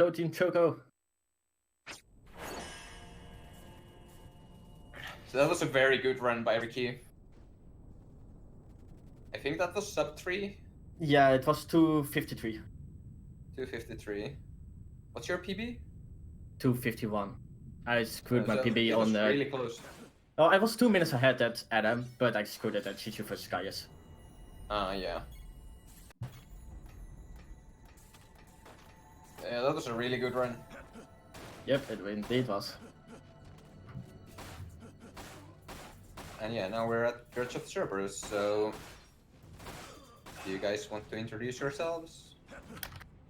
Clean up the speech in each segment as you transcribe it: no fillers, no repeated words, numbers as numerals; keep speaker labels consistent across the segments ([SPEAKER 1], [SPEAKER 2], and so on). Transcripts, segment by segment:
[SPEAKER 1] Go Team Choco.
[SPEAKER 2] So that was a very good run by Ricky. I think that was sub 3.
[SPEAKER 1] Yeah, it was 253.
[SPEAKER 2] 253. What's your PB?
[SPEAKER 1] 251. I screwed my
[SPEAKER 2] So
[SPEAKER 1] PB
[SPEAKER 2] it
[SPEAKER 1] on
[SPEAKER 2] was really close.
[SPEAKER 1] Oh, I was 2 minutes ahead at Adam, but I screwed it at Chichu vs. Gaius.
[SPEAKER 2] Yeah. Yeah, that was a really good run.
[SPEAKER 1] Yep, it indeed was.
[SPEAKER 2] And yeah, now we're at Dirge of Cerberus, so... Do you guys want to introduce yourselves?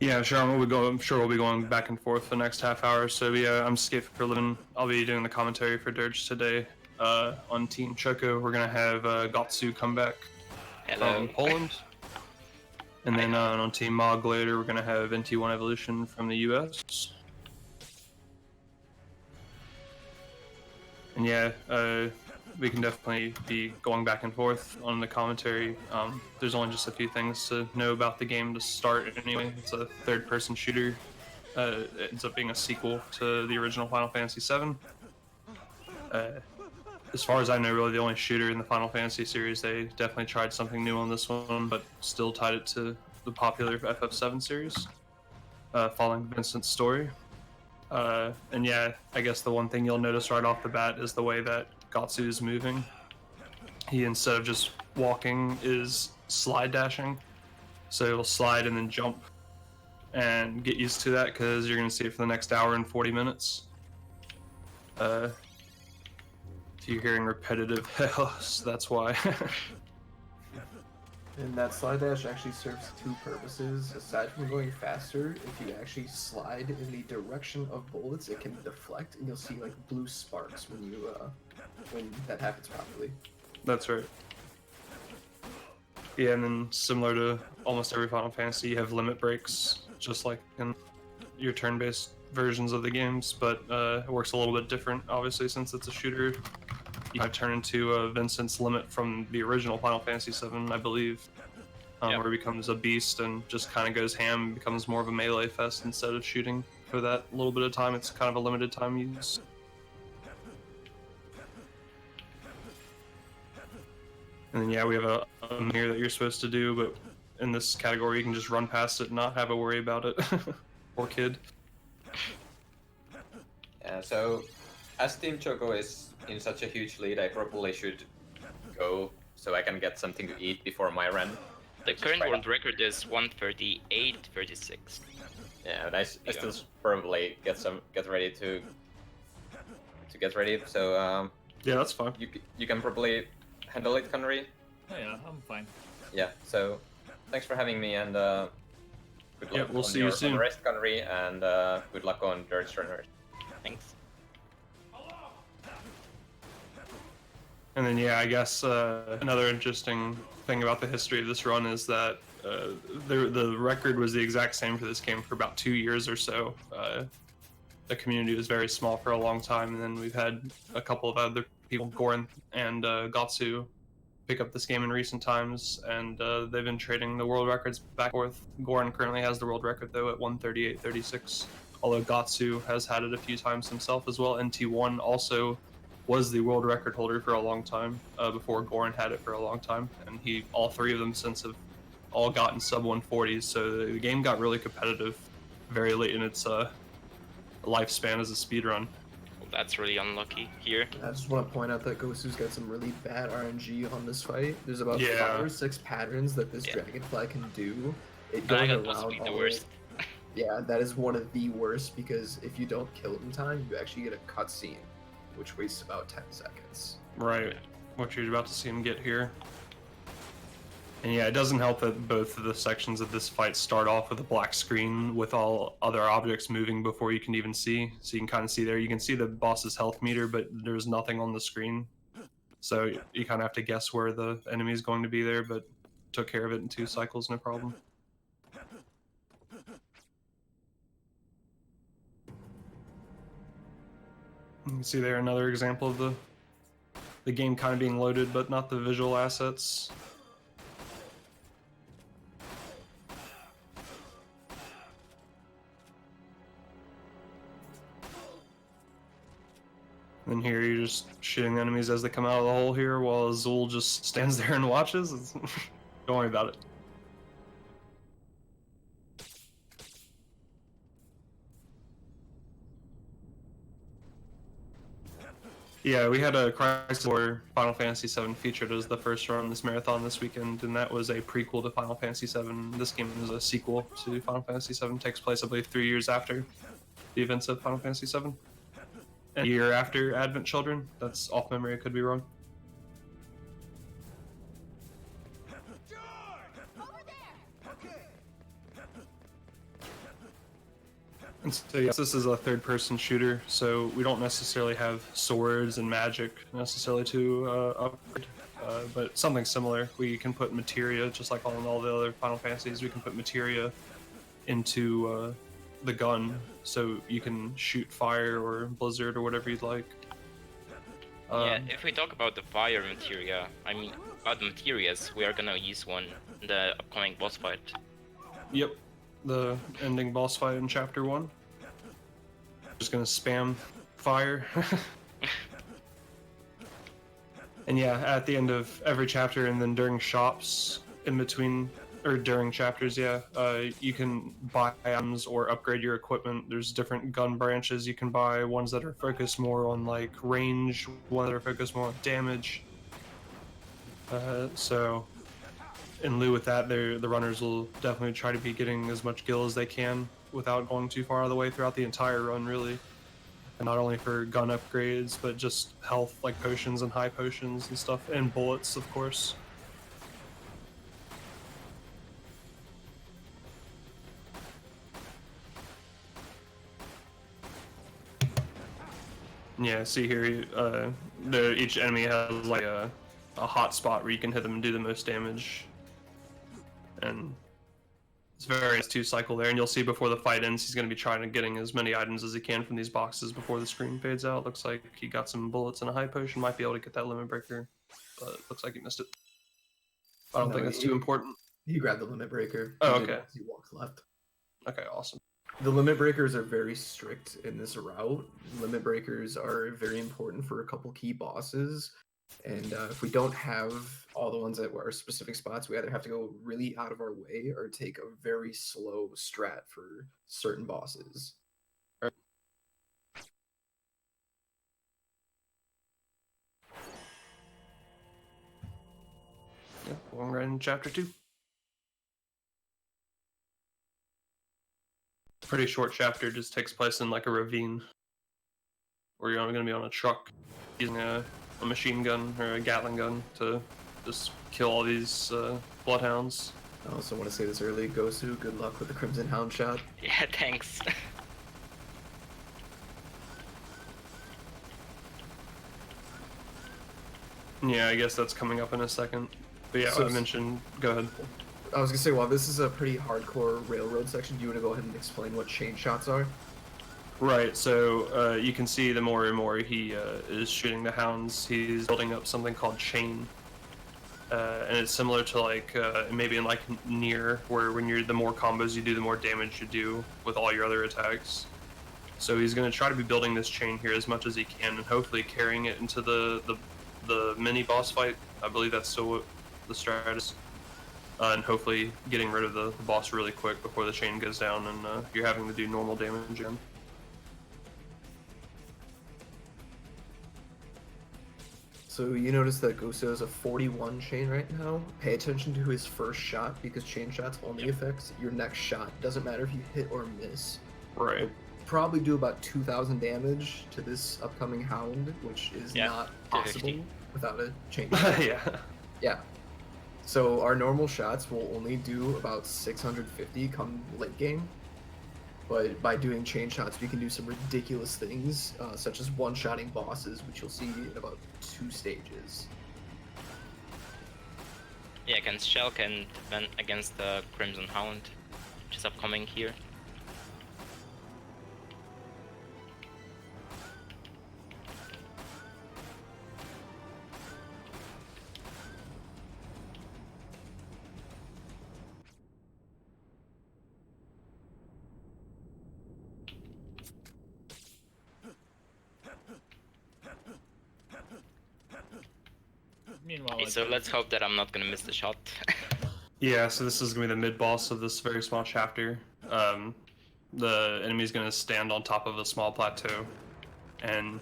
[SPEAKER 3] Yeah, sure. I'm sure we'll be going back and forth the next half hour. So yeah, I'm Skate for a living. I'll be doing the commentary for Dirge today. On Team Choco, we're gonna have GocuComeBack from Poland. And then on Team Mog later, we're gonna have NT1 Evolution from the US. And yeah, we can definitely be going back and forth on the commentary. There's only just a few things to know about the game to start anyway. It's a third-person shooter. It ends up being a sequel to the original Final Fantasy VII. As far as I know, really the only shooter in the Final Fantasy series. They definitely tried something new on this one, but still tied it to the popular FF7 series, following Vincent's story. And yeah, I guess the one thing you'll notice right off the bat is the way that Gatsu is moving. He, instead of just walking, is slide dashing. So he'll slide and then jump. And get used to that, because you're going to see it for the next hour and 40 minutes. If you're hearing repetitive hells, that's why.
[SPEAKER 4] And that slide dash actually serves two purposes. Aside from going faster, if you actually slide in the direction of bullets, it can deflect, and you'll see like blue sparks when that happens properly.
[SPEAKER 3] That's right. Yeah, and then similar to almost every Final Fantasy, you have limit breaks, just like in your turn-based versions of the games, but it works a little bit different, obviously, since it's a shooter. You turn into Vincent's limit from the original Final Fantasy VII, I believe, where he becomes a beast and just kind of goes ham, becomes more of a melee fest instead of shooting for that little bit of time. It's kind of a limited time use. And then yeah, we have a mirror that you're supposed to do, but in this category you can just run past it and not have a worry about it. Poor kid.
[SPEAKER 2] Yeah, so as Team Choco is in such a huge lead, I probably should go so I can get something to eat before my run.
[SPEAKER 5] The current world record is 1:38:36.
[SPEAKER 2] Yeah, but I still probably get ready to get ready. So
[SPEAKER 3] yeah, that's fine.
[SPEAKER 2] You can probably handle it, Connery.
[SPEAKER 6] Oh yeah, I'm fine.
[SPEAKER 2] Yeah. So thanks for having me, and good luck
[SPEAKER 3] we'll see you soon.
[SPEAKER 2] on the rest, Connery, and good luck on Dirge Runners.
[SPEAKER 5] Thanks.
[SPEAKER 3] And then yeah, I guess another interesting thing about the history of this run is that the record was the exact same for this game for about 2 years or so. The community was very small for a long time, and then we've had a couple of other people, Goran and Gatsu, pick up this game in recent times, and they've been trading the world records back and forth. Goran currently has the world record though at 1:38:36, although Gatsu has had it a few times himself as well. NT1 also was the world record holder for a long time, before Goran had it for a long time, and all three of them since have all gotten sub 140s, so the game got really competitive very late in its lifespan as a speedrun.
[SPEAKER 5] Well, that's really unlucky here.
[SPEAKER 4] I just want to point out that Gosu's got some really bad RNG on this fight. There's about 5 or 6 patterns that this Dragonfly can do. It going
[SPEAKER 5] Dragon
[SPEAKER 4] around
[SPEAKER 5] must be the
[SPEAKER 4] all
[SPEAKER 5] worst.
[SPEAKER 4] Yeah, that is one of the worst, because if you don't kill it in time, you actually get a cutscene, which wastes about 10 seconds.
[SPEAKER 3] Right, what you're about to see him get here. And yeah, it doesn't help that both of the sections of this fight start off with a black screen with all other objects moving before you can even see. So you can kind of see there, you can see the boss's health meter, but there's nothing on the screen. So you kind of have to guess where the enemy is going to be there, but took care of it in 2 cycles, no problem. You can see there another example of the game kind of being loaded, but not the visual assets. And here you're just shooting enemies as they come out of the hole here, while Azul just stands there and watches. Don't worry about it. Yeah, we had a Crisis Core Final Fantasy VII featured as the first run this marathon this weekend, and that was a prequel to Final Fantasy VII. This game is a sequel to Final Fantasy VII. Takes place, I believe, 3 years after the events of Final Fantasy VII. A year after Advent Children. That's off memory, I could be wrong. And so yes, this is a third-person shooter, so we don't necessarily have swords and magic necessarily to upgrade, but something similar. We can put materia, just like on all the other Final Fantasies, we can put materia into the gun, so you can shoot fire or blizzard or whatever you'd like.
[SPEAKER 5] Yeah, if we talk about the fire materia, I mean, about the materials, we are gonna use one in the upcoming boss fight.
[SPEAKER 3] Yep, the ending boss fight in Chapter 1. Just gonna spam fire. And yeah, at the end of every chapter and then during shops, in between, or during chapters, yeah, you can buy items or upgrade your equipment. There's different gun branches you can buy, ones that are focused more on like range, ones that are focused more on damage. So in lieu with that, the runners will definitely try to be getting as much gil as they can without going too far out of the way throughout the entire run, really. And not only for gun upgrades, but just health, like potions and high potions and stuff, and bullets, of course. Yeah, see here, each enemy has like a hot spot where you can hit them and do the most damage. And it's very nice to cycle there, and you'll see before the fight ends, he's going to be trying to getting as many items as he can from these boxes before the screen fades out. Looks like he got some bullets and a high potion, might be able to get that limit breaker, but looks like he missed it. I don't think it's too important.
[SPEAKER 4] You grab the limit breaker.
[SPEAKER 3] Oh, okay.
[SPEAKER 4] You walk left.
[SPEAKER 3] Okay, awesome.
[SPEAKER 4] The limit breakers are very strict in this route. Limit breakers are very important for a couple key bosses. And if we don't have all the ones that are specific spots, we either have to go really out of our way or take a very slow strat for certain bosses.
[SPEAKER 3] Right. Yeah, going right in Chapter 2. Pretty short chapter, just takes place in like a ravine where you're going to be on a truck using a machine gun or a Gatling gun to just kill all these bloodhounds.
[SPEAKER 4] I also want to say this early, Gosu, good luck with the Crimson Hound shot.
[SPEAKER 5] Yeah, thanks.
[SPEAKER 3] Yeah, I guess that's coming up in a second. But yeah,
[SPEAKER 4] So-
[SPEAKER 3] I mentioned, go ahead.
[SPEAKER 4] I was going to say, while this is a pretty hardcore railroad section, do you want to go ahead and explain what chain shots are?
[SPEAKER 3] Right, so you can see the more and more he is shooting the hounds, he's building up something called chain. And it's similar to like, maybe in like Nier, where when you're, the more combos you do, the more damage you do with all your other attacks. So he's going to try to be building this chain here as much as he can, and hopefully carrying it into the mini boss fight. I believe that's still what the strat is. And hopefully getting rid of the boss really quick before the chain goes down and you're having to do normal damage again.
[SPEAKER 4] So you notice that Gosu has a 41 chain right now. Pay attention to his first shot, because chain shots only affects your next shot. Doesn't matter if you hit or miss.
[SPEAKER 3] Right.
[SPEAKER 4] Probably do about 2,000 damage to this upcoming hound, which is not possible
[SPEAKER 5] 250.
[SPEAKER 4] without a chain.
[SPEAKER 3] Yeah.
[SPEAKER 4] Yeah. So our normal shots will only do about 650 come late game. But by doing chain shots, we can do some ridiculous things, such as one-shotting bosses, which you'll see in about 2 stages.
[SPEAKER 5] Yeah, against Shulk and then against the Crimson Hound, which is upcoming here.
[SPEAKER 6] Meanwhile,
[SPEAKER 5] Okay, so let's hope that I'm not gonna miss the shot.
[SPEAKER 3] Yeah, so this is gonna be the mid boss of this very small chapter. The enemy's gonna stand on top of a small plateau, and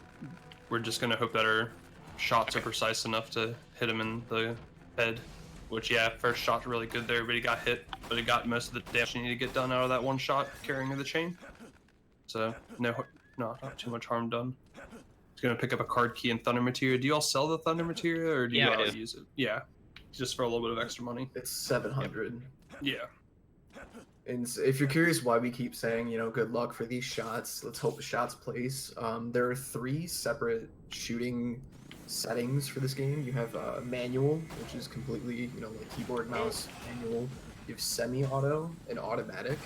[SPEAKER 3] we're just gonna hope that our shots are precise enough to hit him in the head. Which, yeah, first shot's really good there, but he got hit. But he got most of the damage he needed to get done out of that one shot carrying the chain. So not too much harm done. He's gonna pick up a card key and thunder materia. Do you all sell the thunder materia, or do you
[SPEAKER 5] Yeah, I
[SPEAKER 3] all
[SPEAKER 5] do.
[SPEAKER 3] use it? Yeah, just for a little bit of extra money.
[SPEAKER 4] It's 700.
[SPEAKER 3] Yeah.
[SPEAKER 4] And if you're curious why we keep saying, you know, good luck for these shots, let's hope the shots place. There are 3 separate shooting settings for this game. You have manual, which is completely, you know, like keyboard, mouse, manual. You have semi-auto and automatic.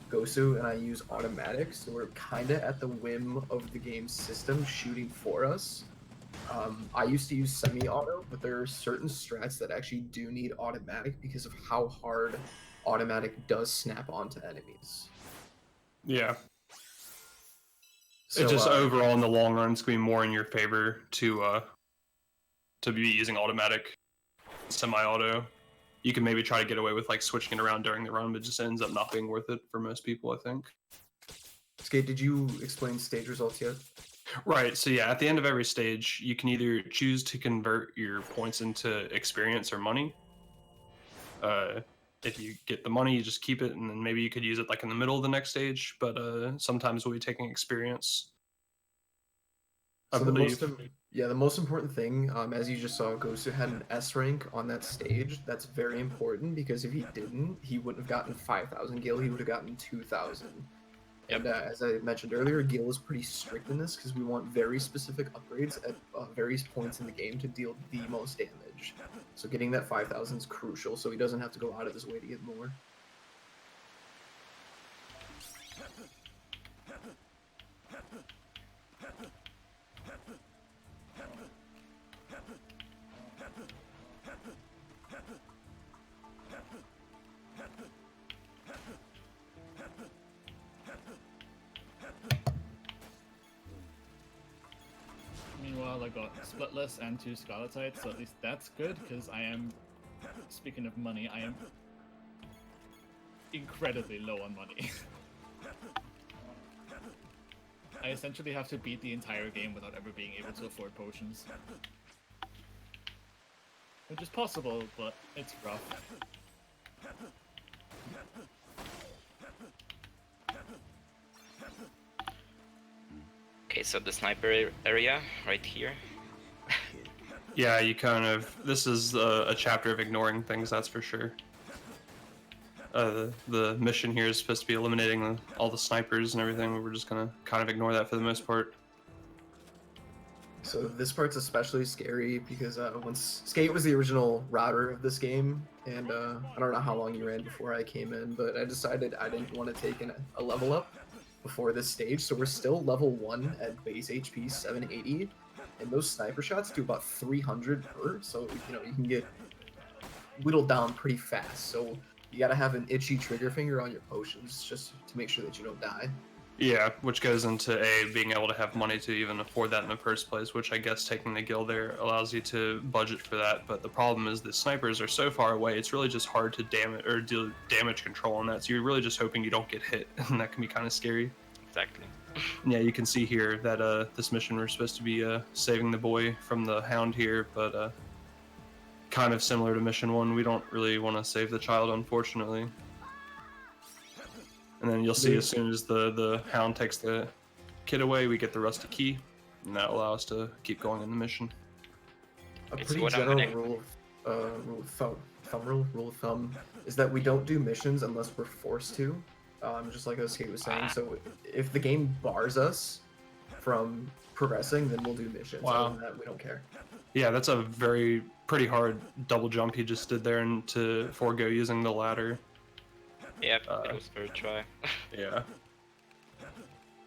[SPEAKER 4] Gosu and I use automatic, so we're kind of at the whim of the game's system shooting for us. I used to use semi-auto, but there are certain strats that actually do need automatic because of how hard automatic does snap onto enemies.
[SPEAKER 3] Yeah.
[SPEAKER 4] So,
[SPEAKER 3] It just overall in the long run is going to be more in your favor to be using automatic semi-auto. You can maybe try to get away with like switching it around during the run, but it just ends up not being worth it for most people, I think.
[SPEAKER 4] Skate, did you explain stage results yet?
[SPEAKER 3] Right, so yeah, at the end of every stage, you can either choose to convert your points into experience or money. If you get the money, you just keep it, and then maybe you could use it like in the middle of the next stage, but sometimes we'll be taking experience. I
[SPEAKER 4] So
[SPEAKER 3] believe.
[SPEAKER 4] the most important thing, as you just saw, Gosu had an S rank on that stage. That's very important because if he didn't, he wouldn't have gotten 5,000 gil. He would have gotten 2,000.
[SPEAKER 5] Yep.
[SPEAKER 4] And as I mentioned earlier, gil is pretty strict in this because we want very specific upgrades at various points in the game to deal the most damage. So getting that 5,000 is crucial, so he doesn't have to go out of his way to get more.
[SPEAKER 6] Meanwhile, I got Splitless and 2 Scarletites, so at least that's good, because I am, speaking of money, I am incredibly low on money. I essentially have to beat the entire game without ever being able to afford potions. Which is possible, but it's rough.
[SPEAKER 5] Okay, so the sniper area right here.
[SPEAKER 3] Yeah, you kind of. This is a chapter of ignoring things, that's for sure. The mission here is supposed to be eliminating all the snipers and everything, but we're just gonna kind of ignore that for the most part.
[SPEAKER 4] So this part's especially scary because once Skate was the original router of this game, and I don't know how long you ran before I came in, but I decided I didn't want to take a level up before this stage, so we're still level 1 at base HP 780, and those sniper shots do about 300 per, so you know you can get whittled down pretty fast. So you gotta have an itchy trigger finger on your potions just to make sure that you don't die.
[SPEAKER 3] Yeah, which goes into being able to have money to even afford that in the first place, which I guess taking the guild there allows you to budget for that. But the problem is the snipers are so far away, it's really just hard to do damage control on that. So you're really just hoping you don't get hit, and that can be kind of scary.
[SPEAKER 5] Exactly.
[SPEAKER 3] Yeah, you can see here that this mission we're supposed to be saving the boy from the hound here, but kind of similar to mission 1, we don't really want to save the child, unfortunately. And then you'll see as soon as the hound takes the kid away, we get the rusty key, and that allows us to keep going in the mission.
[SPEAKER 4] A
[SPEAKER 5] It's
[SPEAKER 4] pretty
[SPEAKER 5] what I'm
[SPEAKER 4] general rule of thumb is that we don't do missions unless we're forced to. Just like Skate was saying. So if the game bars us from progressing, then we'll do missions.
[SPEAKER 3] Wow.
[SPEAKER 4] Other than that, we don't care.
[SPEAKER 3] Yeah, that's a pretty hard double jump he just did there, and to forego using the ladder.
[SPEAKER 5] Yep, it was first try.
[SPEAKER 3] Yeah.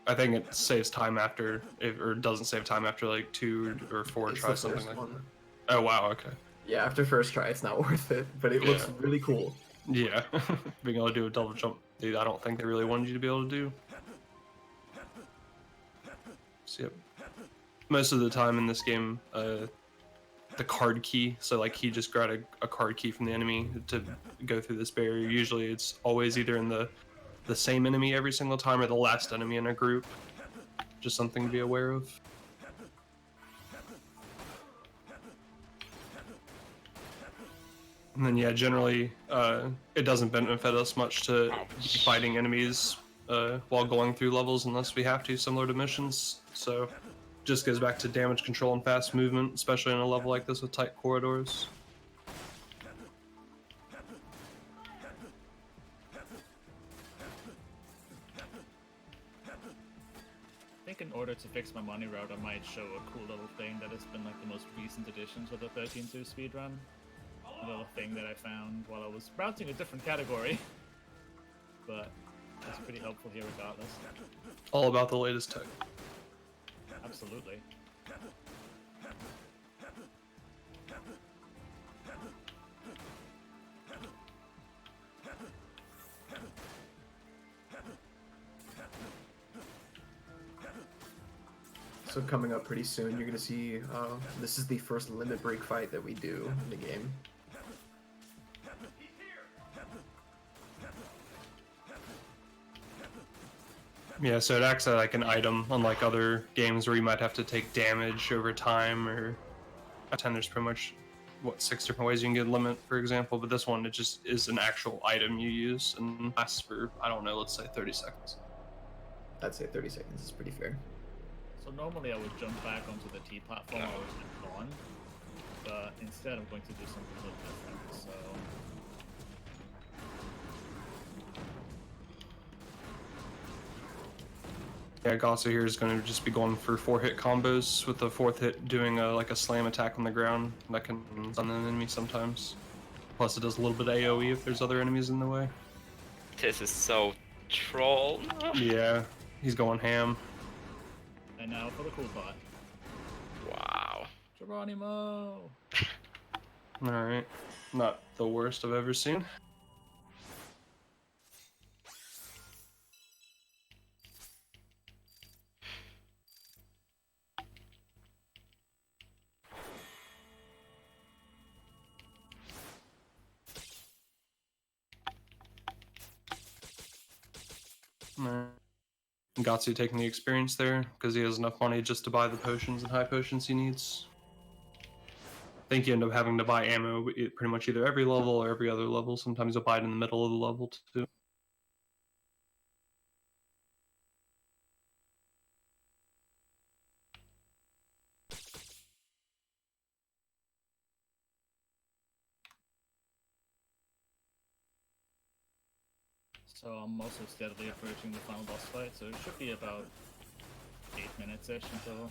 [SPEAKER 3] I think it saves time after, or doesn't save time after like 2 or 4
[SPEAKER 4] It's
[SPEAKER 3] tries,
[SPEAKER 4] the
[SPEAKER 3] something
[SPEAKER 4] first
[SPEAKER 3] like
[SPEAKER 4] one.
[SPEAKER 3] that. Oh wow, okay.
[SPEAKER 4] Yeah, after first try, it's not worth it, but it looks really cool.
[SPEAKER 3] Yeah, being able to do a double jump, dude, I don't think they really wanted you to be able to do. So, yep. Most of the time in this game, the card key. So like he just grabbed a card key from the enemy to go through this barrier. Usually it's always either in the same enemy every single time or the last enemy in a group. Just something to be aware of. And then yeah, generally it doesn't benefit us much to be fighting enemies while going through levels unless we have to, similar to missions. So just goes back to damage control and fast movement, especially in a level like this with tight corridors.
[SPEAKER 6] I think in order to fix my money route, I might show a cool little thing that has been like the most recent addition to the 13.2 speedrun. A little thing that I found while I was browsing a different category. But it's pretty helpful here regardless.
[SPEAKER 3] All about the latest tech.
[SPEAKER 6] Absolutely.
[SPEAKER 4] So coming up pretty soon, you're gonna see this is the first limit break fight that we do in the game.
[SPEAKER 3] Yeah, so it acts like an item, unlike other games where you might have to take damage over time, or I tend there's pretty much, what, 6 different ways you can get limit, for example, but this one, it just is an actual item you use and lasts for, I don't know, let's say 30 seconds.
[SPEAKER 4] I'd say 30 seconds is pretty fair.
[SPEAKER 6] So normally I would jump back onto the T platform I was on, but instead I'm going to do something a little different, so...
[SPEAKER 3] Yeah, Gosu here is going to just be going for 4-hit combos, with the 4th hit doing like a slam attack on the ground that can stun an enemy sometimes. Plus it does a little bit of AoE if there's other enemies in the way.
[SPEAKER 5] This is so troll.
[SPEAKER 3] Yeah, he's going ham.
[SPEAKER 6] And now for the cool part.
[SPEAKER 5] Wow.
[SPEAKER 6] Geronimo!
[SPEAKER 3] Alright, not the worst I've ever seen. Gatsu taking the experience there because he has enough money just to buy the potions and high potions he needs. I think you end up having to buy ammo pretty much either every level or every other level. Sometimes you'll buy it in the middle of the level too.
[SPEAKER 6] So I'm also steadily approaching the final boss fight, so it should be about 8 minutes-ish until...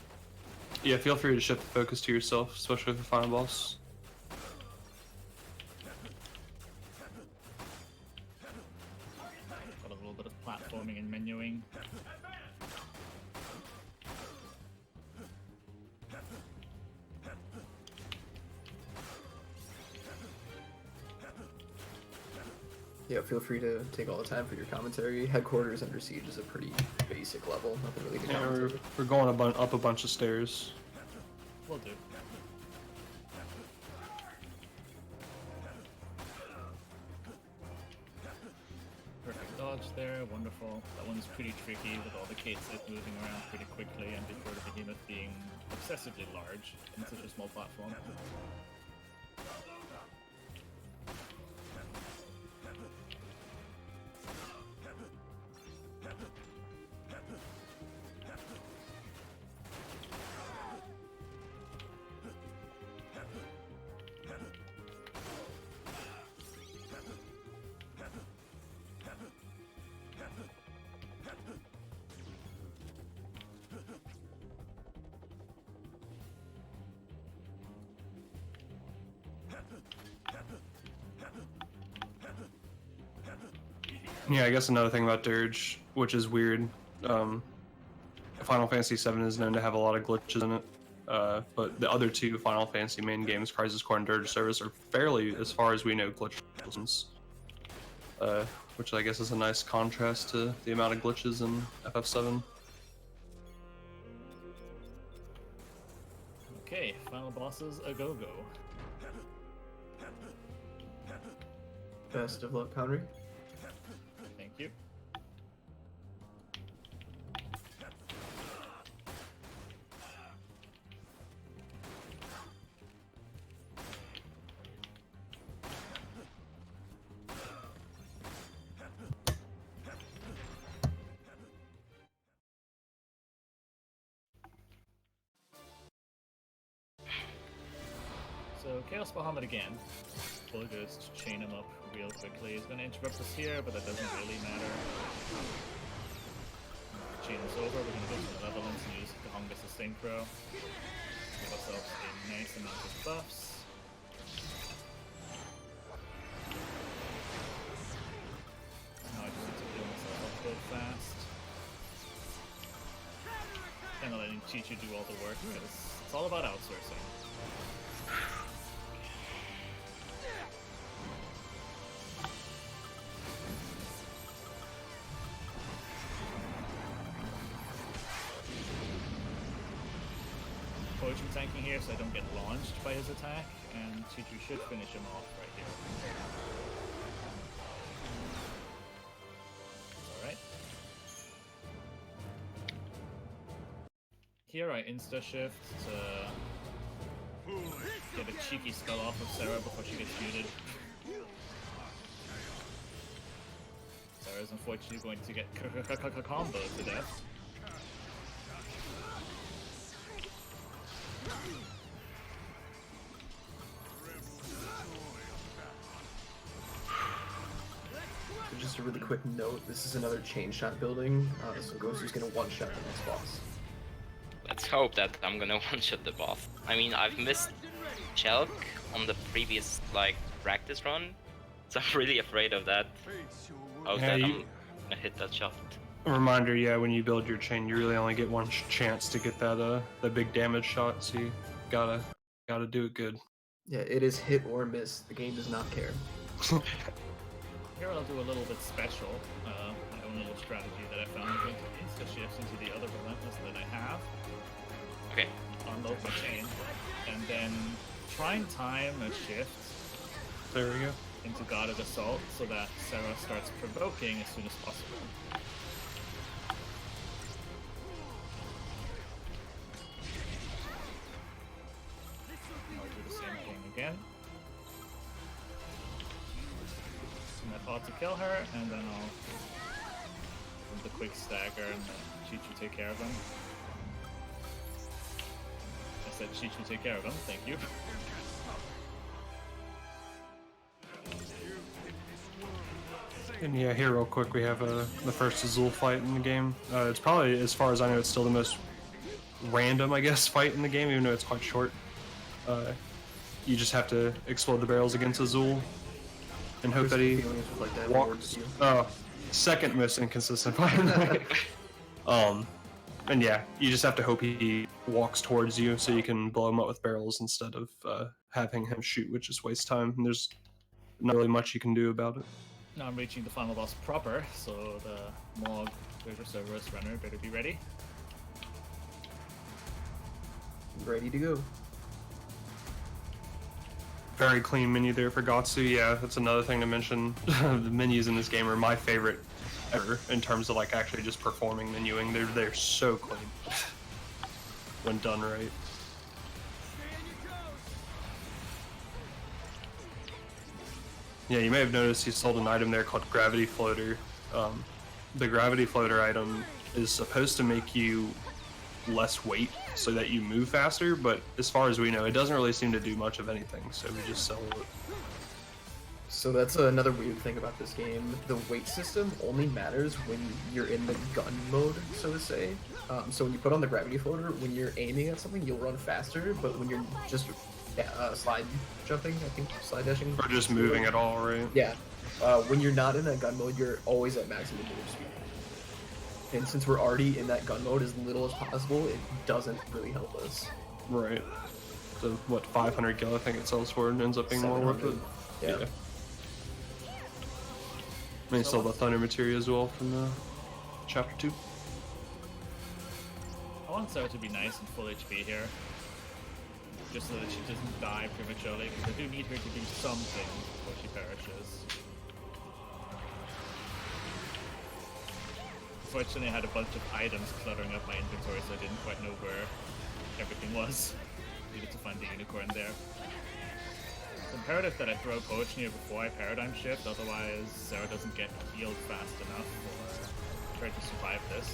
[SPEAKER 3] Yeah, feel free to shift the focus to yourself, especially with the final boss.
[SPEAKER 6] Got a little bit of platforming and menuing.
[SPEAKER 4] Yeah, feel free to take all the time for your commentary. Headquarters Under Siege is a pretty basic level, nothing really to
[SPEAKER 3] Yeah,
[SPEAKER 4] commentary.
[SPEAKER 3] we're going up a bunch of stairs.
[SPEAKER 6] Will do. Perfect dodge there, wonderful. That one's pretty tricky with all the Kates moving around pretty quickly and before the behemoth being excessively large in such a small platform.
[SPEAKER 3] Yeah, I guess another thing about Dirge, which is weird, Final Fantasy VII is known to have a lot of glitches in it, but the other two Final Fantasy main games, Crisis Core and Dirge of Cerberus, are fairly, as far as we know, glitchless, which I guess is a nice contrast to the amount of glitches in FF7.
[SPEAKER 6] Okay, final bosses a go-go.
[SPEAKER 4] Best of luck, Henry.
[SPEAKER 6] Thank you. So Chaos Bahamut again. We'll just chain him up real quickly. He's gonna interrupt us here, but that doesn't really matter. Chain us over, we're gonna go to Malevolence and use Gahongus as Synchro. Give ourselves a nice amount of buffs. Now I just need to heal myself up real fast. Kinda letting Chi-Chu do all the work, because it's all about outsourcing. Poetry tanking here so I don't get launched by his attack, and Chi-Chu should finish him off right here. Alright. Here I insta-shift to get a cheeky skull off of Sarah before she gets shooted. Sarah's unfortunately going to get combo to death.
[SPEAKER 4] So just a really quick note, this is another chain shot building, so Gosu's gonna one-shot the next boss.
[SPEAKER 5] Let's hope that I'm gonna one-shot the boss. I mean, I've missed Chelk on the previous, like, practice run, so I'm really afraid of that. Of
[SPEAKER 3] Yeah,
[SPEAKER 5] that
[SPEAKER 3] you-
[SPEAKER 5] I'm gonna hit that shot.
[SPEAKER 3] A reminder, yeah, when you build your chain, you really only get one chance to get that the big damage shot, so you gotta do it good.
[SPEAKER 4] Yeah, it is hit or miss. The game does not care.
[SPEAKER 6] Here I'll do a little bit special, my own little strategy that I found. I'm going to insta-shift into the other Relentless that I have.
[SPEAKER 5] Okay.
[SPEAKER 6] Unload my chain, and then try and time a shift
[SPEAKER 3] There we go.
[SPEAKER 6] into Guarded Assault so that Sarah starts provoking as soon as possible. I'll do the same thing again. And I thought to kill her, and then I'll do the quick stagger and let Chi-Chu take care of him. I said Chi-Chu take care of him, thank you.
[SPEAKER 3] And yeah, here real quick, we have the first Azul fight in the game. It's probably, as far as I know, it's still the most random, I guess, fight in the game, even though it's quite short. You just have to explode the barrels against Azul and hope that he
[SPEAKER 4] Feelings with, like, that
[SPEAKER 3] walks.
[SPEAKER 4] word
[SPEAKER 3] Second most inconsistent fight in the game. And yeah, you just have to hope he walks towards you so you can blow him up with barrels instead of having him shoot, which just wastes time. And there's not really much you can do about it.
[SPEAKER 6] Now I'm reaching the final boss proper, so the Mog Dirge of Cerberus runner better be ready.
[SPEAKER 4] ready to go.
[SPEAKER 3] Very clean menu there for Gatsu. Yeah, that's another thing to mention. The menus in this game are my favorite ever in terms of like actually just performing menuing. They're so clean when done right. Yeah, you may have noticed he sold an item there called Gravity Floater. The Gravity Floater item is supposed to make you less weight so that you move faster, but as far as we know, it doesn't really seem to do much of anything, so we just sell it.
[SPEAKER 4] So that's another weird thing about this game. The weight system only matters when you're in the gun mode, so to say. So when you put on the gravity floater, when you're aiming at something, you'll run faster, but when you're just slide jumping, I think, slide dashing.
[SPEAKER 3] Or just moving at all, right?
[SPEAKER 4] Yeah. When you're not in that gun mode, you're always at maximum move speed. And since we're already in that gun mode as little as possible, it doesn't really help us.
[SPEAKER 3] Right. So what, 500 gil I think it sells for and ends up being more worth it?
[SPEAKER 4] 700. Yeah.
[SPEAKER 3] And you sell the Thunder Materia as well from Chapter 2.
[SPEAKER 6] I want Sarah to be nice and full HP here. just so that she doesn't die prematurely, because I do need her to do something before she perishes. Unfortunately, I had a bunch of items cluttering up my inventory, so I didn't quite know where everything was. Needed to find the unicorn there. It's imperative that I throw potion here before I paradigm shift, otherwise Sarah doesn't get healed fast enough or try to survive this.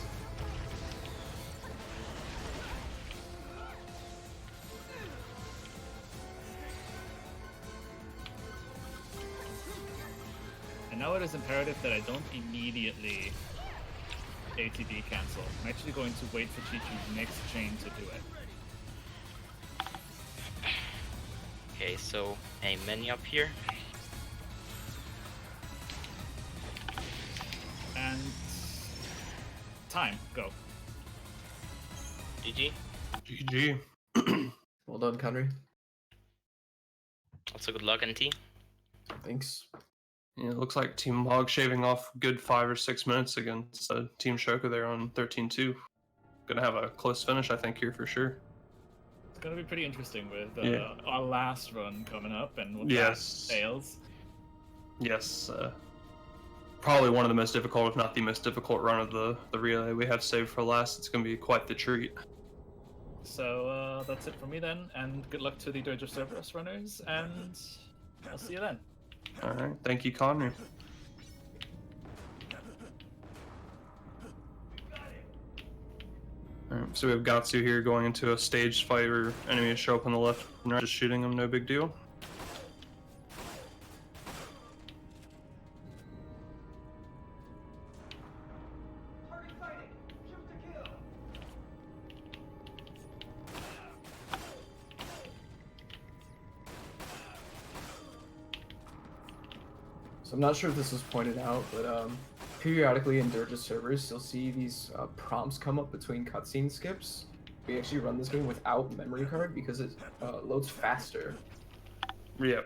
[SPEAKER 6] And now it is imperative that I don't immediately ATB cancel. I'm actually going to wait for Chi-Chi's next chain to do it.
[SPEAKER 5] Okay, so a menu up here.
[SPEAKER 6] And time, go.
[SPEAKER 5] GG.
[SPEAKER 3] GG.
[SPEAKER 4] Well done, Conry.
[SPEAKER 5] Also good luck, NT.
[SPEAKER 4] Thanks.
[SPEAKER 3] Yeah, it looks like Team Log shaving off a good 5 or 6 minutes against Team Choco there on 13-2. Gonna have a close finish, I think, here for sure.
[SPEAKER 6] It's gonna be pretty interesting with
[SPEAKER 3] Yeah.
[SPEAKER 6] our last run coming up, and when
[SPEAKER 3] Yes.
[SPEAKER 6] that fails.
[SPEAKER 3] Yes, probably one of the most difficult, if not the most difficult run of the relay we have saved for last. It's gonna be quite the treat.
[SPEAKER 6] So that's it for me then, and good luck to the Dirge of Cerberus runners, and I'll see you then.
[SPEAKER 3] All right, thank you, Connor. All right, so we have Gatsu here going into a staged fight where enemies show up on the left and right, just shooting them, no big deal.
[SPEAKER 4] So I'm not sure if this was pointed out, but periodically in Dirge of Cerberus, you'll see these prompts come up between cutscene skips. We actually run this game without memory card because it loads faster.
[SPEAKER 3] Yeah.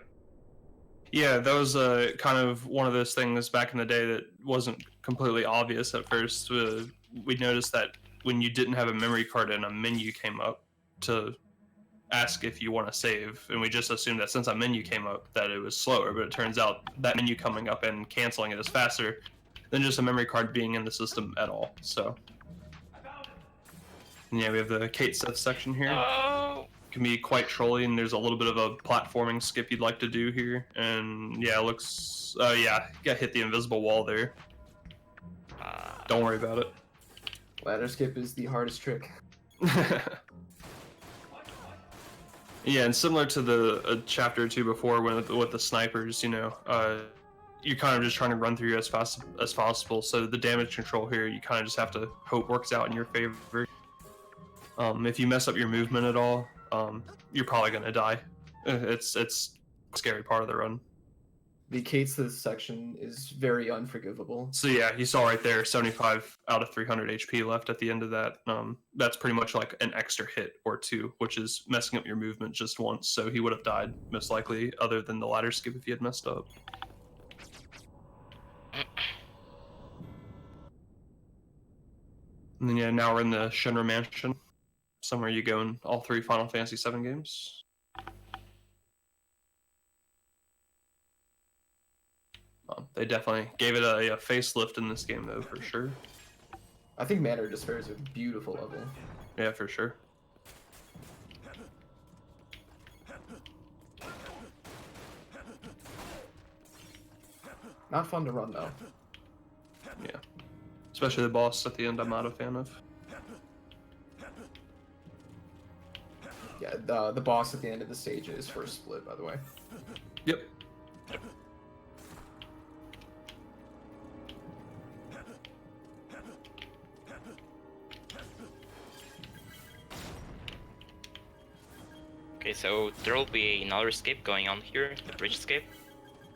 [SPEAKER 3] Yeah, that was kind of one of those things back in the day that wasn't completely obvious at first. We noticed that when you didn't have a memory card and a menu came up to ask if you want to save, and we just assumed that since a menu came up that it was slower, but it turns out that menu coming up and canceling it is faster than just a memory card being in the system at all. So and yeah, we have the Kate Seth section here.
[SPEAKER 5] Oh!
[SPEAKER 3] Can be quite trolly, and there's a little bit of a platforming skip you'd like to do here, and yeah, it looks yeah, you got hit the invisible wall there. Don't worry about it.
[SPEAKER 4] Ladder skip is the hardest trick.
[SPEAKER 3] Yeah, and similar to the chapter or two before with the snipers, you know, you're kind of just trying to run through as fast as possible. So the damage control here, you kind of just have to hope works out in your favor. If you mess up your movement at all, you're probably gonna die. It's a scary part of the run.
[SPEAKER 4] The Kate's section is very unforgivable.
[SPEAKER 3] So yeah, you saw right there, 75 out of 300 HP left at the end of that. That's pretty much like an extra hit or two, which is messing up your movement just once. So he would have died most likely, other than the ladder skip if he had messed up. And then yeah, now we're in the Shinra Mansion, somewhere you go in all 3 Final Fantasy VII games. They definitely gave it a facelift in this game, though, for sure.
[SPEAKER 4] I think Manor Despair is a beautiful level.
[SPEAKER 3] Yeah, for sure.
[SPEAKER 4] Not fun to run, though.
[SPEAKER 3] Yeah. Especially the boss at the end, I'm not a fan of.
[SPEAKER 4] Yeah, the boss at the end of the stage is first split, by the way.
[SPEAKER 3] Yep.
[SPEAKER 5] Okay, so there will be another escape going on here, the bridge escape,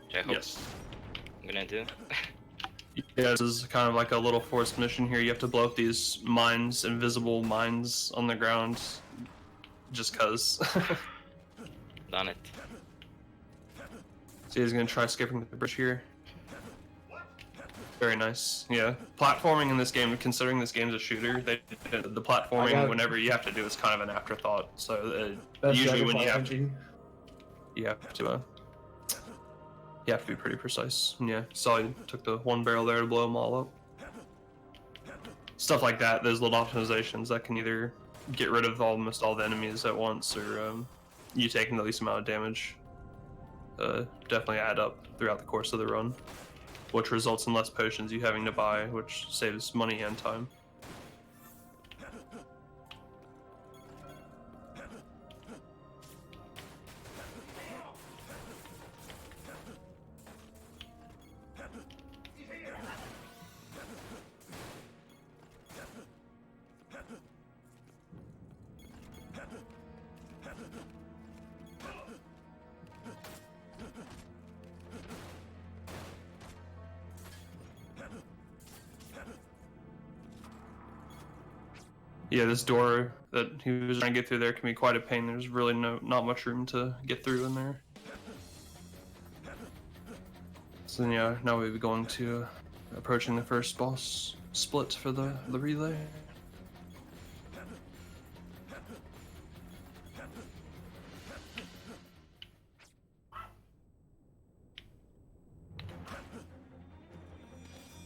[SPEAKER 5] which I hope
[SPEAKER 3] Yes.
[SPEAKER 5] I'm gonna do.
[SPEAKER 3] Yeah, this is kind of like a little forced mission here. You have to blow up these mines, invisible mines on the ground, just cause.
[SPEAKER 5] Done it.
[SPEAKER 3] So he's gonna try skipping the bridge here. Very nice. Yeah, platforming in this game, considering this game's a shooter, the platforming whenever you have to do is kind of an afterthought. So usually when you have to, you have to be pretty precise. And yeah, saw you took the one barrel there to blow them all up. Stuff like that. Those little optimizations that can either get rid of almost all the enemies at once, or you taking the least amount of damage. Definitely add up throughout the course of the run, which results in less potions you having to buy, which saves money and time. Yeah, this door that he was trying to get through there can be quite a pain. There's really not much room to get through in there. So then, yeah, now we'll be going to approaching the first boss split for the relay.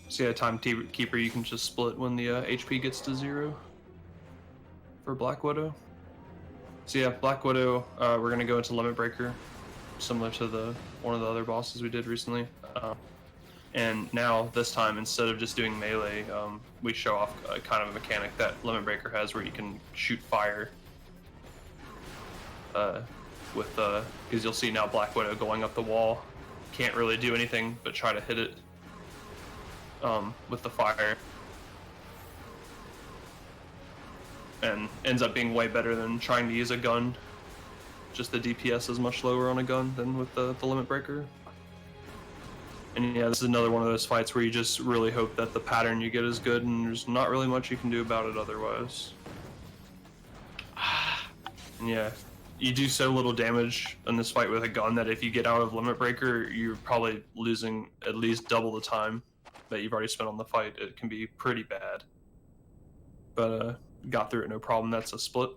[SPEAKER 3] So yeah, Timekeeper, you can just split when the HP gets to 0. For Black Widow. So yeah, Black Widow, we're gonna go into Limit Breaker, similar to one of the other bosses we did recently. And now, this time, instead of just doing melee, we show off kind of a mechanic that Limit Breaker has where you can shoot fire. Because you'll see now Black Widow going up the wall. Can't really do anything but try to hit it with the fire. And ends up being way better than trying to use a gun. Just the DPS is much lower on a gun than with the Limit Breaker. And yeah, this is another one of those fights where you just really hope that the pattern you get is good, and there's not really much you can do about it otherwise. And yeah, you do so little damage in this fight with a gun that if you get out of Limit Breaker, you're probably losing at least double the time that you've already spent on the fight. It can be pretty bad. But got through it no problem. That's a split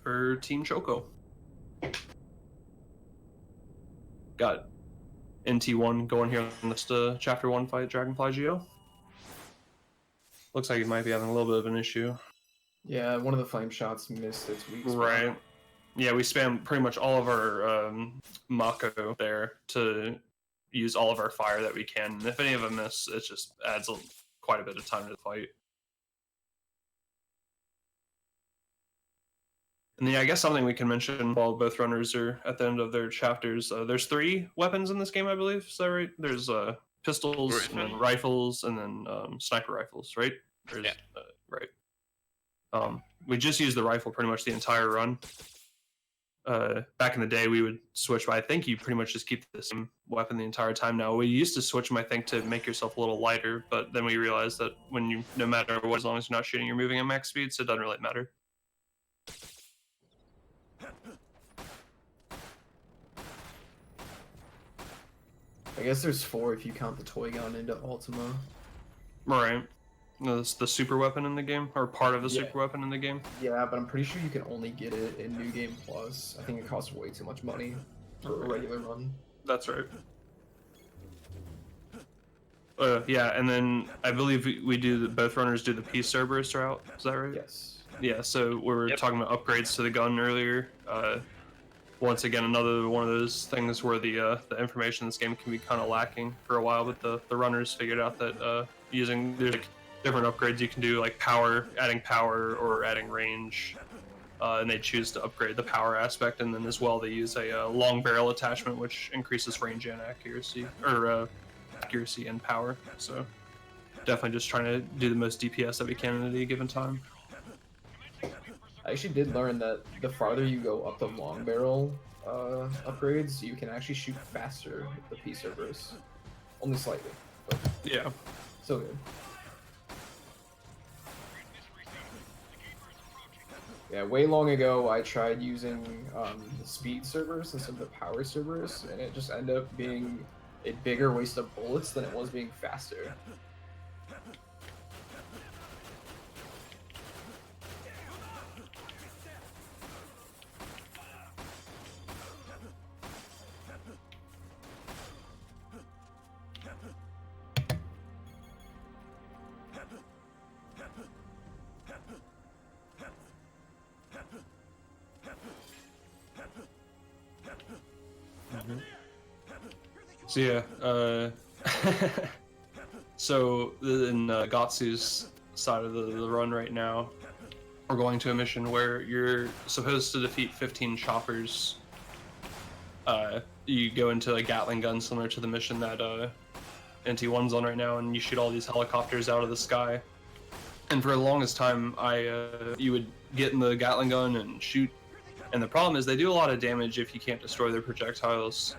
[SPEAKER 3] for Team Choco. Got NT1 going here on this Chapter 1 fight, Dragonfly Geo. Looks like he might be having a little bit of an issue.
[SPEAKER 4] Yeah, one of the flame shots missed its weak spot.
[SPEAKER 3] Right. Yeah, we spam pretty much all of our Mako there to use all of our fire that we can. And if any of them miss, it just adds quite a bit of time to the fight. And yeah, I guess something we can mention while both runners are at the end of their chapters. There's 3 weapons in this game, I believe. Is that right? There's pistols, and then rifles, and then sniper rifles, right?
[SPEAKER 5] Yeah.
[SPEAKER 3] Right. We just used the rifle pretty much the entire run. Back in the day, we would switch, but I think you pretty much just keep the same weapon the entire time now. We used to switch them, I think, to make yourself a little lighter, but then we realized that no matter what, as long as you're not shooting, you're moving at max speed, so it doesn't really matter.
[SPEAKER 4] I guess there's 4 if you count the toy gun into Ultima.
[SPEAKER 3] Right. That's the super weapon in the game, or part of the super weapon in the game.
[SPEAKER 4] Yeah, but I'm pretty sure you can only get it in New Game Plus. I think it costs way too much money for a regular run.
[SPEAKER 3] That's right. Yeah, and then I believe we do both runners do the Peace Cerberus route. Is that right?
[SPEAKER 4] Yes.
[SPEAKER 3] Yeah. So we were talking about upgrades to the gun earlier. Once again, another one of those things where the information in this game can be kind of lacking for a while, but the runners figured out that there's like different upgrades you can do, like adding power or adding range, and they choose to upgrade the power aspect, and then as well they use a long barrel attachment, which increases range and accuracy, or accuracy and power. So definitely just trying to do the most DPS that we can at any given time.
[SPEAKER 4] I actually did learn that the farther you go up the long barrel upgrades, you can actually shoot faster with the Peace Cerberus. Only slightly, but
[SPEAKER 3] Yeah.
[SPEAKER 4] still good. Yeah, way long ago I tried using the Speed Cerberus instead of the Power Cerberus, and it just ended up being a bigger waste of bullets than it was being faster.
[SPEAKER 3] So yeah, so in Gatsu's side of the run right now, we're going to a mission where you're supposed to defeat 15 choppers. You go into a Gatling gun similar to the mission that NT1's on right now, and you shoot all these helicopters out of the sky. And for the longest time, you would get in the Gatling gun and shoot, and the problem is they do a lot of damage if you can't destroy their projectiles.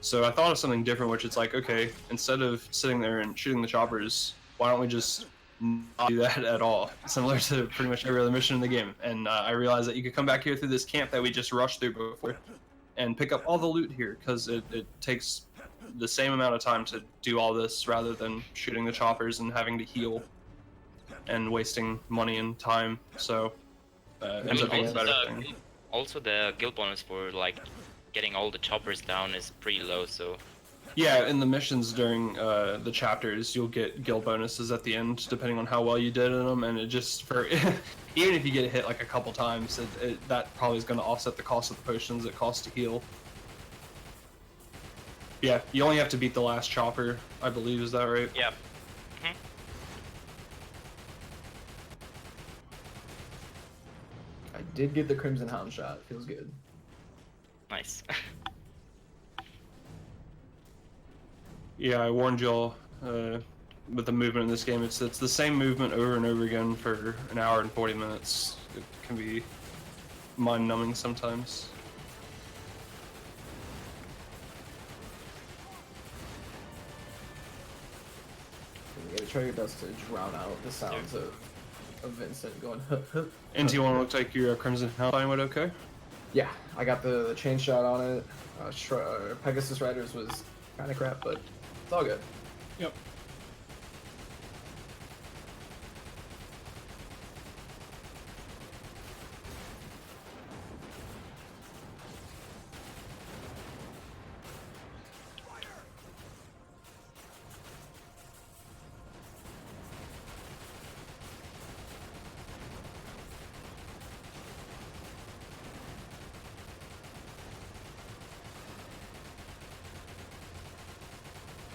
[SPEAKER 3] So I thought of something different, which it's like, okay, instead of sitting there and shooting the choppers, why don't we just not do that at all? Similar to pretty much every other mission in the game. And I realized that you could come back here through this camp that we just rushed through before and pick up all the loot here, because it takes the same amount of time to do all this rather than shooting the choppers and having to heal and wasting money and time. So it ends up being a better thing.
[SPEAKER 5] Also, the guild bonus for like getting all the choppers down is pretty low, so
[SPEAKER 3] yeah, in the missions during the chapters, you'll get guild bonuses at the end depending on how well you did in them, and it just for even if you get hit like a couple times, that probably is going to offset the cost of the potions it costs to heal. Yeah, you only have to beat the last chopper, I believe. Is that right?
[SPEAKER 5] yeah.
[SPEAKER 4] I did get the Crimson Hound shot. Feels good.
[SPEAKER 5] Nice.
[SPEAKER 3] Yeah, I warned y'all with the movement in this game. It's the same movement over and over again for an hour and 40 minutes. It can be mind-numbing sometimes.
[SPEAKER 4] You gotta try your best to drown out the sounds of Vincent going hup hup.
[SPEAKER 3] NT1 looked like your Crimson Hound went okay?
[SPEAKER 4] Yeah, I got the chain shot on it. Pegasus Riders was kind of crap, but it's all good.
[SPEAKER 3] Yep.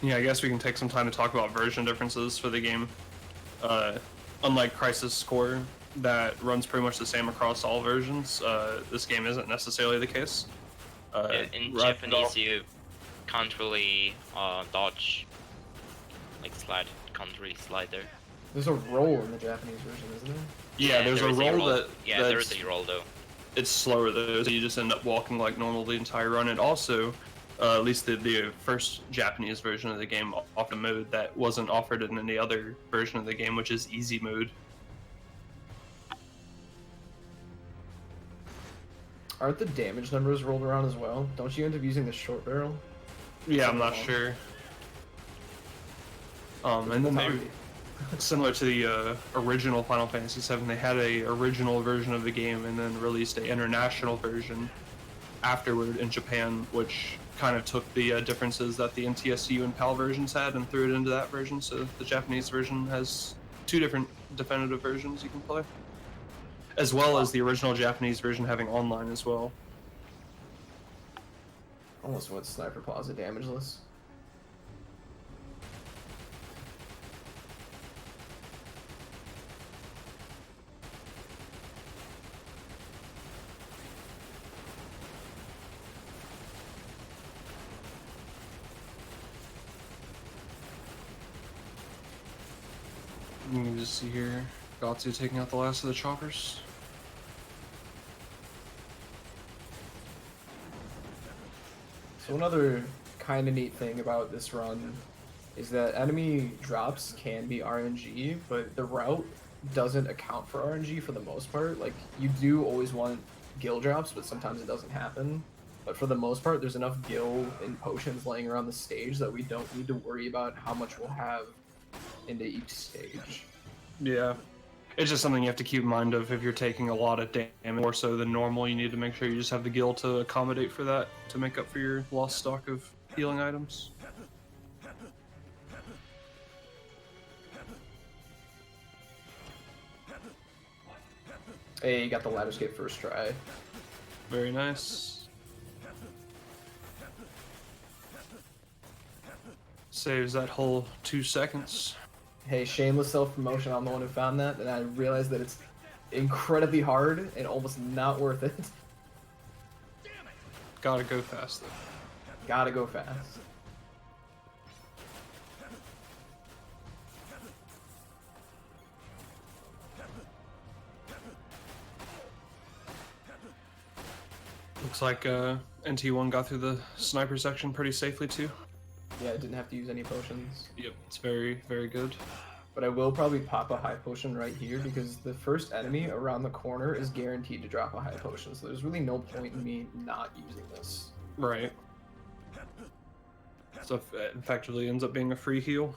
[SPEAKER 3] Yeah, I guess we can take some time to talk about version differences for the game. Unlike Crisis Core, that runs pretty much the same across all versions, this game isn't necessarily the case.
[SPEAKER 5] In Japanese, you can't really dodge, like can't really slide there.
[SPEAKER 4] There's a roll in the Japanese version, isn't there?
[SPEAKER 3] Yeah, there's a roll that...
[SPEAKER 5] Yeah, there is a roll though.
[SPEAKER 3] It's slower though, so you just end up walking like normal the entire run. And also, at least the first Japanese version of the game offered a mode that wasn't offered in any other version of the game, which is easy mode.
[SPEAKER 4] Aren't the damage numbers rolled around as well? Don't you end up using the short barrel?
[SPEAKER 3] Yeah, I'm not sure. And then they, similar to the original Final Fantasy VII, they had a original version of the game and then released an international version afterward in Japan, which kind of took the differences that the NTSU and PAL versions had and threw it into that version. So the Japanese version has two different definitive versions you can play, as well as the original Japanese version having online as well.
[SPEAKER 4] Almost went Sniper Plaza damageless.
[SPEAKER 3] You can just see here, Gatsu taking out the last of the choppers.
[SPEAKER 4] So another kind of neat thing about this run is that enemy drops can be RNG, but the route doesn't account for RNG for the most part. Like, you do always want gill drops, but sometimes it doesn't happen. But for the most part, there's enough gil and potions laying around the stage that we don't need to worry about how much we'll have into each stage.
[SPEAKER 3] Yeah. It's just something you have to keep in mind of if you're taking a lot of damage, more so than normal. You need to make sure you just have the gil to accommodate for that, to make up for your lost stock of healing items.
[SPEAKER 4] Hey, you got the ladder skip first try.
[SPEAKER 3] Very nice. Saves that whole 2 seconds.
[SPEAKER 4] Hey, shameless self-promotion, I'm the one who found that, and I realized that it's incredibly hard and almost not worth it.
[SPEAKER 3] Gotta go fast though.
[SPEAKER 4] Gotta go fast.
[SPEAKER 3] Looks like NT1 got through the sniper section pretty safely too.
[SPEAKER 4] Yeah, I didn't have to use any potions.
[SPEAKER 3] Yep, it's very, very good.
[SPEAKER 4] But I will probably pop a high potion right here because the first enemy around the corner is guaranteed to drop a high potion, so there's really no point in me not using this.
[SPEAKER 3] Right. So it effectively ends up being a free heal.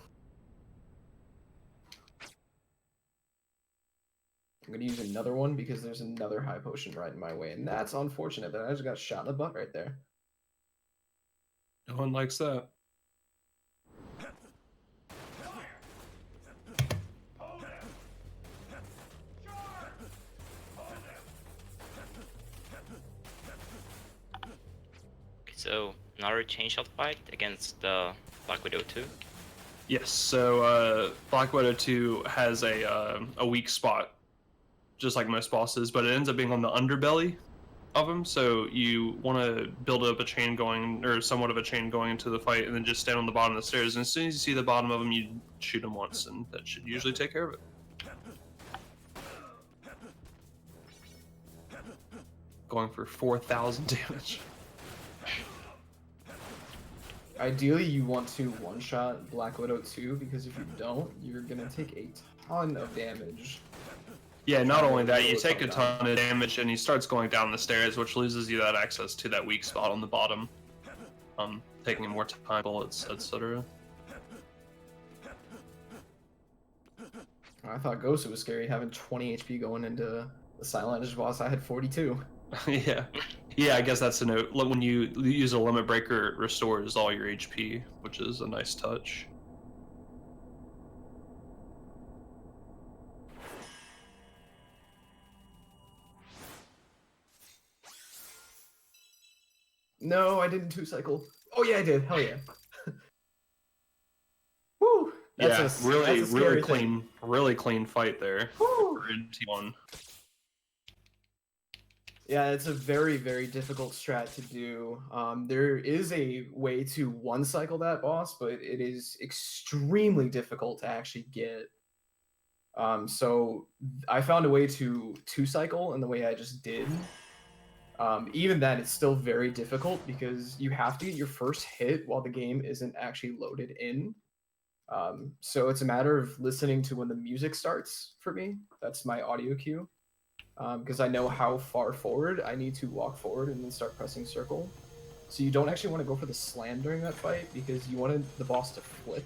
[SPEAKER 4] I'm gonna use another one because there's another high potion right in my way, and that's unfortunate that I just got shot in the butt right there.
[SPEAKER 3] No one likes that.
[SPEAKER 5] So another chain shot fight against Black Widow 2.
[SPEAKER 3] Yes, so Black Widow 2 has a weak spot, just like most bosses, but it ends up being on the underbelly of him, so you want to build up a chain going, or somewhat of a chain going into the fight, and then just stand on the bottom of the stairs, and as soon as you see the bottom of him, you shoot him once, and that should usually take care of it. Going for 4,000 damage.
[SPEAKER 4] Ideally, you want to one-shot Black Widow 2 because if you don't, you're gonna take a ton of damage.
[SPEAKER 3] Yeah, not only that, you take a ton of damage and he starts going down the stairs, which loses you that access to that weak spot on the bottom. Taking more time, bullets, etc.
[SPEAKER 4] I thought Ghost was scary having 20 HP going into the Silent Edge boss. I had 42.
[SPEAKER 3] Yeah. Yeah, I guess that's a note. When you use a limit breaker, it restores all your HP, which is a nice touch.
[SPEAKER 4] No, I didn't 2-cycle. Oh yeah, I did. Hell yeah. Woo! That's
[SPEAKER 3] Really
[SPEAKER 4] scary
[SPEAKER 3] clean, really clean fight there.
[SPEAKER 4] Woo!
[SPEAKER 3] For NT1.
[SPEAKER 4] Yeah, it's a very, very difficult strat to do. There is a way to one-cycle that boss, but it is extremely difficult to actually get. So I found a way to 2-cycle in the way I just did. Even then, it's still very difficult because you have to get your first hit while the game isn't actually loaded in. So it's a matter of listening to when the music starts for me. That's my audio cue. Because I know how far forward I need to walk forward and then start pressing circle. So you don't actually want to go for the slam during that fight because you wanted the boss to flip.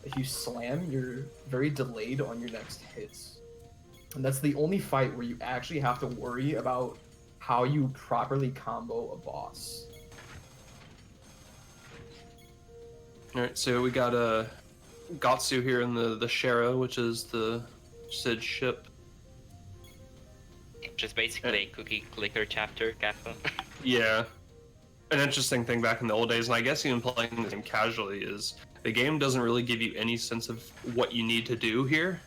[SPEAKER 4] If you slam, you're very delayed on your next hits. And that's the only fight where you actually have to worry about how you properly combo a boss.
[SPEAKER 3] Alright, so we got a Gatsu here in the Shara, which is the Sid ship.
[SPEAKER 5] Which is basically a cookie clicker chapter, Kappa.
[SPEAKER 3] Yeah. An interesting thing back in the old days, and I guess even playing the game casually, is the game doesn't really give you any sense of what you need to do here.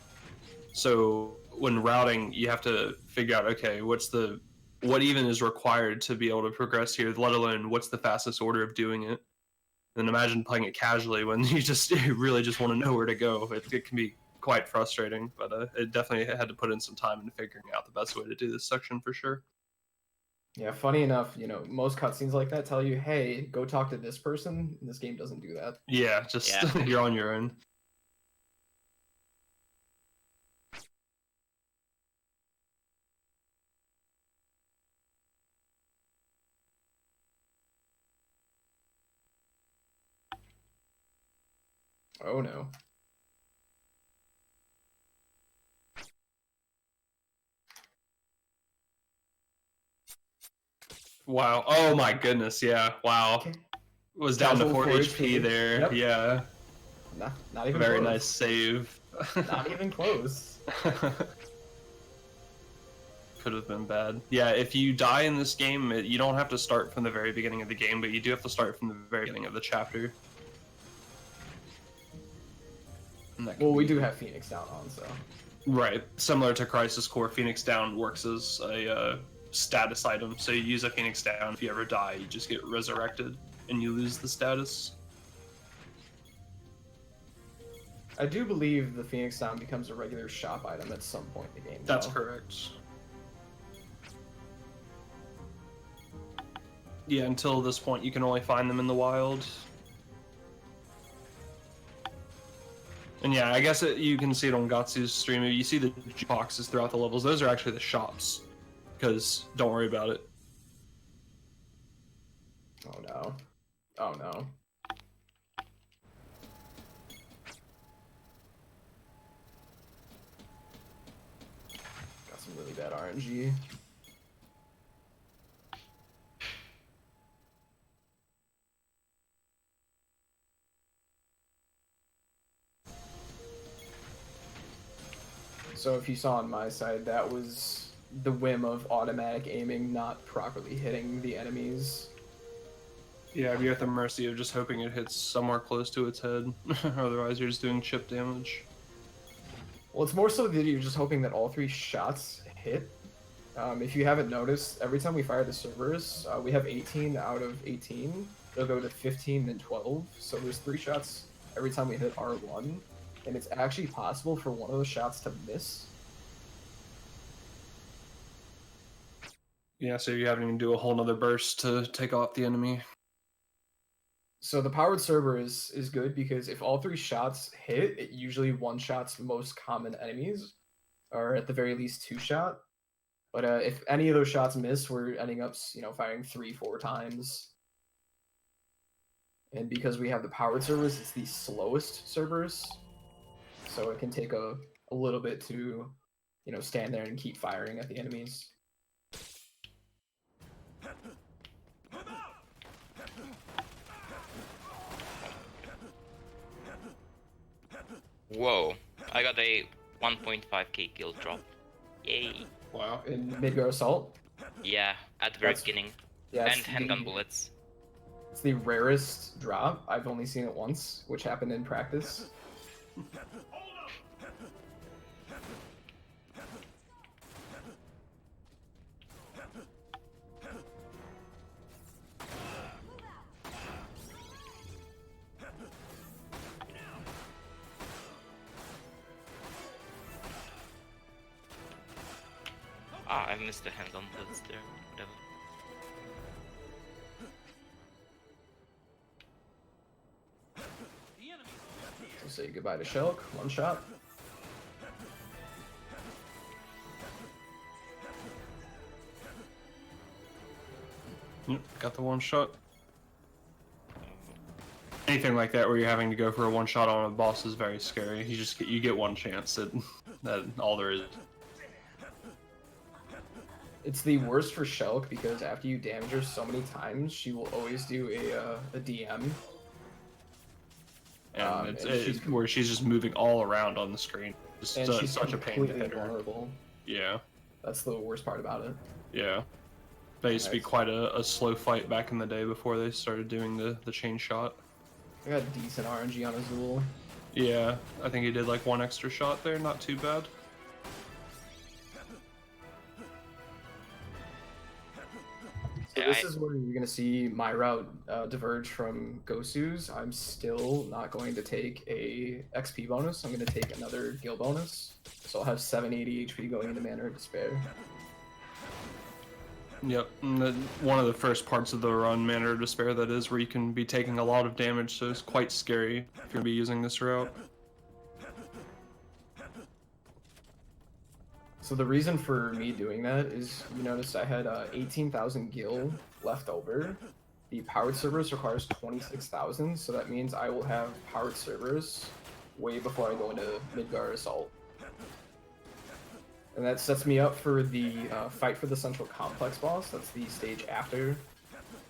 [SPEAKER 3] So when routing, you have to figure out, okay, what even is required to be able to progress here, let alone what's the fastest order of doing it. And imagine playing it casually when you really just want to know where to go. It can be quite frustrating, but it definitely had to put in some time in figuring out the best way to do this section for sure.
[SPEAKER 4] Yeah, funny enough, most cutscenes like that tell you, hey, go talk to this person, and this game doesn't do that.
[SPEAKER 3] Yeah, just you're on your own.
[SPEAKER 4] Oh no.
[SPEAKER 3] Wow. Oh my goodness. Yeah. Wow.
[SPEAKER 4] Okay.
[SPEAKER 3] Was down to
[SPEAKER 4] Casual
[SPEAKER 3] 4
[SPEAKER 4] 4
[SPEAKER 3] HP
[SPEAKER 4] HP.
[SPEAKER 3] there.
[SPEAKER 4] Yep.
[SPEAKER 3] Yeah.
[SPEAKER 4] Not even
[SPEAKER 3] Very
[SPEAKER 4] close.
[SPEAKER 3] nice save.
[SPEAKER 4] Not even close.
[SPEAKER 3] Could have been bad. Yeah, if you die in this game, you don't have to start from the very beginning of the game, but you do have to start from the very beginning of the chapter. And that can
[SPEAKER 4] Well, we
[SPEAKER 3] be-
[SPEAKER 4] do have Phoenix down on, so.
[SPEAKER 3] Right. Similar to Crisis Core, Phoenix Down works as a status item. So you use a Phoenix Down, if you ever die, you just get resurrected and you lose the status.
[SPEAKER 4] I do believe the Phoenix Down becomes a regular shop item at some point in the game.
[SPEAKER 3] That's
[SPEAKER 4] though.
[SPEAKER 3] correct. Yeah, until this point, you can only find them in the wild. And yeah, I guess you can see it on Gatsu's stream. You see the boxes throughout the levels. Those are actually the shops. Because don't worry about it.
[SPEAKER 4] Oh no. Oh no. Got some really bad RNG. So if you saw on my side, that was the whim of automatic aiming not properly hitting the enemies.
[SPEAKER 3] Yeah, you're at the mercy of just hoping it hits somewhere close to its head. Otherwise, you're just doing chip damage.
[SPEAKER 4] Well, it's more so that you're just hoping that all 3 shots hit. If you haven't noticed, every time we fire the Cerberus, we have 18 out of 18. They'll go to 15, then 12. So there's 3 shots every time we hit R1. And it's actually possible for one of those shots to miss.
[SPEAKER 3] Yeah, so you're having to do a whole nother burst to take off the enemy.
[SPEAKER 4] So the powered Cerberus is good because if all 3 shots hit, it usually one-shots most common enemies. Or at the very least 2-shot. But if any of those shots miss, we're ending up, firing 3-4 times. And because we have the powered Cerberus, it's the slowest Cerberus. So it can take a little bit to, stand there and keep firing at the enemies.
[SPEAKER 5] Whoa, I got a 1.5k kill drop. Yay.
[SPEAKER 4] Wow. In Midgar Assault?
[SPEAKER 5] Yeah, at the very
[SPEAKER 4] That's-
[SPEAKER 5] beginning.
[SPEAKER 4] Yeah,
[SPEAKER 5] And handgun bullets.
[SPEAKER 4] It's the rarest drop. I've only seen it once, which happened in practice.
[SPEAKER 5] Ah, I missed the handgun bullets there. Whatever.
[SPEAKER 4] So say goodbye to Shulk. One shot.
[SPEAKER 3] Yep, got the one shot. Anything like that where you're having to go for a one shot on a boss is very scary. You get one chance at that all there is.
[SPEAKER 4] It's the worst for Shulk because after you damage her so many times, she will always do a DM.
[SPEAKER 3] And it's
[SPEAKER 4] she's
[SPEAKER 3] where she's just moving all around on the screen. It's
[SPEAKER 4] and she's
[SPEAKER 3] such a pain to
[SPEAKER 4] completely
[SPEAKER 3] hit her.
[SPEAKER 4] vulnerable.
[SPEAKER 3] Yeah,
[SPEAKER 4] That's the worst part about it.
[SPEAKER 3] yeah. That used to be
[SPEAKER 4] Nice.
[SPEAKER 3] quite a slow fight back in the day before they started doing the chain shot.
[SPEAKER 4] I got decent RNG on Azul.
[SPEAKER 3] Yeah, I think he did like one extra shot there, not too bad.
[SPEAKER 4] So this is where you're going to see my route diverge from Gosu's. I'm still not going to take a XP bonus. I'm going to take another Gil bonus. So I'll have 780 HP going into Manor of Despair.
[SPEAKER 3] Yep, and one of the first parts of the run, Manor of Despair, that is, where you can be taking a lot of damage, so it's quite scary if you're going to be using this route.
[SPEAKER 4] So the reason for me doing that is, you noticed I had 18,000 gil left over the powered Cerberus requires 26,000, so that means I will have powered Cerberus way before I go into Midgar Assault. And that sets me up for the fight for the Central Complex boss. That's the stage after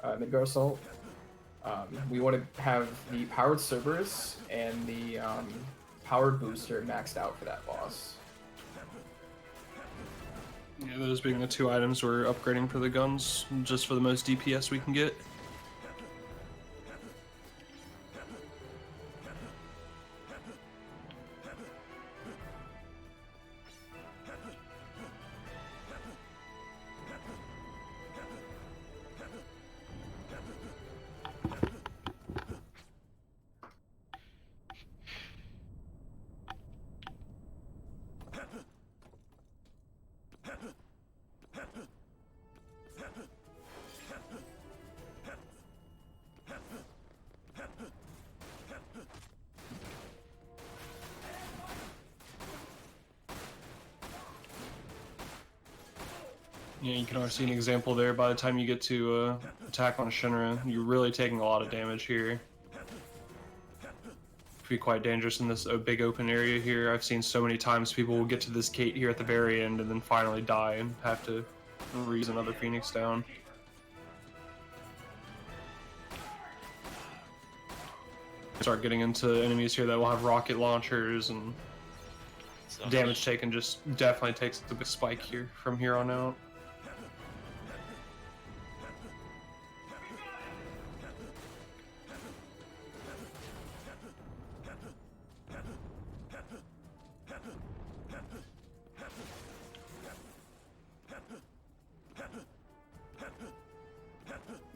[SPEAKER 4] Midgar Assault. We want to have the powered Cerberus and the powered booster maxed out for that boss.
[SPEAKER 3] Yeah, those being the two items we're upgrading for the guns, just for the most DPS we can get. Yeah, you can already see an example there. By the time you get to attack on Shinra, you're really taking a lot of damage here. Be quite dangerous in this big open area here. I've seen so many times people will get to this gate here at the very end and then finally die and have to raise another Phoenix down. Start getting into enemies here that will have rocket launchers, and damage taken just definitely takes a big spike here from here on out.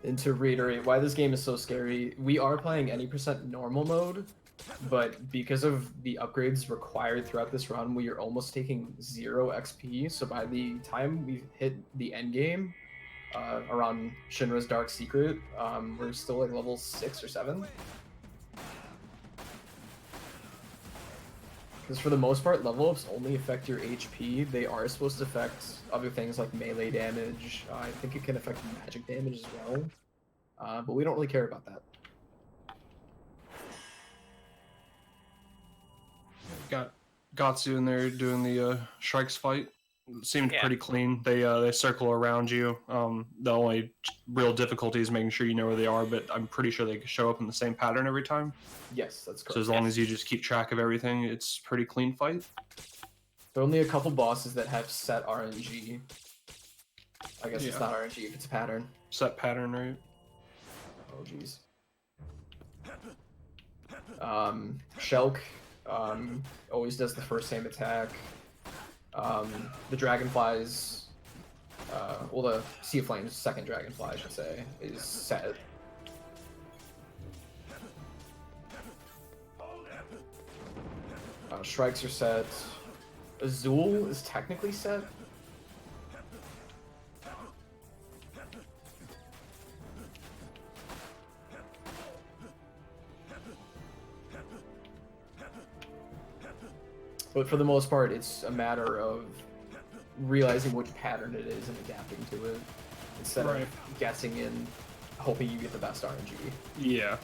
[SPEAKER 4] And to reiterate why this game is so scary, we are playing any percent normal mode, but because of the upgrades required throughout this run, we are almost taking 0 XP. So by the time we hit the end game, around Shinra's Dark Secret, we're still like level 6 or 7. Because for the most part, level ups only affect your HP. They are supposed to affect other things like melee damage. I think it can affect magic damage as well. But we don't really care about that.
[SPEAKER 3] Got Gatsu in there doing the Shrikes fight. Seemed pretty clean. They circle around you. The only real difficulty is making sure you know where they are, but I'm pretty sure they show up in the same pattern every time.
[SPEAKER 4] Yes, that's correct.
[SPEAKER 3] So as long as you just keep track of everything, it's pretty clean fight.
[SPEAKER 4] There are only a couple bosses that have set RNG. I guess it's not RNG if it's a pattern.
[SPEAKER 3] Set pattern, right?
[SPEAKER 4] Oh jeez. Shulk always does the first same attack. The Dragonflies, well, the Sea of Flames second Dragonfly, I should say, is set. Shrikes are set. Azul is technically set. But for the most part, it's a matter of realizing which pattern it is and adapting to it, instead of guessing and hoping you get the best RNG.
[SPEAKER 3] Yeah.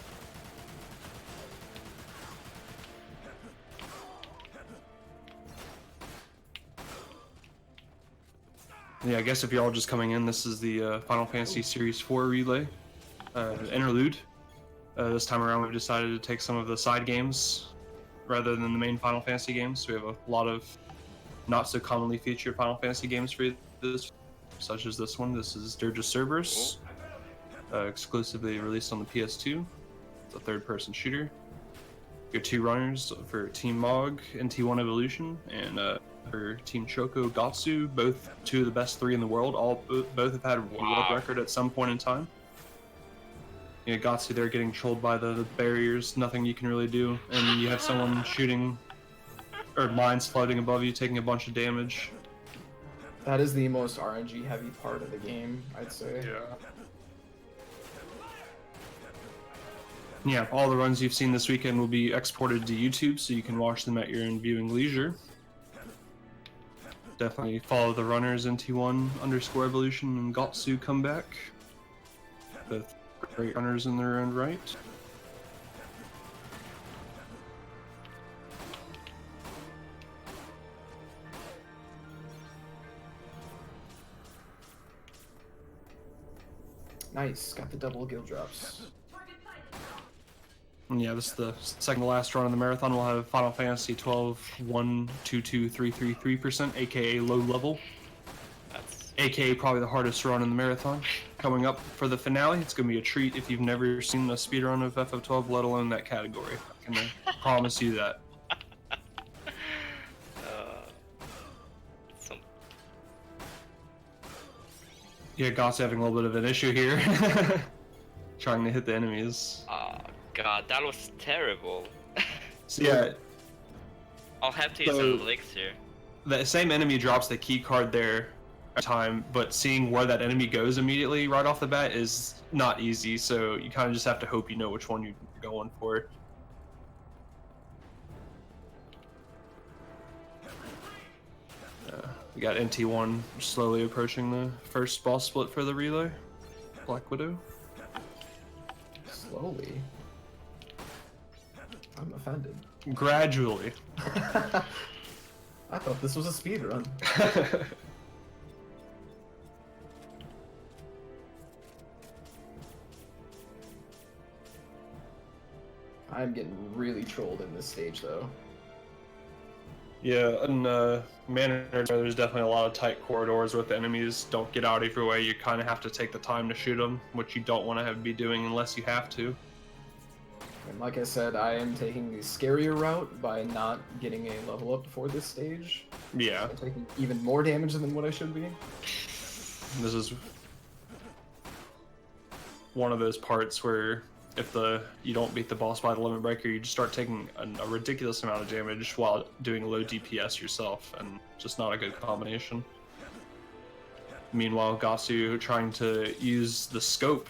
[SPEAKER 3] Yeah, I guess if you're all just coming in, this is the Final Fantasy Series 4 relay, Interlude. This time around, we've decided to take some of the side games rather than the main Final Fantasy games. We have a lot of not so commonly featured Final Fantasy games for this, such as this one. This is Dirge of Cerberus, exclusively released on the PS2. It's a third-person shooter. Your two runners for Team Mog, NT1 Evolution, and for Team Choco, Gatsu, both two of the best 3 in the world. Both have had a world record at some point in time. You know, Gatsu there getting trolled by the barriers, nothing you can really do, and you have someone shooting, or mines floating above you, taking a bunch of damage.
[SPEAKER 4] That is the most RNG heavy part of the game, I'd say.
[SPEAKER 3] Yeah, all the runs you've seen this weekend will be exported to YouTube, so you can watch them at your own viewing leisure. Definitely follow the runners NT1_Evolution and GocuComeBack. Both Great runners in their own right.
[SPEAKER 4] Nice, got the double guild drops.
[SPEAKER 3] And yeah, this is the second to last run of the marathon. We'll have Final Fantasy 12 122,333%, aka low level.
[SPEAKER 5] That's
[SPEAKER 3] AKA probably the hardest run in the marathon. Coming up for the finale, it's going to be a treat if you've never seen a speedrun of FF12, let alone that category. I can promise you that.
[SPEAKER 5] some
[SPEAKER 3] Yeah, Gott's having a little bit of an issue here. Trying to hit the enemies.
[SPEAKER 5] God, that was terrible.
[SPEAKER 3] So yeah,
[SPEAKER 5] I'll have to use
[SPEAKER 3] So-
[SPEAKER 5] an elixir.
[SPEAKER 3] the same enemy drops the key card there at time, but seeing where that enemy goes immediately right off the bat is not easy, so you kind of just have to hope you know which one you're going for. We got NT1 slowly approaching the first boss split for the relay. Black Widow.
[SPEAKER 4] Slowly. I'm offended.
[SPEAKER 3] Gradually.
[SPEAKER 4] I thought this was a speed run. I'm getting really trolled in this stage though.
[SPEAKER 3] Yeah, and Manor, there's definitely a lot of tight corridors with enemies. Don't get out of your way. You kind of have to take the time to shoot them, which you don't want to be doing unless you have to.
[SPEAKER 4] And like I said, I am taking the scarier route by not getting a level up before this stage.
[SPEAKER 3] Yeah,
[SPEAKER 4] I'm taking even more damage than what I should be.
[SPEAKER 3] this is one of those parts where if you don't beat the boss by the limit breaker, you just start taking a ridiculous amount of damage while doing low DPS yourself, and just not a good combination. Meanwhile, Gatsu trying to use the scope.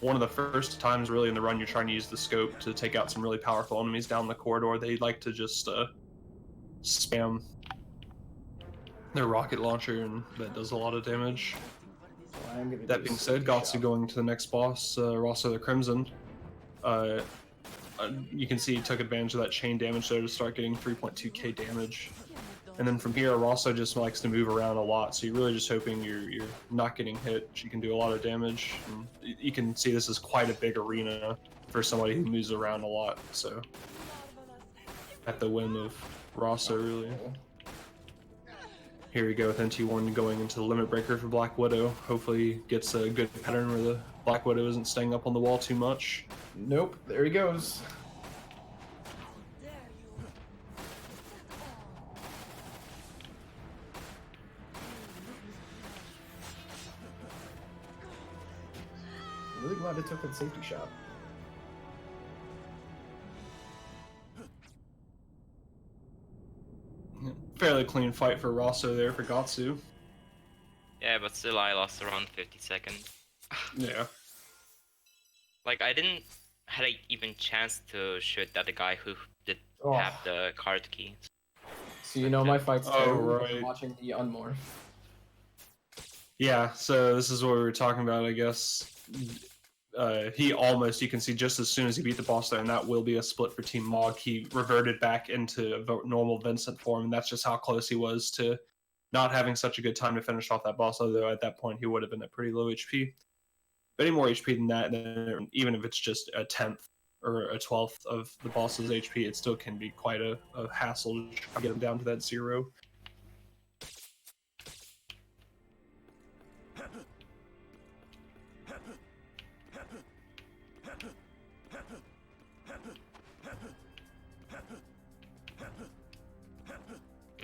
[SPEAKER 3] One of the first times really in the run you're trying to use the scope to take out some really powerful enemies down the corridor. They like to just spam their rocket launcher, and that does a lot of damage.
[SPEAKER 4] So I'm gonna
[SPEAKER 3] That
[SPEAKER 4] do
[SPEAKER 3] being
[SPEAKER 4] a
[SPEAKER 3] said,
[SPEAKER 4] safety
[SPEAKER 3] Gatsu
[SPEAKER 4] shot.
[SPEAKER 3] going to the next boss, Rosso the Crimson. You can see he took advantage of that chain damage there to start getting 3.2k damage. And then from here, Rosso just likes to move around a lot, so you're really just hoping you're not getting hit. She can do a lot of damage. And you can see this is quite a big arena for somebody who moves around a lot, so at the whim of Rosso, really. Here we go with NT1 going into the limit breaker for Black Widow. Hopefully gets a good pattern where the Black Widow isn't staying up on the wall too much.
[SPEAKER 4] Nope, there he goes. I'm really glad I took that safety shot.
[SPEAKER 3] Fairly clean fight for Rosso there for Gatsu.
[SPEAKER 5] Yeah, but still I lost around 50 seconds.
[SPEAKER 3] Yeah.
[SPEAKER 5] Like, I didn't had a even chance to shoot at the guy who did
[SPEAKER 4] Oh.
[SPEAKER 5] have the card key.
[SPEAKER 4] So you know my fight's
[SPEAKER 3] Oh,
[SPEAKER 4] terrible because I'm
[SPEAKER 3] right.
[SPEAKER 4] watching the unmorph.
[SPEAKER 3] Yeah, so this is what we were talking about, I guess. He almost, you can see just as soon as he beat the boss there, and that will be a split for Team Mog, he reverted back into normal Vincent form, and that's just how close he was to not having such a good time to finish off that boss, although at that point he would have been at pretty low HP. But any more HP than that, then even if it's just a 10th or a 12th of the boss's HP, it still can be quite a hassle to try to get him down to that 0.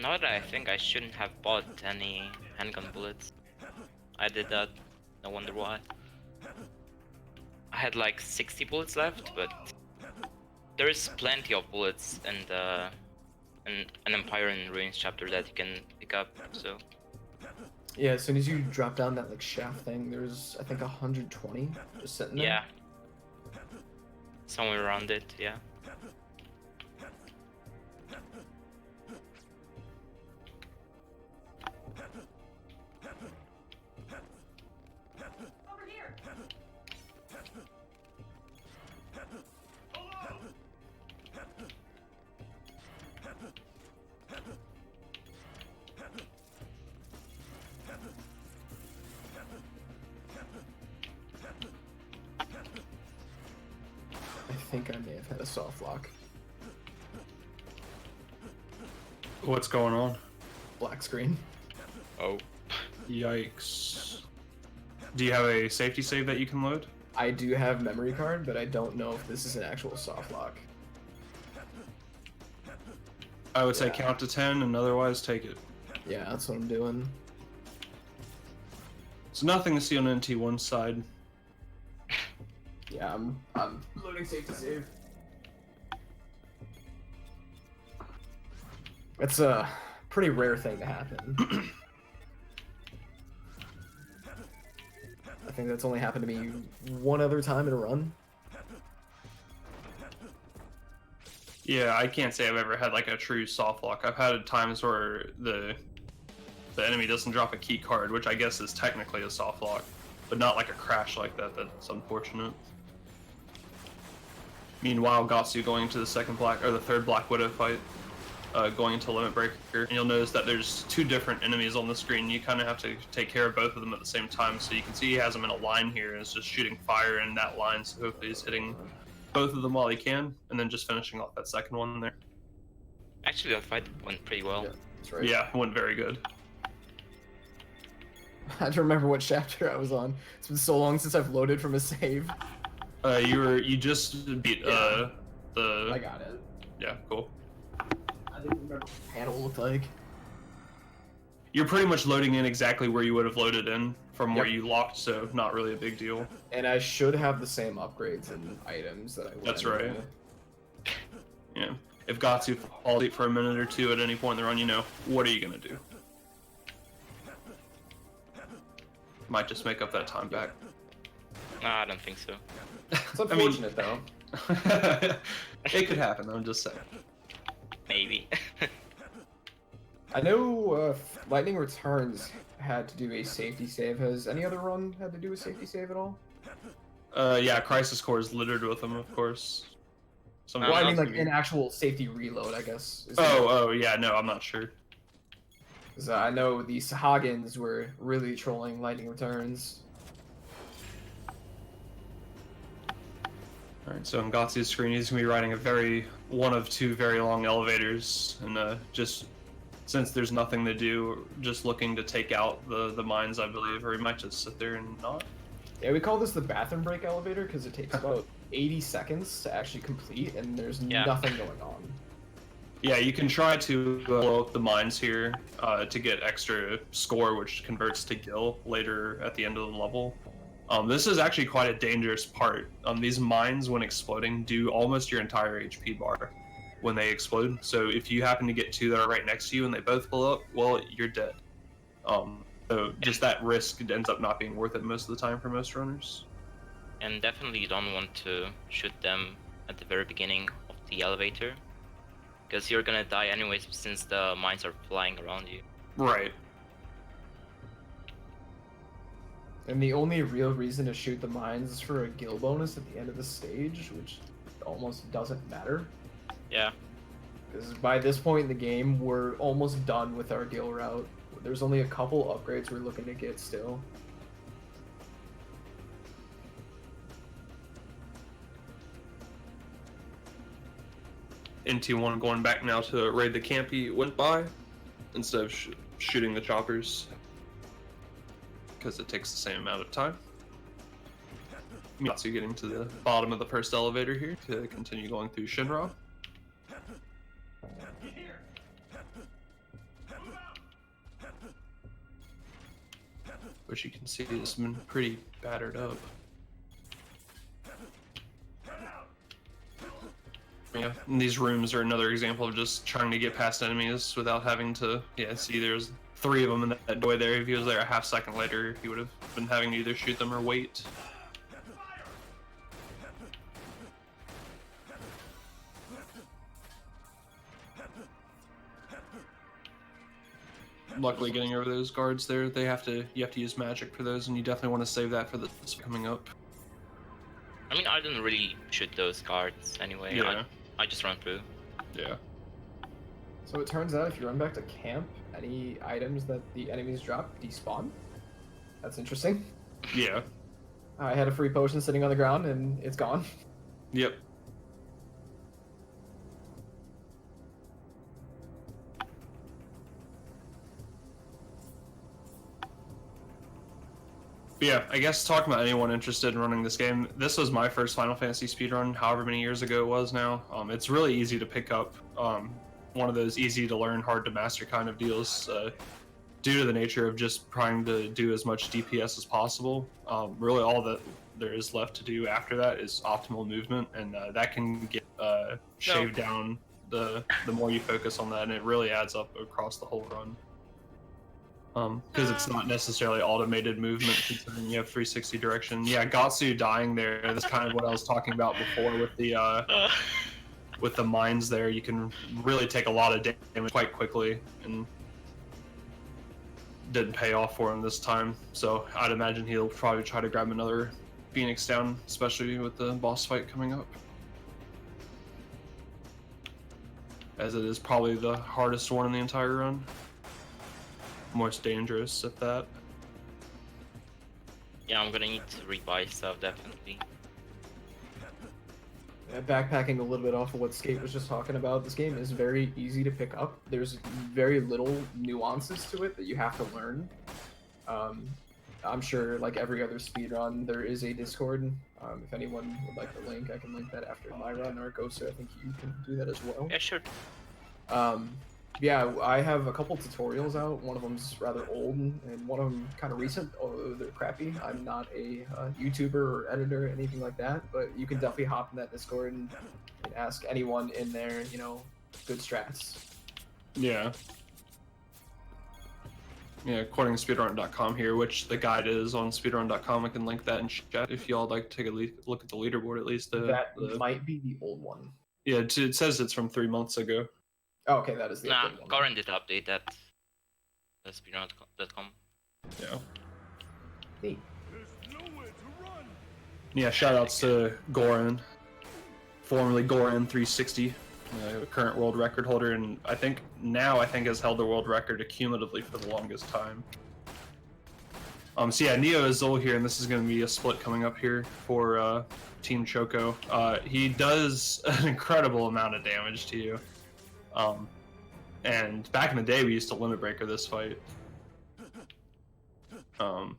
[SPEAKER 5] Now that I think, I shouldn't have bought any handgun bullets. I did that, no wonder why. I had like 60 bullets left, but there is plenty of bullets in an Empire in Ruins chapter that you can pick up, so...
[SPEAKER 4] Yeah, as soon as you drop down that like shaft thing, there's I think 120 just sitting there.
[SPEAKER 5] Yeah. Somewhere around it, yeah.
[SPEAKER 4] think I may have had a soft lock.
[SPEAKER 3] What's going on?
[SPEAKER 4] Black screen.
[SPEAKER 5] Oh.
[SPEAKER 3] Yikes. Do you have a safety save that you can load?
[SPEAKER 4] I do have memory card, but I don't know if this is an actual soft lock.
[SPEAKER 3] I would say
[SPEAKER 4] Yeah.
[SPEAKER 3] count to 10 and otherwise take it.
[SPEAKER 4] Yeah, that's what I'm doing.
[SPEAKER 3] It's nothing to see on NT1's side.
[SPEAKER 4] Yeah, I'm loading safety save. It's a pretty rare thing to happen. I think that's only happened to me one other time in a run.
[SPEAKER 3] Yeah, I can't say I've ever had like a true soft lock. I've had times where the enemy doesn't drop a key card, which I guess is technically a soft lock, but not like a crash like that. That's unfortunate. Meanwhile, Gatsu going to the third Black Widow fight, going into Limit Breaker, and you'll notice that there's two different enemies on the screen. You kind of have to take care of both of them at the same time. So you can see he has them in a line here, and is just shooting fire in that line. So hopefully he's hitting both of them while he can, and then just finishing off that second one there.
[SPEAKER 5] Actually, that fight went pretty well.
[SPEAKER 4] Yeah, that's right.
[SPEAKER 3] Yeah, went very good.
[SPEAKER 4] I don't remember what chapter I was on. It's been so long since I've loaded from a save.
[SPEAKER 3] You just beat
[SPEAKER 4] I
[SPEAKER 3] the
[SPEAKER 4] got it.
[SPEAKER 3] yeah, cool.
[SPEAKER 4] I didn't remember what the panel looked like.
[SPEAKER 3] You're pretty much loading in exactly where you would have loaded in from where
[SPEAKER 4] Yep.
[SPEAKER 3] you locked, so not really a big deal.
[SPEAKER 4] And I should have the same upgrades and items that I would.
[SPEAKER 3] That's
[SPEAKER 4] anyway.
[SPEAKER 3] right. Yeah. If Gatsu falls asleep for a minute or two at any point in the run, you know, what are you gonna do? Might just make up that time back.
[SPEAKER 5] Nah, I don't think so.
[SPEAKER 4] It's unfortunate though.
[SPEAKER 3] It could happen, I'm just saying.
[SPEAKER 5] Maybe.
[SPEAKER 4] I know Lightning Returns had to do a safety save. Has any other run had to do a safety save at all?
[SPEAKER 3] Yeah, Crisis Core is littered with them, of course. Some
[SPEAKER 4] Well, I mean,
[SPEAKER 3] else
[SPEAKER 4] like an actual safety reload, I guess.
[SPEAKER 3] Oh, yeah, no, I'm not sure.
[SPEAKER 4] Because I know the Sahagins were really trolling Lightning Returns.
[SPEAKER 3] Alright, so on Gatsu's screen, he's going to be riding one of two very long elevators, and just since there's nothing to do, just looking to take out the mines, I believe, or he might just sit there and not.
[SPEAKER 4] Yeah, we call this the bathroom break elevator because it takes about 80 seconds to actually complete, and there's nothing going on.
[SPEAKER 3] Yeah, you can try to blow up the mines here to get extra score, which converts to gil later at the end of the level. This is actually quite a dangerous part. These mines, when exploding, do almost your entire HP bar when they explode. So if you happen to get two that are right next to you and they both blow up, well, you're dead. So just that risk ends up not being worth it most of the time for most runners.
[SPEAKER 5] And definitely you don't want to shoot them at the very beginning of the elevator, because you're gonna die anyways since the mines are flying around you.
[SPEAKER 3] Right.
[SPEAKER 4] And the only real reason to shoot the mines is for a gil bonus at the end of the stage, which almost doesn't matter.
[SPEAKER 5] Yeah.
[SPEAKER 4] Because by this point in the game, we're almost done with our gil route. There's only a couple upgrades we're looking to get still.
[SPEAKER 3] NT1 going back now to raid the camp he went by instead of shooting the choppers, because it takes the same amount of time. Mitsu getting to the bottom of the first elevator here to continue going through Shinra. Which you can see has been pretty battered up. Yeah, and these rooms are another example of just trying to get past enemies without having to, see, there's 3 of them in that doorway there. If he was there a half second later, he would have been having to either shoot them or wait. Luckily, getting over those guards there, you have to use magic for those, and you definitely want to save that for this coming up.
[SPEAKER 5] I mean, I didn't really shoot those guards anyway.
[SPEAKER 3] Yeah.
[SPEAKER 5] I just run through.
[SPEAKER 3] Yeah.
[SPEAKER 4] So it turns out if you run back to camp, any items that the enemies drop despawn. That's interesting.
[SPEAKER 3] Yeah.
[SPEAKER 4] I had a free potion sitting on the ground and it's gone.
[SPEAKER 3] Yep. But yeah, I guess talking about anyone interested in running this game, this was my first Final Fantasy speedrun, however many years ago it was now. It's really easy to pick up. One of those easy to learn, hard to master kind of deals, due to the nature of just trying to do as much DPS as possible. Really all that there is left to do after that is optimal movement, and that can get shaved down the more you focus on that, and it really adds up across the whole run. Because it's not necessarily automated movement, considering you have 360 direction. Yeah, Gatsu dying there, that's kind of what I was talking about before with the mines there. You can really take a lot of damage quite quickly, and didn't pay off for him this time. So I'd imagine he'll probably try to grab another Phoenix down, especially with the boss fight coming up, as it is probably the hardest one in the entire run. Most dangerous at that.
[SPEAKER 5] Yeah, I'm gonna need to rebuy stuff, definitely.
[SPEAKER 4] Backpacking a little bit off of what Skate was just talking about, this game is very easy to pick up. There's very little nuances to it that you have to learn. I'm sure, like every other speedrun, there is a Discord. If anyone would like the link, I can link that after my run, or Gosu, I think you can do that as well.
[SPEAKER 5] Yeah, sure.
[SPEAKER 4] Yeah, I have a couple tutorials out. One of them's rather old, and one of them kind of recent, although they're crappy. I'm not a YouTuber or editor or anything like that, but you can definitely hop in that Discord and ask anyone in there, you know, good strats.
[SPEAKER 3] Yeah. Yeah, according to speedrun.com here, which the guide is on speedrun.com, I can link that in chat if y'all like to take a look at the leaderboard at least.
[SPEAKER 4] That might be the old one.
[SPEAKER 3] Yeah, it says it's from 3 months ago.
[SPEAKER 4] Oh, okay, that is the
[SPEAKER 5] Nah,
[SPEAKER 4] old one.
[SPEAKER 5] Goran did update that. Speedrun.com.
[SPEAKER 3] Yeah.
[SPEAKER 4] Neat.
[SPEAKER 3] Yeah, shoutouts to Goran, formerly Goran360, current world record holder, and I think has held the world record cumulatively for the longest time. So yeah, Neo Azul here, and this is going to be a split coming up here for Team Choco. He does an incredible amount of damage to you. And back in the day, we used to limit breaker this fight. You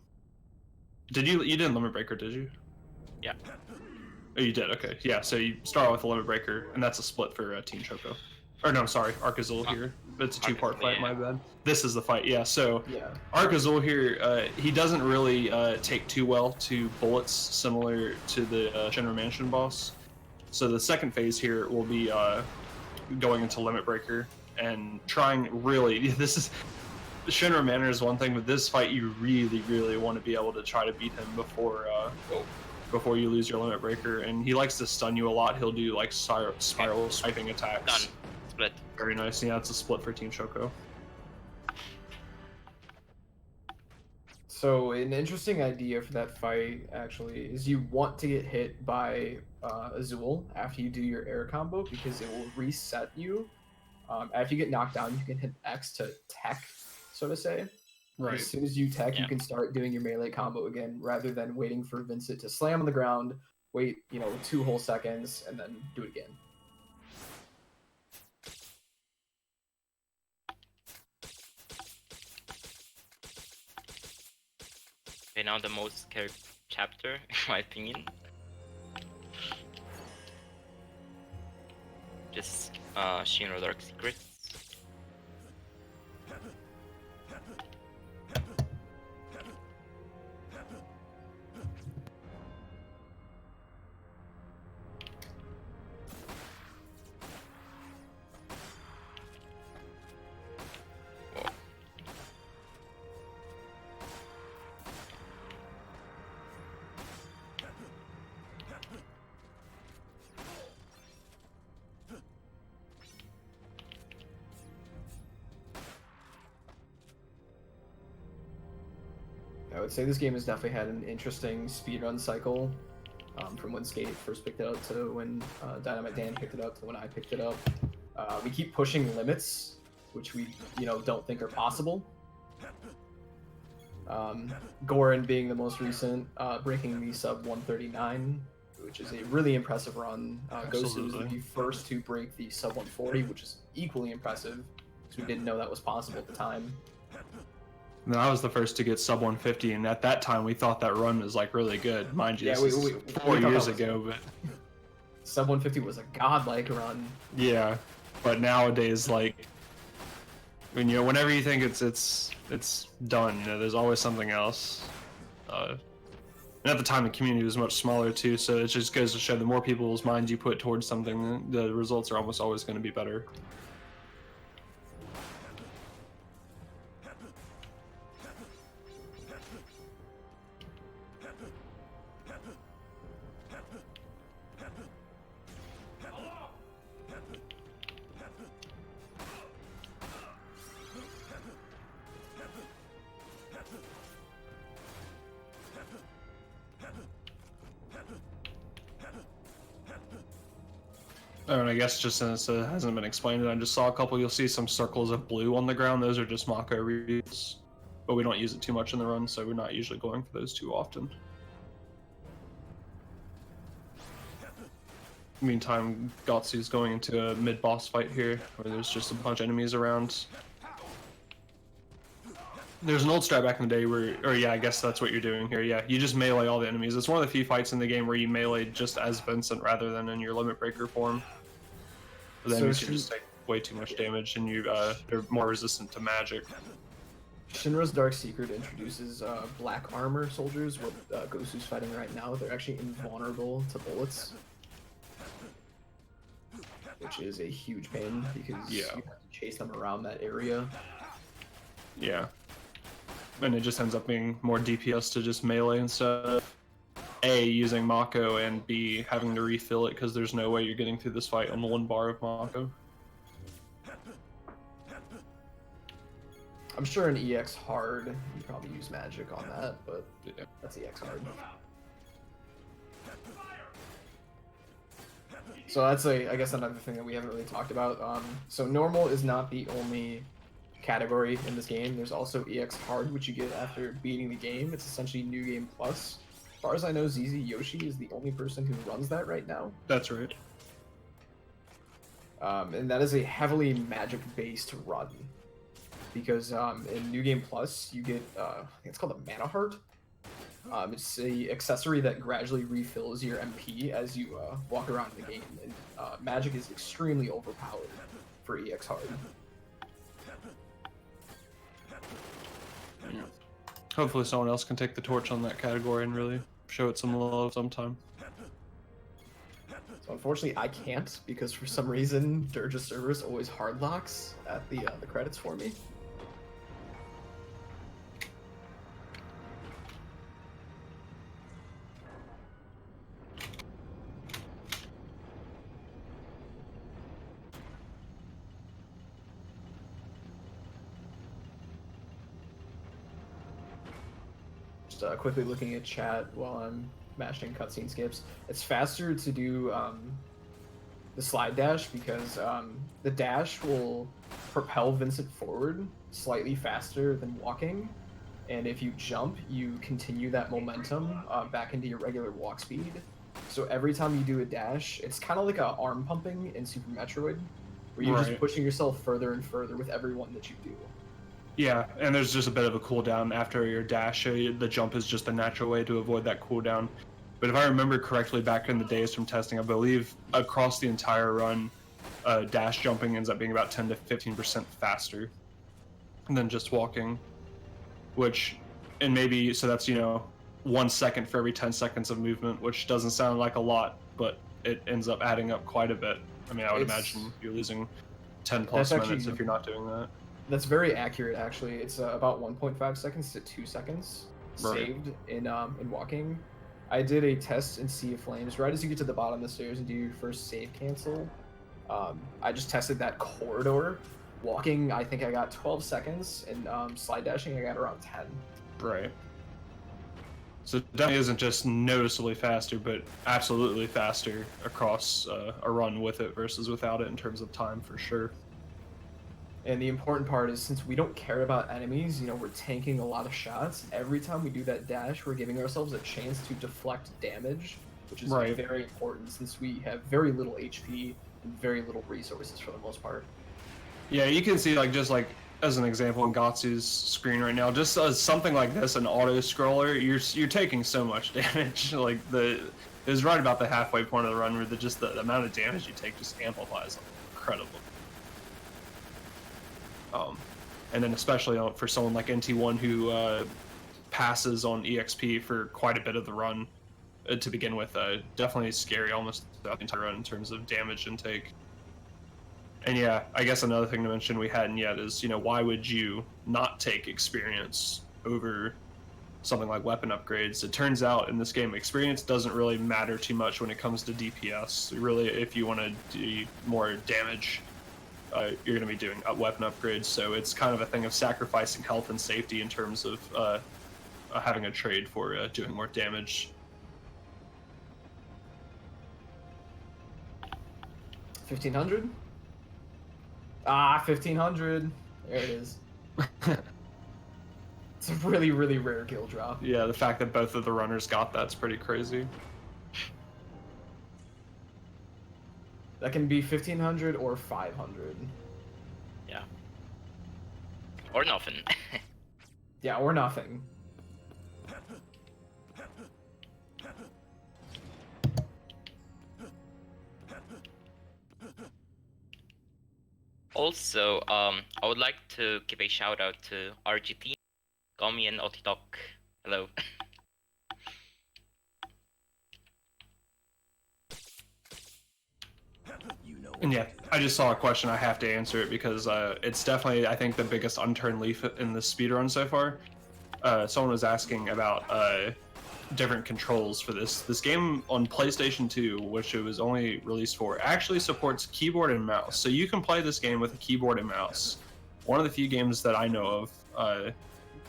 [SPEAKER 3] didn't limit breaker, did you?
[SPEAKER 5] Yeah.
[SPEAKER 3] Oh, you did. Okay. Yeah. So you start out with a limit breaker, and that's a split for Team Choco. Or no, sorry, Arcazul here. It's a two-part fight.
[SPEAKER 5] Yeah.
[SPEAKER 3] My bad. This is the fight. Yeah. So
[SPEAKER 4] Yeah.
[SPEAKER 3] Arcazul here, he doesn't really take too well to bullets, similar to the Shinra Mansion boss. So the second phase here will be going into limit breaker and trying really. This is Shinra Manor is one thing, but this fight you really want to be able to try to beat him before you lose your limit breaker. And he likes to stun you a lot. He'll do like spiral swiping attacks.
[SPEAKER 5] Done. Split.
[SPEAKER 3] Very nice. Yeah, it's a split for Team Choco.
[SPEAKER 4] So an interesting idea for that fight actually is you want to get hit by Azul after you do your air combo, because it will reset you. After you get knocked down, you can hit X to tech, so to say.
[SPEAKER 3] Right.
[SPEAKER 4] As soon as you tech,
[SPEAKER 5] Yeah.
[SPEAKER 4] you can start doing your melee combo again, rather than waiting for Vincent to slam on the ground, wait 2 whole seconds, and then do it again.
[SPEAKER 5] Okay, now the most scary chapter, in my opinion. Just Shinra Dark Secrets.
[SPEAKER 4] I would say this game has definitely had an interesting speedrun cycle, from when Skate first picked it up to when Dynamite Dan picked it up to when I picked it up. We keep pushing limits, which we don't think are possible. Goran being the most recent, breaking the sub 139, which is a really impressive run. Gosu was the first to break the sub 140, which is equally impressive, because we didn't know that was possible at the time.
[SPEAKER 3] And I was the first to get sub 150, and at that time we thought that run was like really good. Mind you,
[SPEAKER 4] Yeah,
[SPEAKER 3] this is
[SPEAKER 4] we
[SPEAKER 3] 4
[SPEAKER 4] thought that
[SPEAKER 3] years
[SPEAKER 4] was-
[SPEAKER 3] ago, but
[SPEAKER 4] Sub 150 was a godlike run.
[SPEAKER 3] yeah. But nowadays, like, when whenever you think it's done, you know, there's always something else. And at the time, the community was much smaller too, so it just goes to show the more people's minds you put towards something, the results are almost always going to be better. And I guess just since it hasn't been explained, I just saw a couple. You'll see some circles of blue on the ground. Those are just Mako reveals, but we don't use it too much in the run, so we're not usually going for those too often. Meantime, Gotsu's going into a mid-boss fight here, where there's just a bunch of enemies around. There's an old strat back in the day where, or yeah, I guess that's what you're doing here. Yeah, you just melee all the enemies. It's one of the few fights in the game where you melee just as Vincent rather than in your limit breaker form. The enemies can just take way too much damage, and they're more resistant to magic.
[SPEAKER 4] Shinra's Dark Secret introduces black armor soldiers, what Gosu's fighting right now. They're actually invulnerable to bullets, which is a huge pain because you have to chase them around that area.
[SPEAKER 3] Yeah. And it just ends up being more DPS to just melee instead of A, using Mako, and B, having to refill it because there's no way you're getting through this fight on 1 bar of Mako.
[SPEAKER 4] I'm sure in EX hard, you probably use magic on that, but
[SPEAKER 3] Yeah.
[SPEAKER 4] that's EX hard. So that's I guess another thing that we haven't really talked about. So normal is not the only category in this game. There's also EX hard, which you get after beating the game. It's essentially New Game Plus. As far as I know, ZZ Yoshi is the only person who runs that right now.
[SPEAKER 3] That's right.
[SPEAKER 4] And that is a heavily magic-based run. Because in New Game Plus, you get, I think it's called a Mana Heart. It's a accessory that gradually refills your MP as you walk around the game. And magic is extremely overpowered for EX hard.
[SPEAKER 3] Hopefully someone else can take the torch on that category and really show it some love sometime.
[SPEAKER 4] So unfortunately, I can't because for some reason, Dirge of Cerberus always hard locks at the credits for me. Quickly looking at chat while I'm mashing cutscene skips. It's faster to do the slide dash because the dash will propel Vincent forward slightly faster than walking, and if you jump, you continue that momentum back into your regular walk speed. So every time you do a dash, it's kind of like a arm pumping in Super Metroid, where you're just pushing yourself further and further with every one that you do.
[SPEAKER 3] Yeah, and there's just a bit of a cooldown after your dash. The jump is just a natural way to avoid that cooldown. But if I remember correctly, back in the days from testing, I believe across the entire run, dash jumping ends up being about 10 to 15% faster than just walking. Which, and maybe, so that's, 1 second for every 10 seconds of movement, which doesn't sound like a lot, but it ends up adding up quite a bit. I mean, I would imagine you're losing 10 plus minutes if you're not doing that.
[SPEAKER 4] That's very accurate, actually. It's about 1.5 seconds to 2 seconds saved in walking. I did a test in Sea of Flames right as you get to the bottom of the stairs and do your first save cancel. I just tested that corridor. Walking, I think I got 12 seconds, and slide dashing, I got around 10.
[SPEAKER 3] Right. So it definitely isn't just noticeably faster, but absolutely faster across a run with it versus without it in terms of time, for sure.
[SPEAKER 4] And the important part is, since we don't care about enemies, we're tanking a lot of shots. Every time we do that dash, we're giving ourselves a chance to deflect damage, which is very important since we have very little HP and very little resources for the most part.
[SPEAKER 3] Yeah, you can see as an example on Gatsu's screen right now, just as something like this, an auto scroller, you're taking so much damage. Like it was right about the halfway point of the run where the amount of damage you take just amplifies, incredible. And then especially for someone like NT1 who passes on EXP for quite a bit of the run to begin with, definitely scary almost throughout the entire run in terms of damage intake. And yeah, I guess another thing to mention we hadn't yet is, why would you not take experience over something like weapon upgrades? It turns out in this game, experience doesn't really matter too much when it comes to DPS. Really, if you want to do more damage, you're going to be doing weapon upgrades. So it's kind of a thing of sacrificing health and safety in terms of having a trade for doing more damage.
[SPEAKER 4] 1500? Ah, 1500. There it is. It's a really, really rare kill drop.
[SPEAKER 3] Yeah, the fact that both of the runners got that's pretty crazy.
[SPEAKER 4] That can be 1500 or 500.
[SPEAKER 5] Yeah. Or nothing.
[SPEAKER 4] Yeah, or nothing.
[SPEAKER 5] Also, I would like to give a shout out to RGT, Gomi, and Otitok. Hello.
[SPEAKER 3] And yeah, I just saw a question, I have to answer it because it's definitely, I think, the biggest unturned leaf in the speedrun so far. Someone was asking about different controls for this. This game on PlayStation 2, which it was only released for, actually supports keyboard and mouse. So you can play this game with a keyboard and mouse. One of the few games that I know of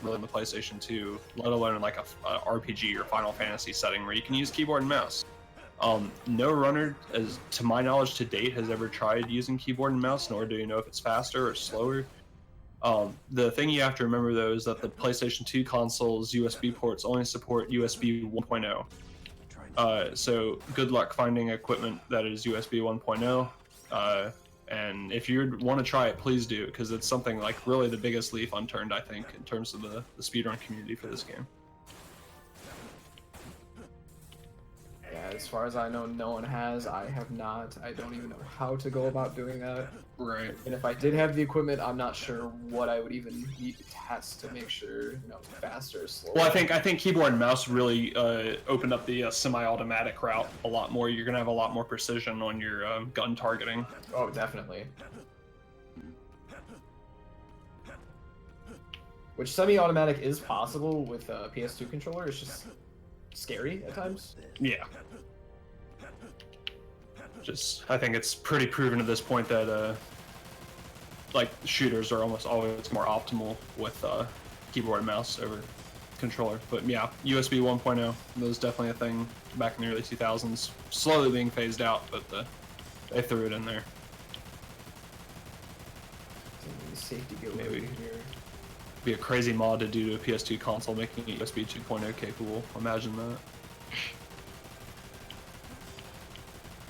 [SPEAKER 3] really in the PlayStation 2, let alone in like a RPG or Final Fantasy setting where you can use keyboard and mouse. No runner, as to my knowledge to date, has ever tried using keyboard and mouse, nor do you know if it's faster or slower. The thing you have to remember though is that the PlayStation 2 console's USB ports only support USB 1.0. So good luck finding equipment that is USB 1.0. And if you want to try it, please do, because it's something like really the biggest leaf unturned, I think, in terms of the speedrun community for this game.
[SPEAKER 4] Yeah, as far as I know, no one has. I have not. I don't even know how to go about doing that.
[SPEAKER 3] Right.
[SPEAKER 4] And if I did have the equipment, I'm not sure what I would even need to test to make sure, faster or slower.
[SPEAKER 3] Well, I think keyboard and mouse really opened up the semi-automatic route a lot more. You're gonna have a lot more precision on your gun targeting.
[SPEAKER 4] Oh, definitely. Which semi-automatic is possible with a PS2 controller. It's just scary at times.
[SPEAKER 3] Yeah. I think it's pretty proven at this point that like shooters are almost always more optimal with keyboard and mouse over controller. But yeah, USB 1.0 was definitely a thing back in the early 2000s. Slowly being phased out, but they threw it in there.
[SPEAKER 4] Safety go
[SPEAKER 3] Maybe.
[SPEAKER 4] over here.
[SPEAKER 3] Be a crazy mod to do to a PS2 console, making it USB 2.0 capable. Imagine that.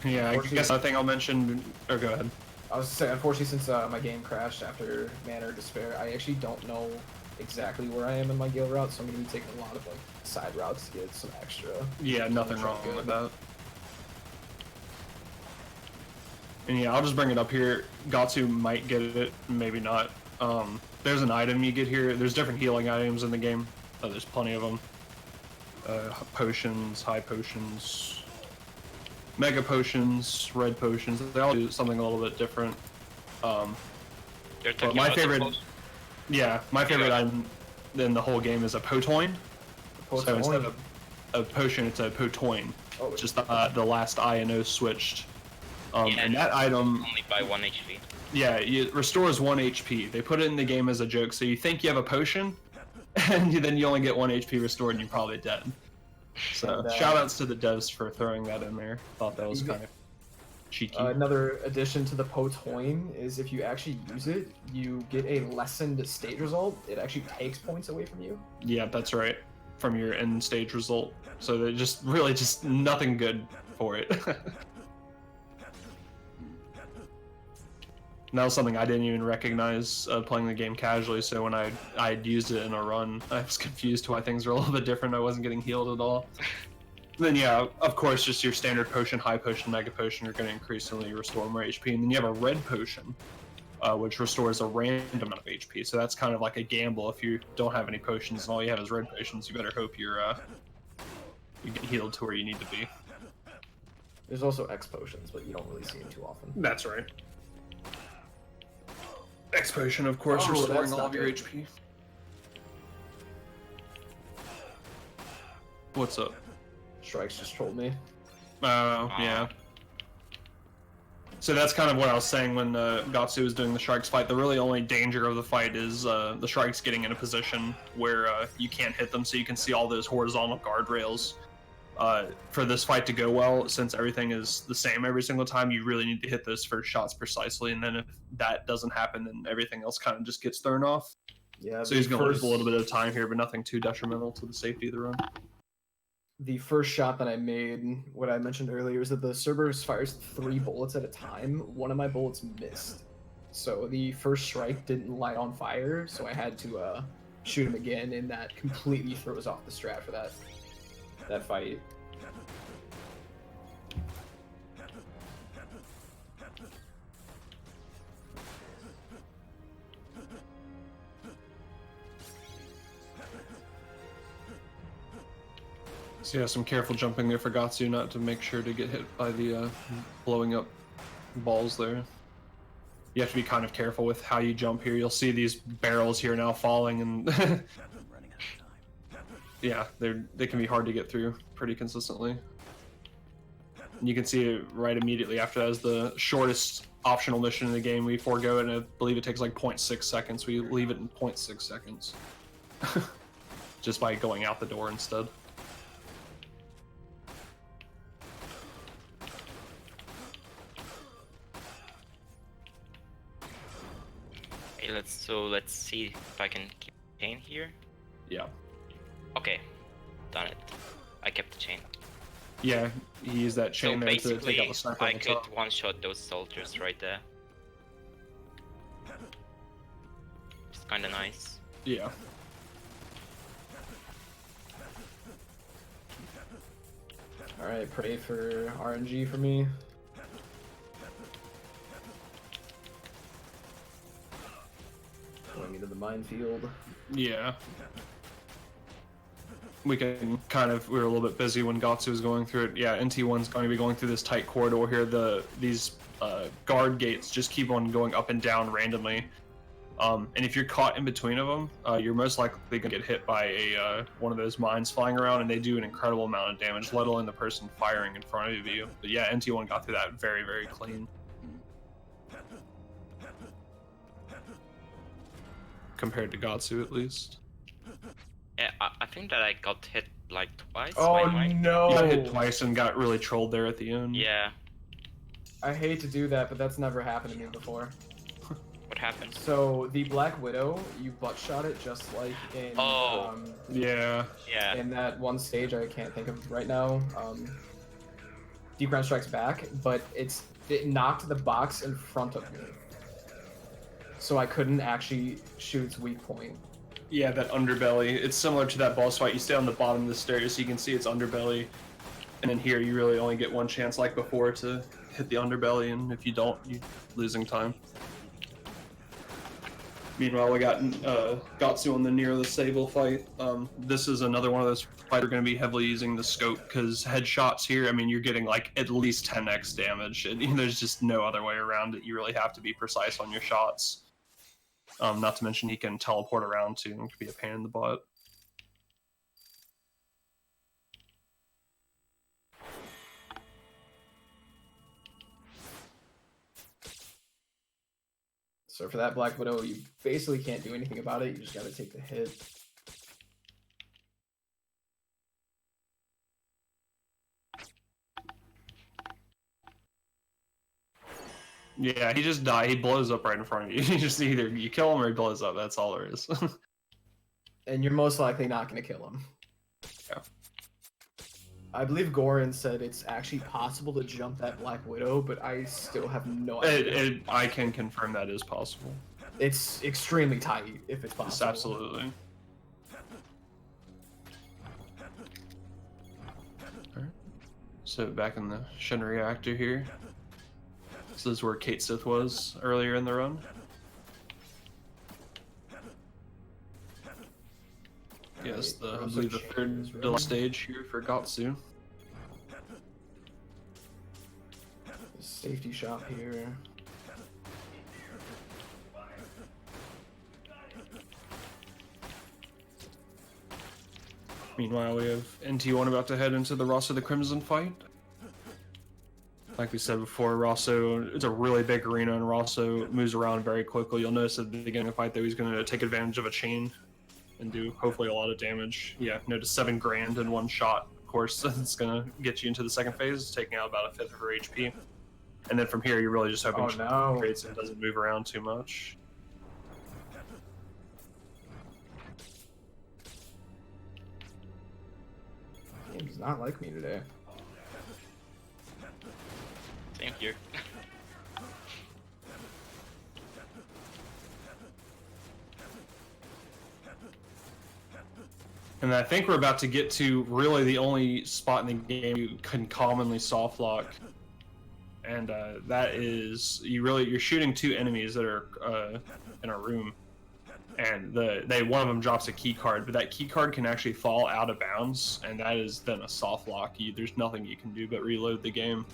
[SPEAKER 3] Yeah, I guess another thing I'll mention. Oh, go ahead.
[SPEAKER 4] I was saying, unfortunately, since my game crashed after Manor of Despair, I actually don't know exactly where I am in my guild route, so I'm gonna be taking a lot of side routes to get some extra.
[SPEAKER 3] Yeah, nothing wrong with that. And yeah, I'll just bring it up here. Gatsu might get it, maybe not. There's an item you get here. There's different healing items in the game. There's plenty of them. Potions, high potions, mega potions, red potions. They all do something a little bit different.
[SPEAKER 5] You're talking
[SPEAKER 3] my
[SPEAKER 5] about
[SPEAKER 3] favorite,
[SPEAKER 5] the post?
[SPEAKER 3] yeah, my favorite item in the whole game is a potoin. So instead of a potion, it's a potoin.
[SPEAKER 4] Oh,
[SPEAKER 3] It's just the last I and O switched.
[SPEAKER 5] Yeah,
[SPEAKER 3] And that item,
[SPEAKER 5] only by 1 HP.
[SPEAKER 3] yeah, it restores 1 HP. They put it in the game as a joke, so you think you have a potion, and then you only get 1 HP restored and you're probably dead. So,
[SPEAKER 4] And,
[SPEAKER 3] shoutouts to the devs for throwing that in there. Thought that was kind of cheeky.
[SPEAKER 4] Another addition to the Potoin is if you actually use it, you get a lessened stage result. It actually takes points away from you.
[SPEAKER 3] Yeah, that's right. From your end stage result. So they're just really just nothing good for it. And that was something I didn't even recognize playing the game casually, so when I'd used it in a run, I was confused why things were a little bit different. I wasn't getting healed at all. Then yeah, of course, just your standard potion, high potion, mega potion are going to increasingly restore more HP. And then you have a red potion, which restores a random amount of HP. So that's kind of like a gamble. If you don't have any potions and all you have is red potions, you better hope you get healed to where you need to be.
[SPEAKER 4] There's also X potions, but you don't really see them too often.
[SPEAKER 3] That's right. X potion, of course,
[SPEAKER 4] Oh,
[SPEAKER 3] restoring
[SPEAKER 4] that's
[SPEAKER 3] all
[SPEAKER 4] not
[SPEAKER 3] of your
[SPEAKER 4] good.
[SPEAKER 3] HP. What's up?
[SPEAKER 4] Strikes just trolled me.
[SPEAKER 3] Oh, yeah. So that's kind of what I was saying when Gatsu was doing the Shrikes fight. The really only danger of the fight is the Shrikes getting in a position where you can't hit them, so you can see all those horizontal guardrails. For this fight to go well, since everything is the same every single time, you really need to hit those first shots precisely, and then if that doesn't happen, then everything else kind of just gets thrown off.
[SPEAKER 4] Yeah.
[SPEAKER 3] So he's going to lose a little bit of time here, but nothing too detrimental to the safety of the run.
[SPEAKER 4] The first shot that I made, what I mentioned earlier, is that the Cerberus fires 3 bullets at a time. One of my bullets missed. So the first strike didn't light on fire, so I had to shoot him again, and that completely throws off the strat for that fight.
[SPEAKER 3] So yeah, some careful jumping there for Gatsu not to make sure to get hit by the blowing up balls there. You have to be kind of careful with how you jump here. You'll see these barrels here now falling, and yeah, they can be hard to get through pretty consistently. And you can see it right immediately after that is the shortest optional mission in the game. We forego it, and I believe it takes like 0.6 seconds. We leave it in 0.6 seconds. Just by going out the door instead.
[SPEAKER 5] Okay, let's see if I can keep the chain here.
[SPEAKER 3] Yeah.
[SPEAKER 5] Okay, done it. I kept the chain.
[SPEAKER 3] Yeah, he used that
[SPEAKER 5] So
[SPEAKER 3] chain there to
[SPEAKER 5] basically,
[SPEAKER 3] take out the sniper
[SPEAKER 5] I
[SPEAKER 3] on the
[SPEAKER 5] could
[SPEAKER 3] top.
[SPEAKER 5] one-shot those soldiers right there. It's kind of nice.
[SPEAKER 3] Yeah.
[SPEAKER 4] Alright, pray for RNG for me. Going into the minefield.
[SPEAKER 3] Yeah. We were a little bit busy when Gatsu was going through it. Yeah, NT1's going to be going through this tight corridor here. These guard gates just keep on going up and down randomly. And if you're caught in between of them, you're most likely going to get hit by one of those mines flying around, and they do an incredible amount of damage, let alone the person firing in front of you. But yeah, NT1 got through that very, very clean. Compared to Gatsu, at least.
[SPEAKER 5] Yeah, I think that I got hit like twice.
[SPEAKER 4] Oh
[SPEAKER 5] by mine.
[SPEAKER 4] no!
[SPEAKER 3] You got hit twice and got really trolled there at the end.
[SPEAKER 5] Yeah.
[SPEAKER 4] I hate to do that, but that's never happened to me before.
[SPEAKER 5] What happened?
[SPEAKER 4] So the Black Widow, you butt shot it just like in
[SPEAKER 3] Yeah.
[SPEAKER 5] Yeah.
[SPEAKER 4] in that one stage I can't think of right now. Deep Ground Strikes Back, but it knocked the box in front of me, so I couldn't actually shoot its weak point.
[SPEAKER 3] Yeah, that underbelly. It's similar to that boss fight. You stay on the bottom of the stairs so you can see its underbelly. And then here you really only get one chance like before to hit the underbelly, and if you don't, you're losing time. Meanwhile, we got Gatsu on the near the Sable fight. This is another one of those fights we're going to be heavily using the scope, because headshots here, I mean, you're getting like at least 10x damage. And there's just no other way around it. You really have to be precise on your shots. Not to mention he can teleport around too, and it can be a pain in the butt.
[SPEAKER 4] So for that Black Widow, you basically can't do anything about it. You just got to take the hit.
[SPEAKER 3] Yeah, he just died. He blows up right in front of you. You just either you kill him or he blows up. That's all there is.
[SPEAKER 4] And you're most likely not going to kill him.
[SPEAKER 3] Yeah.
[SPEAKER 4] I believe Goran said it's actually possible to jump that Black Widow, but I still have no idea.
[SPEAKER 3] I can confirm that is possible.
[SPEAKER 4] It's extremely tight if it's
[SPEAKER 3] Yes,
[SPEAKER 4] possible.
[SPEAKER 3] absolutely. Alright. So back in the Shen reactor here. This is where Kate Sith was earlier in the run. Yes, I believe the third stage here for Gatsu.
[SPEAKER 4] Safety shop here.
[SPEAKER 3] Meanwhile, we have NT1 about to head into the Rosso the Crimson fight. Like we said before, Rosso, it's a really big arena, and Rosso moves around very quickly. You'll notice at the beginning of the fight, though, he's going to take advantage of a chain and do hopefully a lot of damage. Yeah, notice 7 grand in one shot. Of course, it's going to get you into the second phase, taking out about a fifth of her HP. And then from here, you're really just hoping she creates and doesn't move around too much.
[SPEAKER 4] Game does not like me today.
[SPEAKER 5] Same here.
[SPEAKER 3] And I think we're about to get to really the only spot in the game you can commonly soft lock, and that is you're shooting 2 enemies that are in a room, and one of them drops a key card, but that key card can actually fall out of bounds, and that is then a soft lock. There's nothing you can do but reload the game.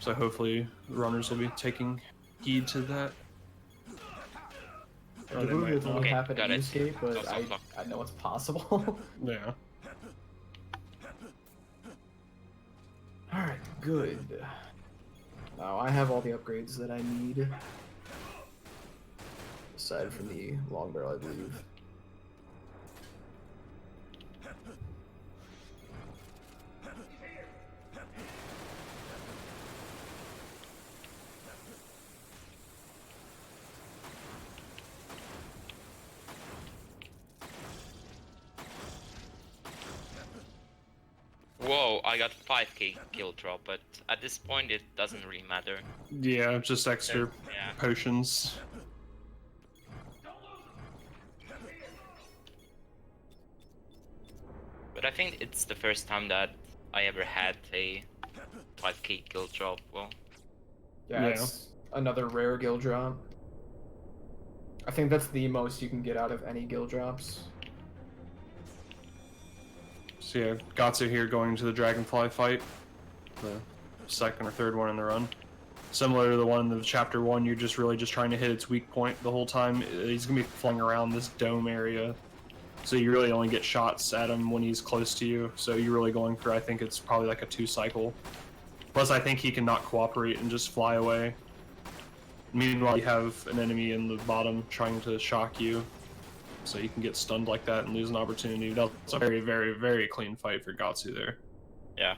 [SPEAKER 3] So hopefully the runners will be taking heed to that.
[SPEAKER 4] I do believe it's only
[SPEAKER 5] Okay,
[SPEAKER 4] happened
[SPEAKER 5] got
[SPEAKER 4] in
[SPEAKER 5] it.
[SPEAKER 4] Escape, but
[SPEAKER 5] Soft lock.
[SPEAKER 4] I know it's possible.
[SPEAKER 3] Yeah.
[SPEAKER 4] Alright, good. Now I have all the upgrades that I need. Aside from the long barrel, I believe.
[SPEAKER 5] Whoa, I got 5k kill drop, but at this point it doesn't really matter.
[SPEAKER 3] Yeah, just extra
[SPEAKER 5] Yeah.
[SPEAKER 3] potions.
[SPEAKER 5] But I think it's the first time that I ever had a 5k kill drop. Well,
[SPEAKER 4] Yeah,
[SPEAKER 3] Yeah.
[SPEAKER 4] it's another rare guild drop. I think that's the most you can get out of any guild drops.
[SPEAKER 3] So yeah, Gatsu here going to the Dragonfly fight, the second or third one in the run. Similar to the one in the chapter 1, you're just really just trying to hit its weak point the whole time. He's gonna be flying around this dome area, so you really only get shots at him when he's close to you. So you're really going for, I think it's probably like a 2 cycle. Plus, I think he can not cooperate and just fly away. Meanwhile, you have an enemy in the bottom trying to shock you, so you can get stunned like that and lose an opportunity. That's a very, very, very clean fight for Gatsu there.
[SPEAKER 5] yeah.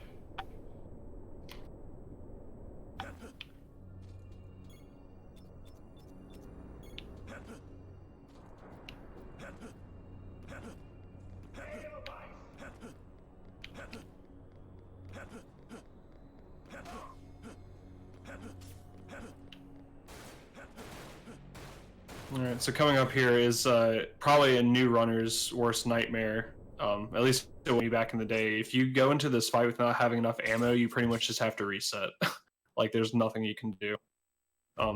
[SPEAKER 3] Alright, so coming up here is probably a new runner's worst nightmare. At least way back in the day. If you go into this fight with not having enough ammo, you pretty much just have to reset. Like, there's nothing you can do.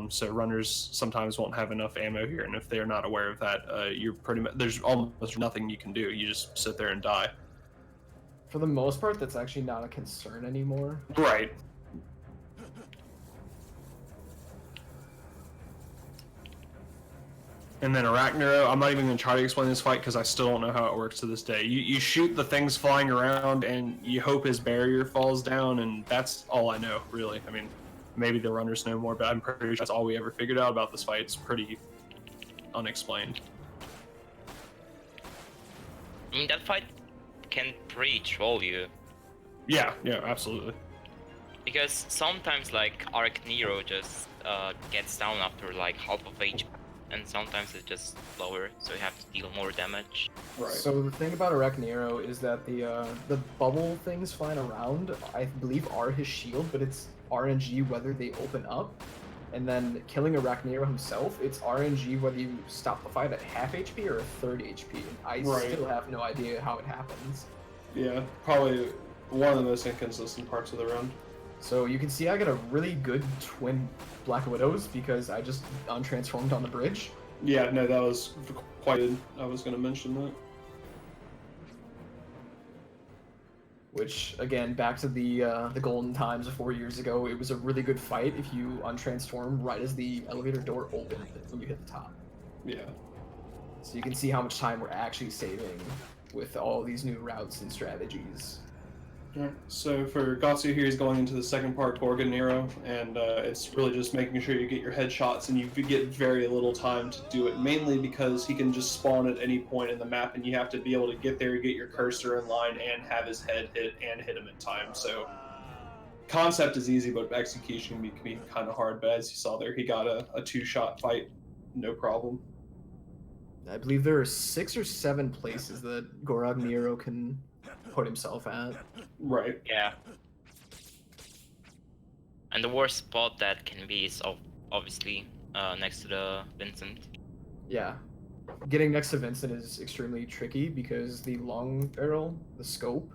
[SPEAKER 3] So runners sometimes won't have enough ammo here, and if they're not aware of that, you're pretty much, there's almost nothing you can do. You just sit there and die.
[SPEAKER 4] For the most part, that's actually not a concern anymore.
[SPEAKER 3] Right. And then Arachnero, I'm not even going to try to explain this fight because I still don't know how it works to this day. You shoot the things flying around and you hope his barrier falls down, and that's all I know, really. I mean, maybe the runners know more, but I'm pretty sure that's all we ever figured out about this fight. It's pretty unexplained.
[SPEAKER 5] I mean, that fight can pretty troll you.
[SPEAKER 3] Yeah, absolutely.
[SPEAKER 5] Because sometimes, like, Arachnero just gets down after, like, half of HP, and sometimes it's just slower, so you have to deal more damage.
[SPEAKER 3] Right.
[SPEAKER 4] So the thing about Arachnero is that the bubble things flying around, I believe, are his shield, but it's RNG whether they open up. And then killing Arachnero himself, it's RNG whether you stop the fight at half HP or a third HP. I still have no idea how it happens.
[SPEAKER 3] Yeah, probably one of the most inconsistent parts of the run.
[SPEAKER 4] So you can see I got a really good twin Black Widows because I just untransformed on the bridge.
[SPEAKER 3] Yeah, no, that was quite good. I was going to mention that.
[SPEAKER 4] Which, again, back to the golden times of 4 years ago, it was a really good fight if you untransform right as the elevator door opened when you hit the top.
[SPEAKER 3] Yeah.
[SPEAKER 4] So you can see how much time we're actually saving with all these new routes and strategies.
[SPEAKER 3] Alright, so for Gatsu here, he's going into the second part, Gorgon Nero, and it's really just making sure you get your headshots, and you get very little time to do it, mainly because he can just spawn at any point in the map, and you have to be able to get there, get your cursor in line, and have his head hit, and hit him in time. So concept is easy, but execution can be kind of hard, but as you saw there, he got a two-shot fight, no problem.
[SPEAKER 4] I believe there are 6 or 7 places that Gorog Nero can put himself at.
[SPEAKER 3] Right.
[SPEAKER 5] Yeah. And the worst spot that can be is obviously next to the Vincent.
[SPEAKER 4] Yeah. Getting next to Vincent is extremely tricky because the long barrel, the scope,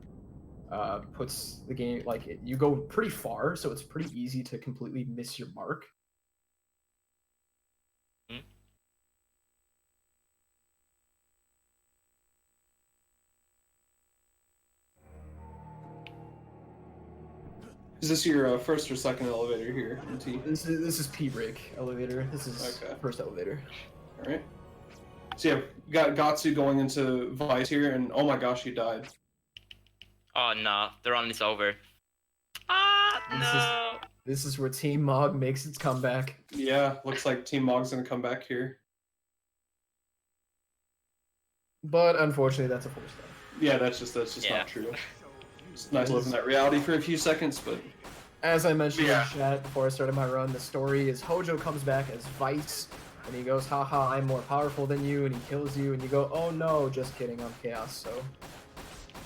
[SPEAKER 4] puts the game, like, you go pretty far, so it's pretty easy to completely miss your mark.
[SPEAKER 3] Is this your first or second elevator here, MT?
[SPEAKER 4] This is P-break elevator. This is first elevator.
[SPEAKER 3] All right. So yeah, got Gatsu going into Vice here, and oh my gosh, he died.
[SPEAKER 5] Oh no, the run is over. Ah, no!
[SPEAKER 4] This is where Team Mog makes its comeback.
[SPEAKER 3] Yeah, looks like Team Mog's gonna come back here.
[SPEAKER 4] But unfortunately, that's a 4-star.
[SPEAKER 3] Yeah, that's just not true. It's nice living that reality for a few seconds, but
[SPEAKER 4] as I mentioned in chat before I started my run, the story is Hojo comes back as Vice, and he goes, haha, I'm more powerful than you, and he kills you, and you go, oh no, just kidding, I'm Chaos, so...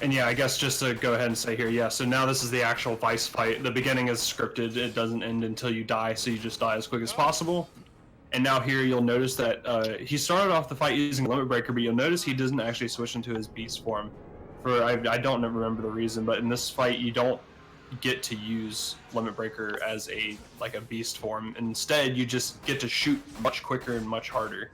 [SPEAKER 3] And yeah, I guess just to go ahead and say here, yeah, so now this is the actual Vice fight. The beginning is scripted, it doesn't end until you die, so you just die as quick as possible. And now here you'll notice that he started off the fight using Limit Breaker, but you'll notice he doesn't actually switch into his beast form. I don't remember the reason, but in this fight you don't get to use Limit Breaker as a beast form. Instead, you just get to shoot much quicker and much harder,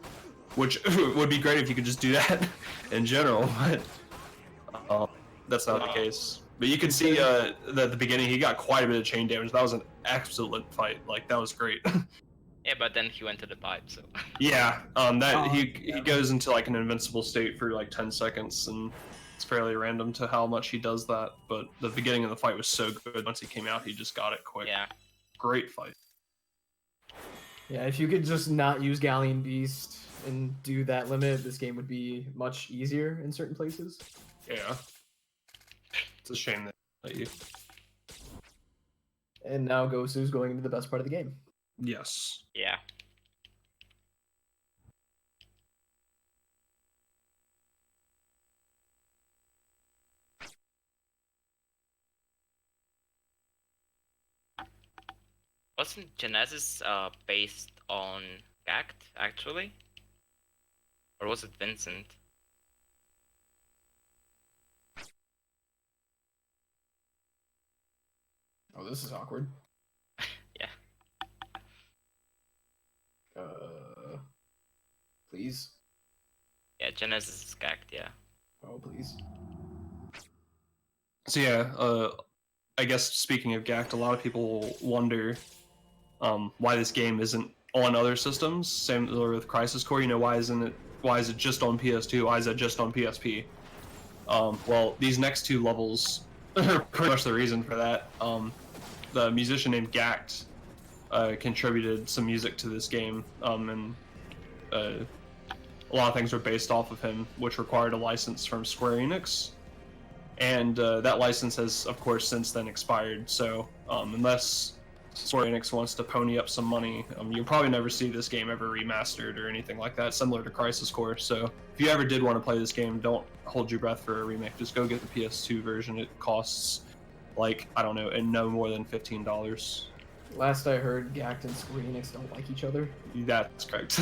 [SPEAKER 3] which would be great if you could just do that in general, but that's not the case. But you can see that at the beginning he got quite a bit of chain damage. That was an excellent fight. Like, that was great.
[SPEAKER 5] Yeah, but then he went to the pipe, so...
[SPEAKER 3] Yeah, he goes into like an invincible state for like 10 seconds, and it's fairly random to how much he does that, but the beginning of the fight was so good. Once he came out, he just got it quick.
[SPEAKER 5] Yeah.
[SPEAKER 3] Great fight.
[SPEAKER 4] Yeah, if you could just not use Galleon Beast and do that limit, this game would be much easier in certain places.
[SPEAKER 3] Yeah. It's a shame that let you.
[SPEAKER 4] And now Gosu's going into the best part of the game.
[SPEAKER 3] Yes.
[SPEAKER 5] Yeah. Wasn't Genesis based on Gact, actually? Or was it Vincent?
[SPEAKER 4] Oh, this is awkward.
[SPEAKER 5] Yeah.
[SPEAKER 4] Please?
[SPEAKER 5] Yeah, Genesis is Gact, yeah.
[SPEAKER 4] Oh, please.
[SPEAKER 3] So yeah, I guess speaking of Gact, a lot of people wonder why this game isn't on other systems. Same with Crisis Core. You know, why is it just on PS2? Why is it just on PSP? Well, these next two levels are pretty much the reason for that. The musician named Gact contributed some music to this game, and a lot of things were based off of him, which required a license from Square Enix. And that license has, of course, since then expired. So unless Square Enix wants to pony up some money. You'll probably never see this game ever remastered or anything like that, similar to Crisis Core. So if you ever did want to play this game, don't hold your breath for a remake. Just go get the PS2 version. It costs, like, I don't know, and no more than $15.
[SPEAKER 4] Last I heard, Gact and Square Enix don't like each other.
[SPEAKER 3] That's correct.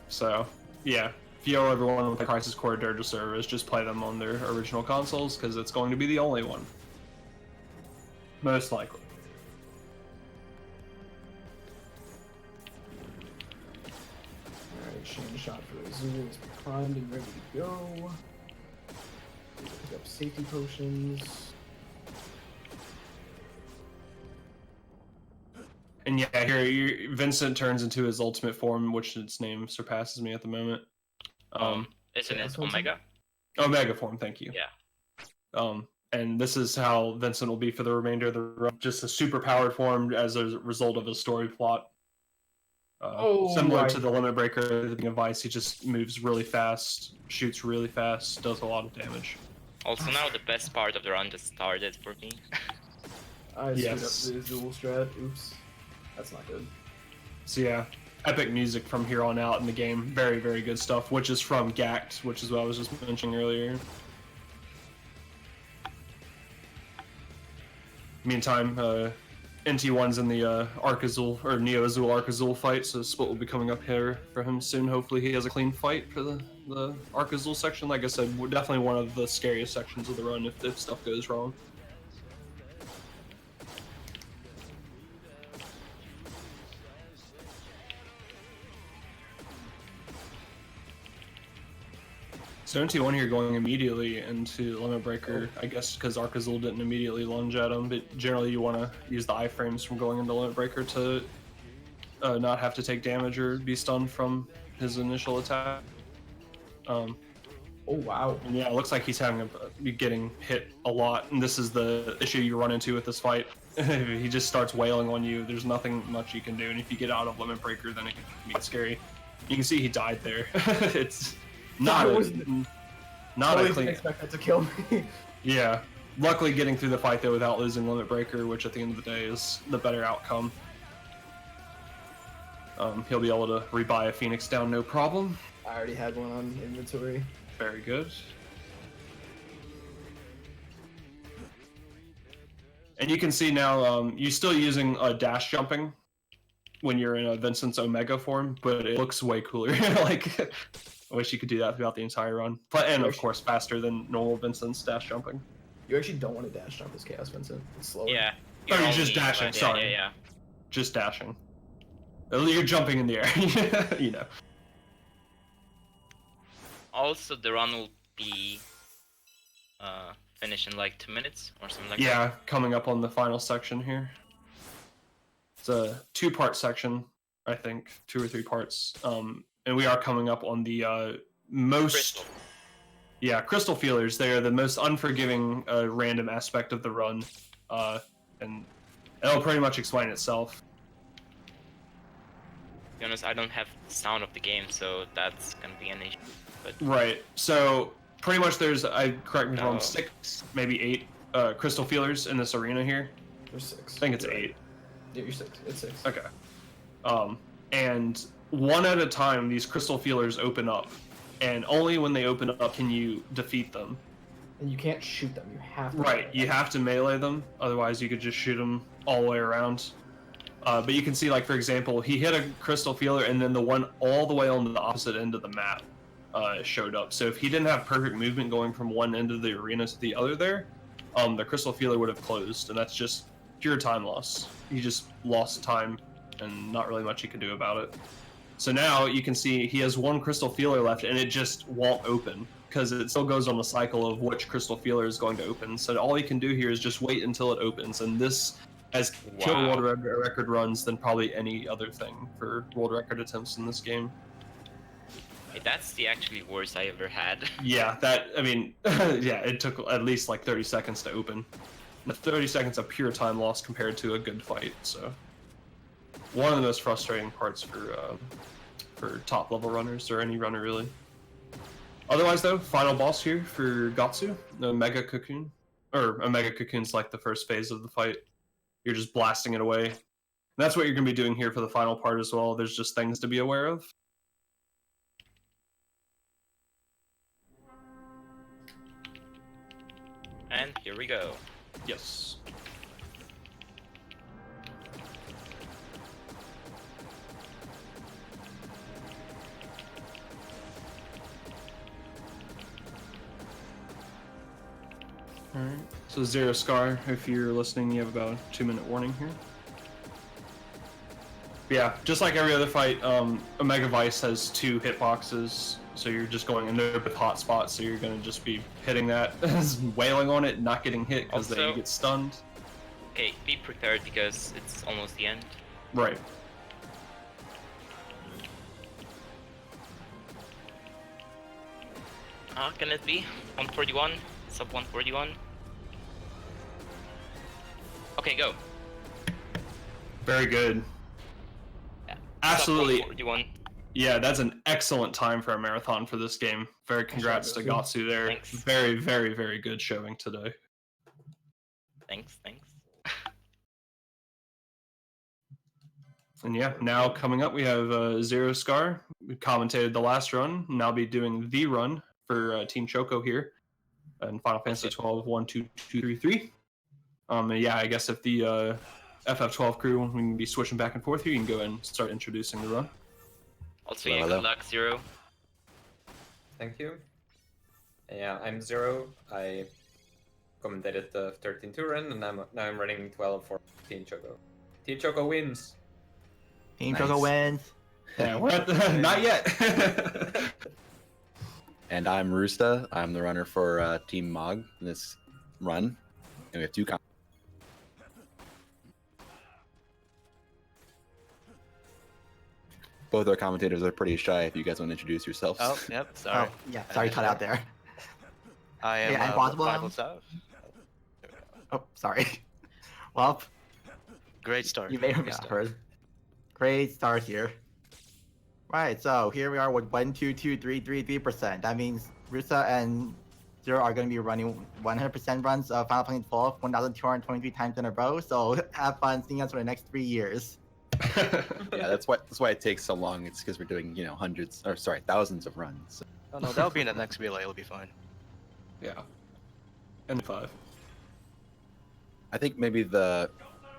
[SPEAKER 3] So, yeah. If you ever want to play Crisis Core or Dirge of Cerberus, just play them on their original consoles, because it's going to be the only one. Most likely.
[SPEAKER 4] Alright, Shane shot for Azul is primed and ready to go. Pick up safety potions.
[SPEAKER 3] And yeah, here Vincent turns into his ultimate form, which its name surpasses me at the moment.
[SPEAKER 5] Isn't it Omega?
[SPEAKER 3] Omega form, thank you.
[SPEAKER 5] Yeah.
[SPEAKER 3] And this is how Vincent will be for the remainder of the run. Just a super powered form as a result of a story plot. Similar to the Limit Breaker at the beginning of Vice, he just moves really fast, shoots really fast, does a lot of damage.
[SPEAKER 5] Also now the best part of the run just started for me.
[SPEAKER 4] I screwed up the Azul strat. Oops. That's not good.
[SPEAKER 3] So yeah, epic music from here on out in the game. Very, very good stuff, which is from Gact, which is what I was just mentioning earlier. Meantime, NT1's in the Arc Azul, or Neo Azul Arc Azul fight, so Split will be coming up here for him soon. Hopefully he has a clean fight for the Arc Azul section. Like I said, definitely one of the scariest sections of the run if stuff goes wrong. So NT1 here going immediately into Limit Breaker, I guess because Arc Azul didn't immediately lunge at him, but generally you want to use the iframes from going into Limit Breaker to not have to take damage or be stunned from his initial attack. Oh
[SPEAKER 4] wow.
[SPEAKER 3] And yeah, it looks like he's getting hit a lot, and this is the issue you run into with this fight. He just starts wailing on you, there's nothing much you can do, and if you get out of Limit Breaker, then it can be scary. You can see he died there. It's not a clean.
[SPEAKER 4] Didn't expect that to kill me.
[SPEAKER 3] Yeah. Luckily getting through the fight though without losing Limit Breaker, which at the end of the day is the better outcome. He'll be able to rebuy a Phoenix down no problem.
[SPEAKER 4] I already had one on inventory.
[SPEAKER 3] Very good. And you can see now you're still using dash jumping when you're in Vincent's Omega form, but it looks way cooler. Like, I wish you could do that throughout the entire run. And of course, faster than normal Vincent's dash jumping.
[SPEAKER 4] You actually don't want to dash jump as Chaos Vincent. It's slower.
[SPEAKER 5] Yeah.
[SPEAKER 3] Oh, you're just dashing, sorry.
[SPEAKER 5] Yeah.
[SPEAKER 3] Just dashing. You're jumping in the air, you know.
[SPEAKER 5] Also, the run will be finished in like 2 minutes or something like that.
[SPEAKER 3] Yeah, coming up on the final section here. It's a 2-part section, I think, 2 or 3 parts. And we are coming up on the most...
[SPEAKER 5] Crystal.
[SPEAKER 3] Yeah, Crystal Feelers. They are the most unforgiving random aspect of the run. And it'll pretty much explain itself.
[SPEAKER 5] To be honest, I don't have the sound of the game, so that's gonna be an issue. But...
[SPEAKER 3] Right, so pretty much there's, correct me if I'm wrong, 6, maybe 8 Crystal Feelers in this arena here.
[SPEAKER 4] There's 6.
[SPEAKER 3] I think it's 8.
[SPEAKER 4] Yeah, you're 6. It's 6.
[SPEAKER 3] Okay. And one at a time, these Crystal Feelers open up, and only when they open up can you defeat them.
[SPEAKER 4] And you can't shoot them. You have to.
[SPEAKER 3] Right, you have to melee them, otherwise you could just shoot them all the way around. But you can see, like, for example, he hit a Crystal Feeler, and then the one all the way on the opposite end of the map showed up. So if he didn't have perfect movement going from one end of the arena to the other there, the Crystal Feeler would have closed, and that's just pure time loss. He just lost time, and not really much he could do about it. So now you can see he has 1 Crystal Feeler left, and it just won't open, because it still goes on the cycle of which Crystal Feeler is going to open. So all he can do here is just wait until it opens, and this has killed world record runs than probably any other thing for world record attempts in this game.
[SPEAKER 5] Hey, that's the actually worst I ever had.
[SPEAKER 3] Yeah, I mean, yeah, it took at least like 30 seconds to open. The 30 seconds of pure time loss compared to a good fight, so... One of the most frustrating parts for top level runners, or any runner really. Otherwise though, final boss here for Gatsu, the Mega Cocoon. or Omega Cocoon's like the first phase of the fight. You're just blasting it away. And that's what you're going to be doing here for the final part as well. There's just things to be aware of.
[SPEAKER 5] And here we go.
[SPEAKER 3] Yes. Alright, so Zero Scar, if you're listening, you have about a 2-minute warning here. Yeah, just like every other fight, Omega Vice has 2 hitboxes, so you're just going in there with hot spots, so you're going to just be hitting that, wailing on it, not getting hit because then you get stunned.
[SPEAKER 5] Okay, be prepared because it's almost the end.
[SPEAKER 3] Right.
[SPEAKER 5] Can it be? 141? Sub 141? Okay, go.
[SPEAKER 3] Very good.
[SPEAKER 5] Yeah.
[SPEAKER 3] Absolutely.
[SPEAKER 5] Sub 141.
[SPEAKER 3] Yeah, that's an excellent time for a marathon for this game. Very congrats to Gatsu there.
[SPEAKER 5] Thanks.
[SPEAKER 3] Very, very, very good showing today.
[SPEAKER 5] Thanks.
[SPEAKER 3] And yeah, now coming up we have Zero Scar. We commentated the last run. Now be doing the run for Team Choco here in Final Fantasy 12 1, 2, 2, 3, 3. Yeah, I guess if the FF12 crew, we can be switching back and forth here. You can go ahead and start introducing the run.
[SPEAKER 5] Also, yeah, good luck, Zero.
[SPEAKER 2] Thank you. Yeah, I'm Zero. I commentated the 13-2 run, and now I'm running 12 for Team Choco. Team Choco wins.
[SPEAKER 7] Team Choco wins.
[SPEAKER 3] Yeah, what? Not yet.
[SPEAKER 8] And I'm Rusta. I'm the runner for Team Mog in this run. And we have 2 Both our commentators are pretty shy. If you guys want to introduce yourselves.
[SPEAKER 9] Oh, yep. Sorry.
[SPEAKER 7] Oh, yeah. Sorry, cut out there.
[SPEAKER 9] I am
[SPEAKER 7] Yeah, Impossible.
[SPEAKER 9] Bible South.
[SPEAKER 7] Oh, sorry. Well,
[SPEAKER 9] Great start.
[SPEAKER 7] you may have
[SPEAKER 9] Great start.
[SPEAKER 7] heard. Great start here. Right, so here we are with 122,333%. That means Rusa and Zero are going to be running 100% runs of Final Fantasy 12 1,223 times in a row. So have fun seeing us for the next 3 years.
[SPEAKER 8] Yeah, that's why it takes so long. It's because we're doing thousands of runs.
[SPEAKER 9] Oh no, that'll be in the next relay. It'll be fine.
[SPEAKER 3] Yeah. And 5.
[SPEAKER 8] I think maybe the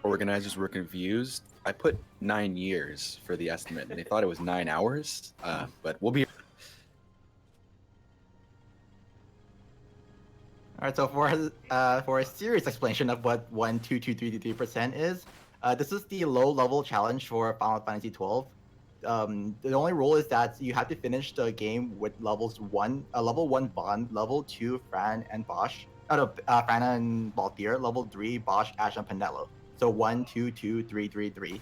[SPEAKER 8] organizers were confused. I put 9 years for the estimate, and they thought it was 9 hours. But we'll be.
[SPEAKER 7] All right, so for a serious explanation of what 122,333% is, this is the low-level challenge for Final Fantasy 12. The only rule is that you have to finish the game with level 1 Bond, level 2 Fran and Bosch, Fran and Balthier, level 3 Bosch, Ash, and Pinello. So 1, 2, 2, 3, 3, 3.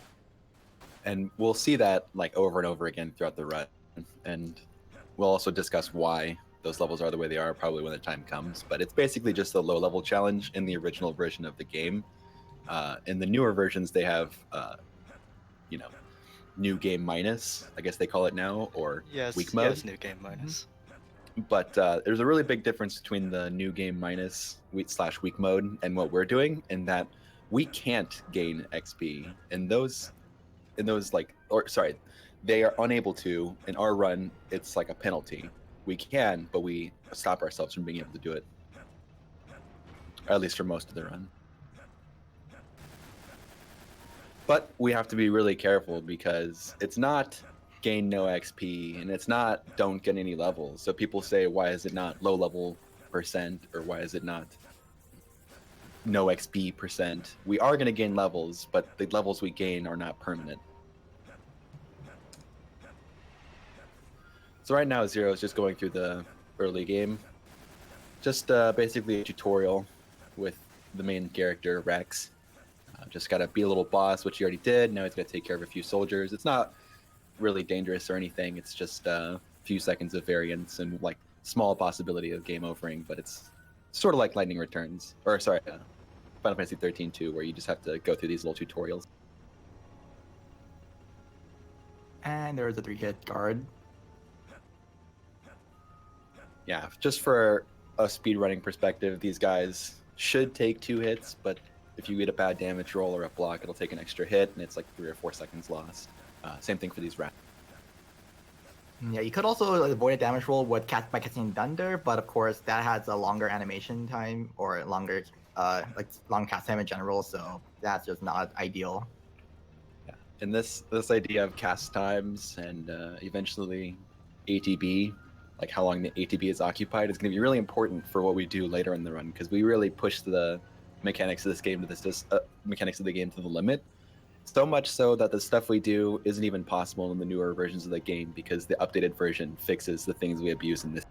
[SPEAKER 8] And we'll see that like over and over again throughout the run, and we'll also discuss why those levels are the way they are probably when the time comes. But it's basically just a low-level challenge in the original version of the game. In the newer versions, they have, new game minus, I guess they call it now, or weak mode.
[SPEAKER 9] Yes, new game minus.
[SPEAKER 8] But there's a really big difference between the new game minus / weak mode and what we're doing, in that we can't gain XP they are unable to. In our run, it's like a penalty. We can, but we stop ourselves from being able to do it. Or at least for most of the run. But we have to be really careful because it's not gain no XP and it's not don't get any levels. So people say, why is it not low level percent, or why is it not no XP percent? We are going to gain levels, but the levels we gain are not permanent. So right now Zero is just going through the early game. Just basically a tutorial with the main character, Rex. Just gotta be a little boss, which he already did. Now he's gotta take care of a few soldiers. It's not really dangerous or anything. It's just a few seconds of variance and like small possibility of game overing, but it's sort of like Lightning Returns, or sorry, Final Fantasy 13-2, where you just have to go through these little tutorials.
[SPEAKER 7] And there's a 3-hit guard.
[SPEAKER 8] Yeah, just for a speedrunning perspective, these guys should take 2 hits, but if you get a bad damage roll or a block, it'll take an extra hit, and it's like 3 or 4 seconds lost. Same thing for these rats.
[SPEAKER 7] Yeah, you could also avoid a damage roll with cast by casting Thunder, but of course that has a longer animation time or longer, long cast time in general, so that's just not ideal.
[SPEAKER 8] Yeah, and this idea of cast times and eventually ATB, like how long the ATB is occupied, is going to be really important for what we do later in the run, because we really push the mechanics of this game to mechanics of the game to the limit. So much so that the stuff we do isn't even possible in the newer versions of the game because the updated version fixes the things we abuse in this.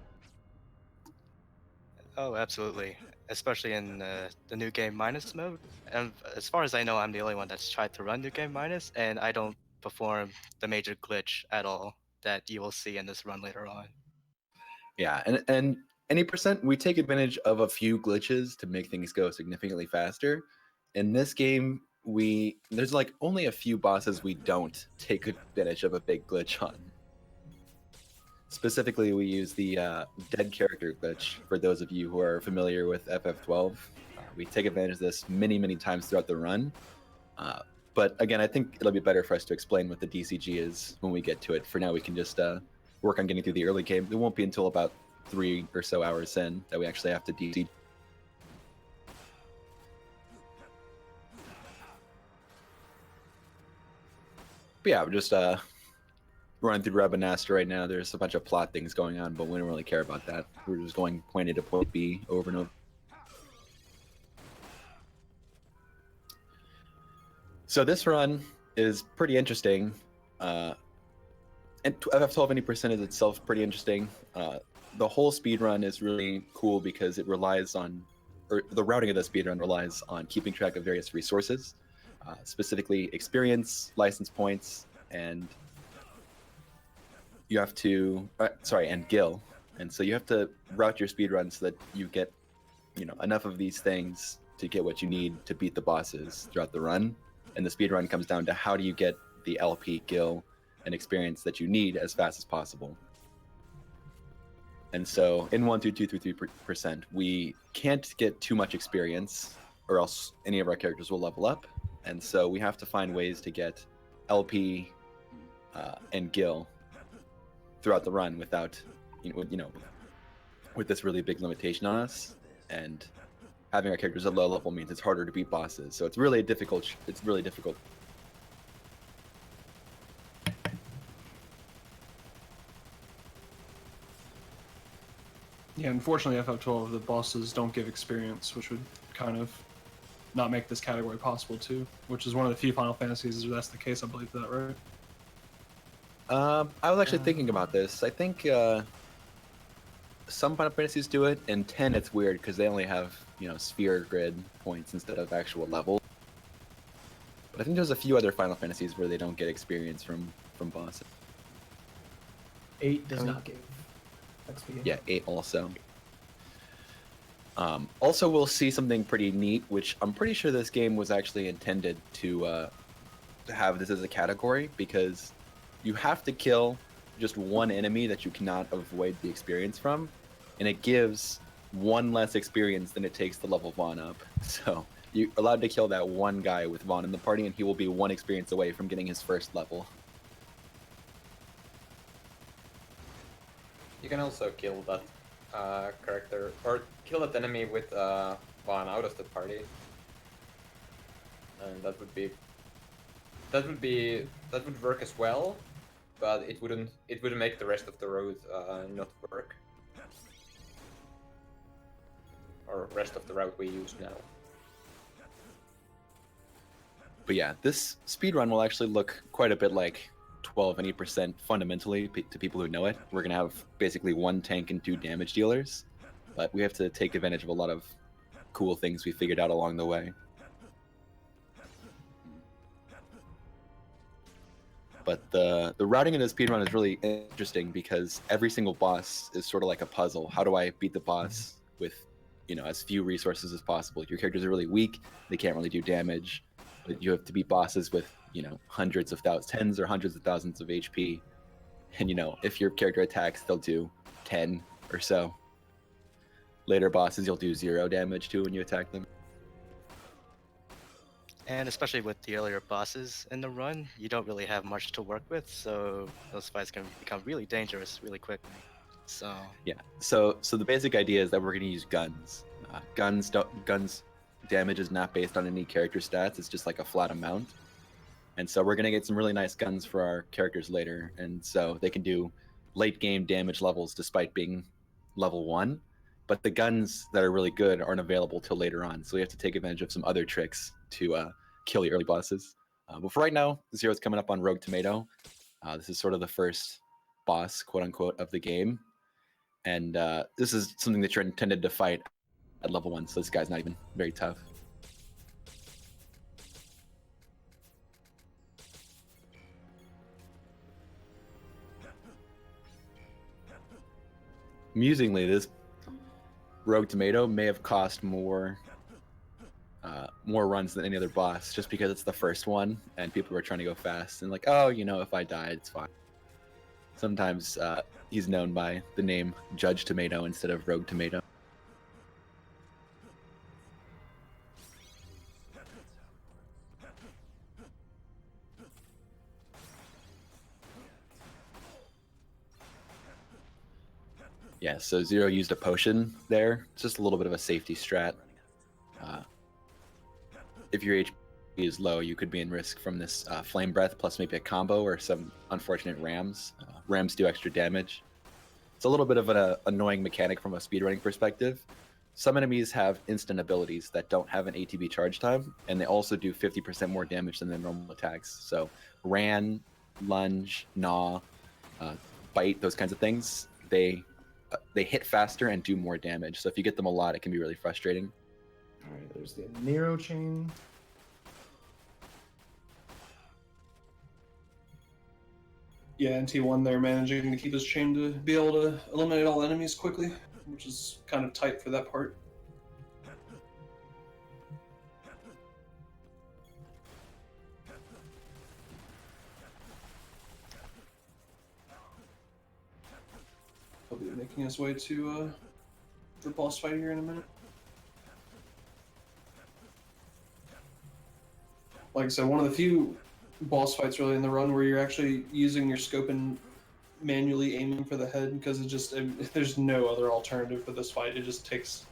[SPEAKER 9] Oh, absolutely. Especially in the new game minus mode. And as far as I know, I'm the only one that's tried to run new game minus, and I don't perform the major glitch at all that you will see in this run later on.
[SPEAKER 8] Yeah, and any percent, we take advantage of a few glitches to make things go significantly faster. In this game, there's like only a few bosses we don't take advantage of a big glitch on. Specifically, we use the dead character glitch. For those of you who are familiar with FF12, we take advantage of this many times throughout the run. But again, I think it'll be better for us to explain what the DCG is when we get to it. For now, we can just work on getting through the early game. It won't be until about 3 or so hours in that we actually have to DC. But yeah, we're just running through Rabanastre right now. There's a bunch of plot things going on, but we don't really care about that. We're just going point A to point B over and over. So this run is pretty interesting. And FF12 any percent is itself pretty interesting. The whole speedrun is really cool because it relies on, or the routing of the speedrun relies on keeping track of various resources, specifically experience, license points, and you have to, and gil. And so you have to route your speedrun so that you get, enough of these things to get what you need to beat the bosses throughout the run. And the speedrun comes down to how do you get the LP, gil, and experience that you need as fast as possible. And so in 1, 2, 2, 3, 3%, we can't get too much experience or else any of our characters will level up. And so we have to find ways to get LP and gil throughout the run without, with this really big limitation on us. And having our characters at low level means it's harder to beat bosses. So it's really difficult.
[SPEAKER 3] Yeah, unfortunately, FF12, the bosses don't give experience, which would kind of not make this category possible too, which is one of the few Final Fantasies where that's the case, I believe. That right?
[SPEAKER 8] I was actually thinking about this. I think some Final Fantasies do it. In 10, it's weird because they only have, sphere grid points instead of actual level. But I think there's a few other Final Fantasies where they don't get experience from bosses.
[SPEAKER 4] 8 does not give XP.
[SPEAKER 8] Yeah, 8 also. Also, we'll see something pretty neat, which I'm pretty sure this game was actually intended to have this as a category, because you have to kill just one enemy that you cannot avoid the experience from, and it gives 1 less experience than it takes to level Vaughn up. So you're allowed to kill that one guy with Vaughn in the party, and he will be 1 experience away from getting his first level.
[SPEAKER 2] You can also kill that character, or kill that enemy with Vaughn out of the party, and that would work as well, but it wouldn't make the rest of the road not work, or rest of the route we use now.
[SPEAKER 8] But yeah, this speedrun will actually look quite a bit like 12 any percent fundamentally to people who know it. We're going to have basically 1 tank and 2 damage dealers, but we have to take advantage of a lot of cool things we figured out along the way. But the routing of the speedrun is really interesting because every single boss is sort of like a puzzle. How do I beat the boss with, as few resources as possible? Your characters are really weak, they can't really do damage, but you have to beat bosses with hundreds of thousands, tens or hundreds of thousands of HP. And if your character attacks, they'll do 10 or so. later bosses you'll do 0 damage to when you attack them.
[SPEAKER 9] And especially with the earlier bosses in the run, you don't really have much to work with, so those fights can become really dangerous really quickly. So
[SPEAKER 8] Yeah. So the basic idea is that we're going to use guns. Guns damage is not based on any character stats. It's just like a flat amount. And so we're going to get some really nice guns for our characters later, and so they can do late game damage levels despite being level 1. But the guns that are really good aren't available till later on, so we have to take advantage of some other tricks to kill the early bosses. But for right now, Zero's coming up on Rogue Tomato. This is sort of the first boss, quote unquote, of the game. And this is something that you're intended to fight at level 1, so this guy's not even very tough. Amusingly, this Rogue Tomato may have cost more runs than any other boss, just because it's the first one and people were trying to go fast and like, oh, you know, if I die, it's fine. Sometimes he's known by the name Judge Tomato instead of Rogue Tomato. Yeah, so Zero used a potion there. It's just a little bit of a safety strat. If your HP is low, you could be in risk from this Flame Breath plus maybe a combo or some unfortunate rams. Rams do extra damage. It's a little bit of an annoying mechanic from a speedrunning perspective. Some enemies have instant abilities that don't have an ATB charge time, and they also do 50% more damage than their normal attacks. So Ran, Lunge, Gnaw, Bite, those kinds of things, they hit faster and do more damage. So if you get them a lot, it can be really frustrating.
[SPEAKER 4] All right, there's the Nero chain.
[SPEAKER 3] Yeah, and T1 they're managing to keep his chain to be able to eliminate all enemies quickly, which is kind of tight for that part. He'll be making his way to the boss fight here in a minute. Like I said, one of the few boss fights really in the run where you're actually using your scope and manually aiming for the head, because there's no other alternative for this fight. It just takes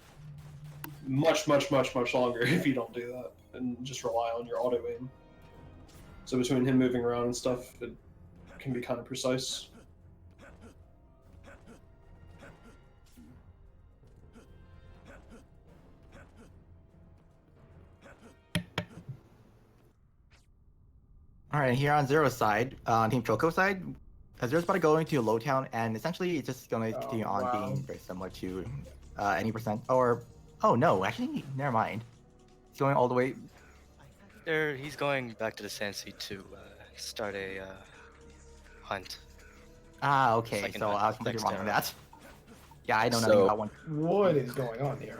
[SPEAKER 3] much longer if you don't do that and just rely on your auto aim. So between him moving around and stuff, it can be kind of precise.
[SPEAKER 7] All right, here on Zero's side, on Team Choco side, Zero's about to go into Low Town, and essentially it's just going to continue on being very similar to any percent. Or, oh no, actually, never mind. He's going all the way.
[SPEAKER 9] he's going back to the Sansi to start a hunt.
[SPEAKER 7] Ah, okay,
[SPEAKER 9] Second
[SPEAKER 7] so
[SPEAKER 9] hunt,
[SPEAKER 7] I was completely
[SPEAKER 9] next
[SPEAKER 7] wrong on
[SPEAKER 9] era.
[SPEAKER 7] that. Yeah, I don't know anything about one.
[SPEAKER 4] What is going on here?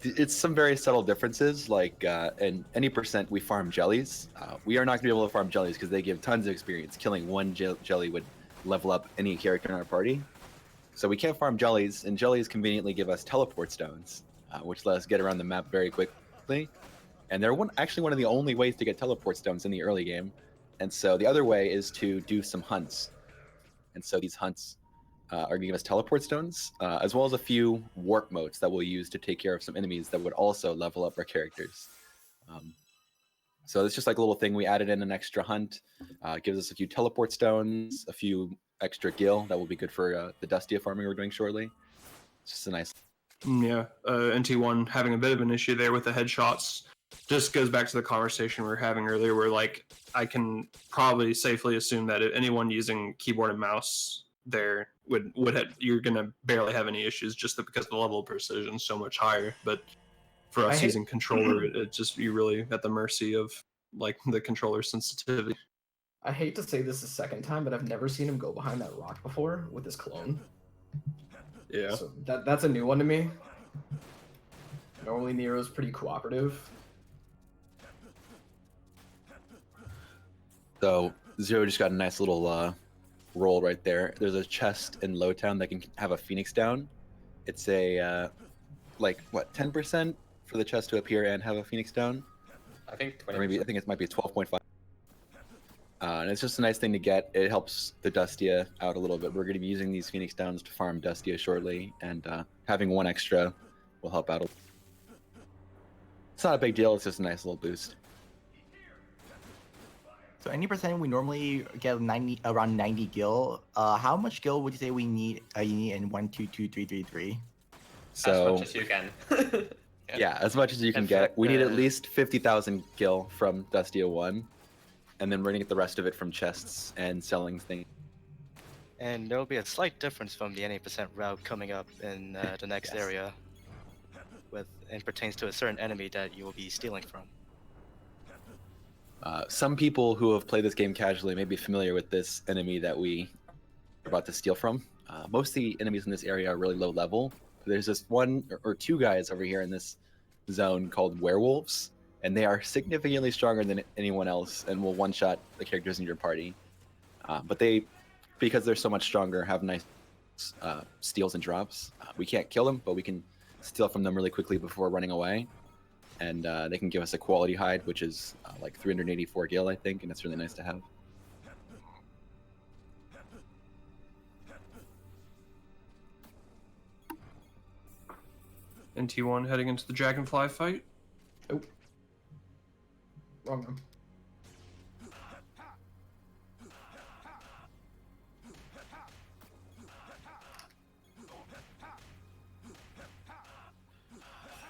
[SPEAKER 8] It's some very subtle differences, like in any percent we farm jellies. We are not going to be able to farm jellies because they give tons of experience. Killing one jelly would level up any character in our party. So we can't farm jellies, and jellies conveniently give us teleport stones, which let us get around the map very quickly. And they're actually one of the only ways to get teleport stones in the early game. And so the other way is to do some hunts. And so these hunts are going to give us teleport stones, as well as a few warp motes that we'll use to take care of some enemies that would also level up our characters. So it's just like a little thing. We added in an extra hunt. Gives us a few teleport stones, a few extra gil that will be good for the Dustia farming we're doing shortly. It's just a nice...
[SPEAKER 3] Yeah, NT1 having a bit of an issue there with the headshots. Just goes back to the conversation we were having earlier, where like I can probably safely assume that if anyone using keyboard and mouse there you're gonna barely have any issues, just because the level of precision is so much higher. But for us using controller, it just, you're really at the mercy of like the controller sensitivity.
[SPEAKER 4] I hate to say this the second time, but I've never seen him go behind that rock before with his clone.
[SPEAKER 3] Yeah.
[SPEAKER 4] So that's a new one to me. Normally Nero's pretty cooperative.
[SPEAKER 8] So Zero just got a nice little roll right there. There's a chest in Lowtown that can have a Phoenix down. It's a like what 10% for the chest to appear and have a Phoenix Stone,
[SPEAKER 2] I think 20%.
[SPEAKER 8] or maybe I think it might be 12.5. And it's just a nice thing to get. It helps the Dustia out a little bit. We're going to be using these Phoenix Downs to farm Dustia shortly, and having one extra will help out. It's not a big deal. It's just a nice little boost.
[SPEAKER 7] So any percent we normally get around 90 gil. How much gil would you say we need? You need in 1, 2, 2, 3, 3, 3?
[SPEAKER 8] So
[SPEAKER 2] as much as you can.
[SPEAKER 8] yeah, as much as you can
[SPEAKER 9] In
[SPEAKER 8] get.
[SPEAKER 9] fact,
[SPEAKER 8] We need at least 50,000 gil from Dustia 1, and then we're gonna get the rest of it from chests and selling things.
[SPEAKER 9] And there will be a slight difference from the 80% route coming up in the next
[SPEAKER 8] Yes.
[SPEAKER 9] area, and pertains to a certain enemy that you will be stealing from.
[SPEAKER 8] Some people who have played this game casually may be familiar with this enemy that we are about to steal from. Most of the enemies in this area are really low level. There's this one or two guys over here in this zone called werewolves, and they are significantly stronger than anyone else and will one-shot the characters in your party. But they, because they're so much stronger, have nice steals and drops. We can't kill them, but we can steal from them really quickly before running away. And they can give us a quality hide, which is like 384 gil, I think, and it's really nice to have.
[SPEAKER 3] NT1 heading into the Dragonfly fight.
[SPEAKER 4] Oh. Wrong one.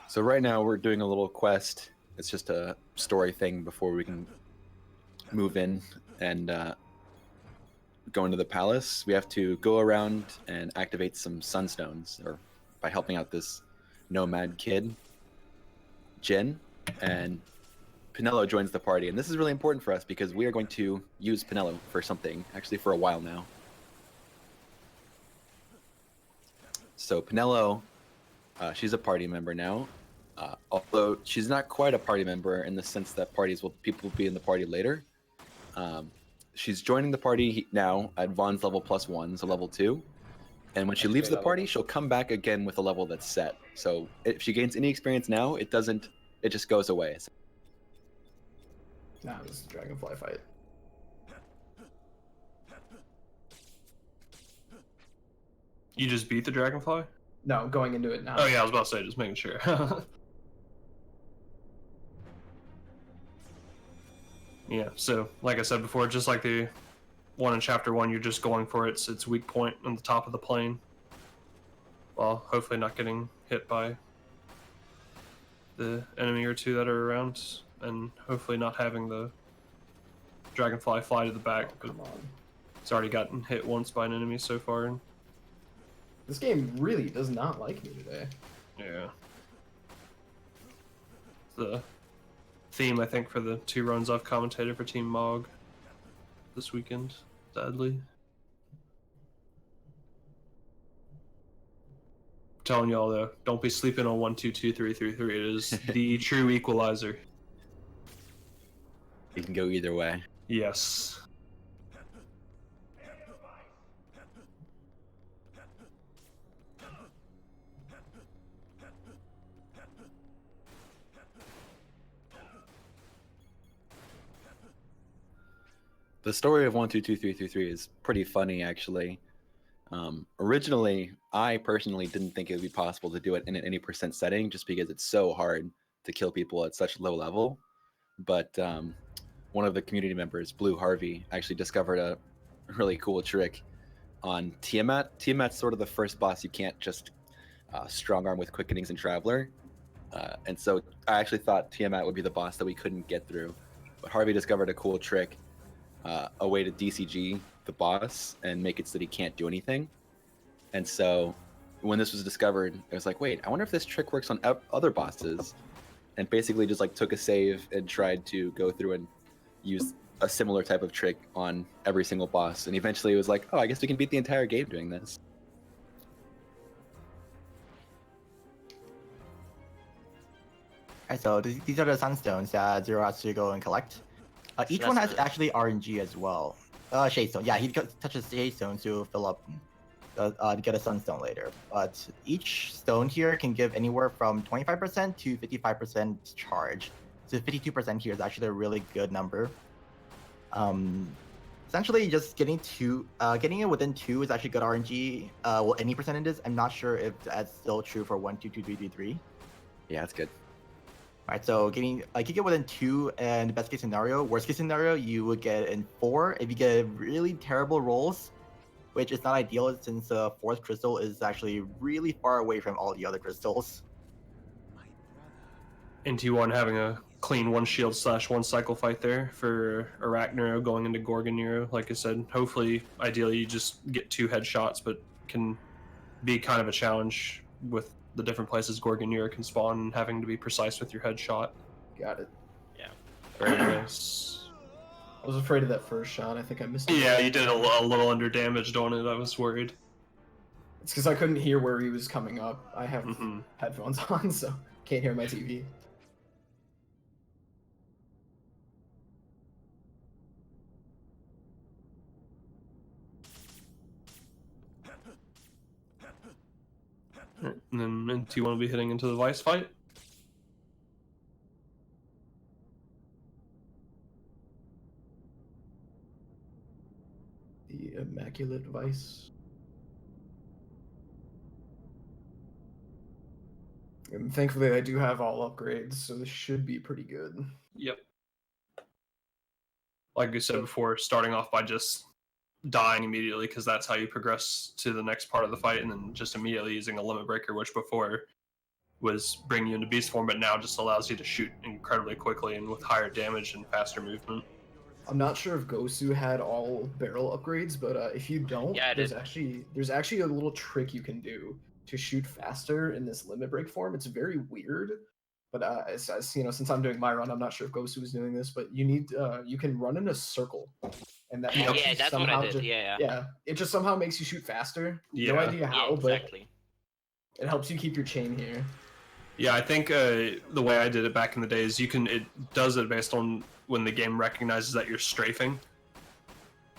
[SPEAKER 8] So right now we're doing a little quest. It's just a story thing before we can move in and go into the palace. We have to go around and activate some sunstones, or by helping out this nomad kid, Jin, and Pinello joins the party. And this is really important for us because we are going to use Pinello for something, actually for a while now. So Pinello, she's a party member now. Although she's not quite a party member in the sense that people will be in the party later. She's joining the party now at Vaughn's level +1, so level 2. And when she leaves the party, she'll come back again with a level that's set. So if she gains any experience now, it just goes away.
[SPEAKER 4] Nah, this is a Dragonfly fight.
[SPEAKER 3] You just beat the Dragonfly?
[SPEAKER 4] No, going into it now.
[SPEAKER 3] Oh yeah, I was about to say, just making sure. Yeah, so like I said before, just like the one in Chapter 1, you're just going for its weak point on the top of the plane, while hopefully not getting hit by the enemy or two that are around, and hopefully not having the Dragonfly fly to the back.
[SPEAKER 4] Oh, come on.
[SPEAKER 3] It's already gotten hit once by an enemy so far. And
[SPEAKER 4] This game really does not like me today.
[SPEAKER 3] yeah. The theme, I think, for the 2 runs I've commentated for Team Mog this weekend, sadly. I'm telling y'all though, don't be sleeping on 1, 2, 2, 3, 3, 3. It is the true equalizer.
[SPEAKER 8] You can go either way.
[SPEAKER 3] Yes.
[SPEAKER 8] The story of 1, 2, 2, 3, 3, 3 is pretty funny, actually. Originally, I personally didn't think it would be possible to do it in an any percent setting, just because it's so hard to kill people at such low level. But one of the community members, Blue Harvey, actually discovered a really cool trick on Tiamat. Tiamat's sort of the first boss you can't just strong arm with Quickenings and Traveler. And so I actually thought Tiamat would be the boss that we couldn't get through. But Harvey discovered a cool trick. A way to DCG the boss and make it so that he can't do anything. And so when this was discovered, it was like, wait, I wonder if this trick works on other bosses. And basically just like took a save and tried to go through and use a similar type of trick on every single boss. And eventually it was like, oh, I guess we can beat the entire game doing this.
[SPEAKER 7] Alright, so these are the sunstones that Zero has to go and collect. Each
[SPEAKER 5] So
[SPEAKER 7] one
[SPEAKER 5] that's
[SPEAKER 7] has
[SPEAKER 5] the-
[SPEAKER 7] actually RNG as well. Shade stone. Yeah, he touches shade stone to fill up. to get a sunstone later. But each stone here can give anywhere from 25% to 55% charge. So 52% here is actually a really good number. Essentially, just getting it within 2 is actually good RNG. Well, any percentages. I'm not sure if that's still true for 1, 2, 2, 3, 3, 3.
[SPEAKER 8] Yeah, that's good.
[SPEAKER 7] All right, so you get within 2, and best case scenario, worst case scenario, you would get in 4 if you get really terrible rolls, which is not ideal since the 4th crystal is actually really far away from all the other crystals.
[SPEAKER 3] NT1 having a clean 1 shield / 1 cycle fight there for Arachnero going into Gorgon Nero. Like I said, hopefully, ideally, you just get 2 headshots, but can be kind of a challenge with the different places Gorgon Nero can spawn and having to be precise with your headshot.
[SPEAKER 4] Got it.
[SPEAKER 5] Yeah.
[SPEAKER 3] Very nice.
[SPEAKER 4] I was afraid of that first shot. I think I missed it.
[SPEAKER 3] Yeah, you did a little under damaged on it. I was worried.
[SPEAKER 4] It's because I couldn't hear where he was coming up. I have
[SPEAKER 3] Mm-hmm.
[SPEAKER 4] headphones on, so can't hear my TV.
[SPEAKER 3] And then NT1 will be hitting into the Vice fight.
[SPEAKER 4] The Immaculate Vice. And thankfully, I do have all upgrades, so this should be pretty good.
[SPEAKER 3] Yep. Like I said before, starting off by just dying immediately because that's how you progress to the next part of the fight, and then just immediately using a limit breaker, which before was bringing you into beast form, but now just allows you to shoot incredibly quickly and with higher damage and faster movement.
[SPEAKER 4] I'm not sure if Gosu had all barrel upgrades, but if you don't,
[SPEAKER 5] Yeah, I
[SPEAKER 4] there's
[SPEAKER 5] did.
[SPEAKER 4] actually a little trick you can do to shoot faster in this limit break form. It's very weird, but as you know, since I'm doing my run, I'm not sure if Gosu is doing this, but you can run in a circle, and that helps
[SPEAKER 5] Yeah,
[SPEAKER 4] you
[SPEAKER 5] that's what I
[SPEAKER 4] somehow
[SPEAKER 5] did.
[SPEAKER 4] just,
[SPEAKER 5] Yeah.
[SPEAKER 4] it just somehow makes you shoot faster. No
[SPEAKER 3] Yeah.
[SPEAKER 4] idea how,
[SPEAKER 5] Yeah, exactly.
[SPEAKER 4] but it helps you keep your chain here.
[SPEAKER 3] Yeah, I think the way I did it back in the day is it does it based on when the game recognizes that you're strafing.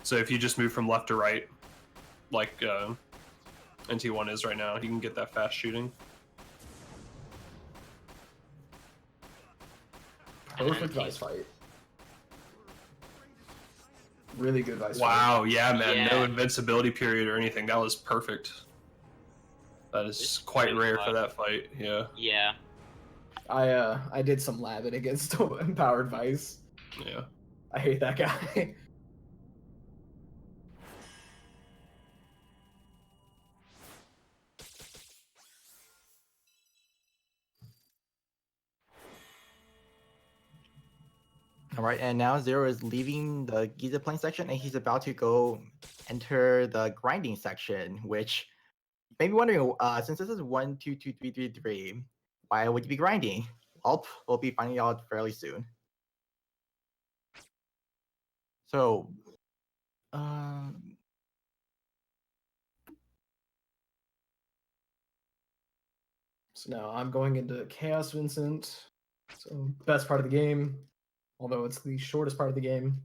[SPEAKER 3] So if you just move from left to right, like NT1 is right now, you can get that fast shooting.
[SPEAKER 4] Perfect Vice fight. Really good Vice fight.
[SPEAKER 3] Wow, yeah, man,
[SPEAKER 5] Yeah.
[SPEAKER 3] no invincibility period or anything. That was perfect. That is
[SPEAKER 5] It's
[SPEAKER 3] quite
[SPEAKER 5] pretty
[SPEAKER 3] rare
[SPEAKER 5] fun.
[SPEAKER 3] for that fight. Yeah,
[SPEAKER 5] Yeah.
[SPEAKER 4] I did some labbing against Empowered Vice.
[SPEAKER 3] yeah.
[SPEAKER 4] I hate that guy.
[SPEAKER 7] All right, and now Zero is leaving the Giza Plain section, and he's about to go enter the grinding section, which you may be wondering, since this is 1, 2, 2, 3, 3, 3, why would you be grinding? Well, we'll be finding out fairly soon. So,
[SPEAKER 4] So now I'm going into Chaos Vincent. So best part of the game, although it's the shortest part of the game,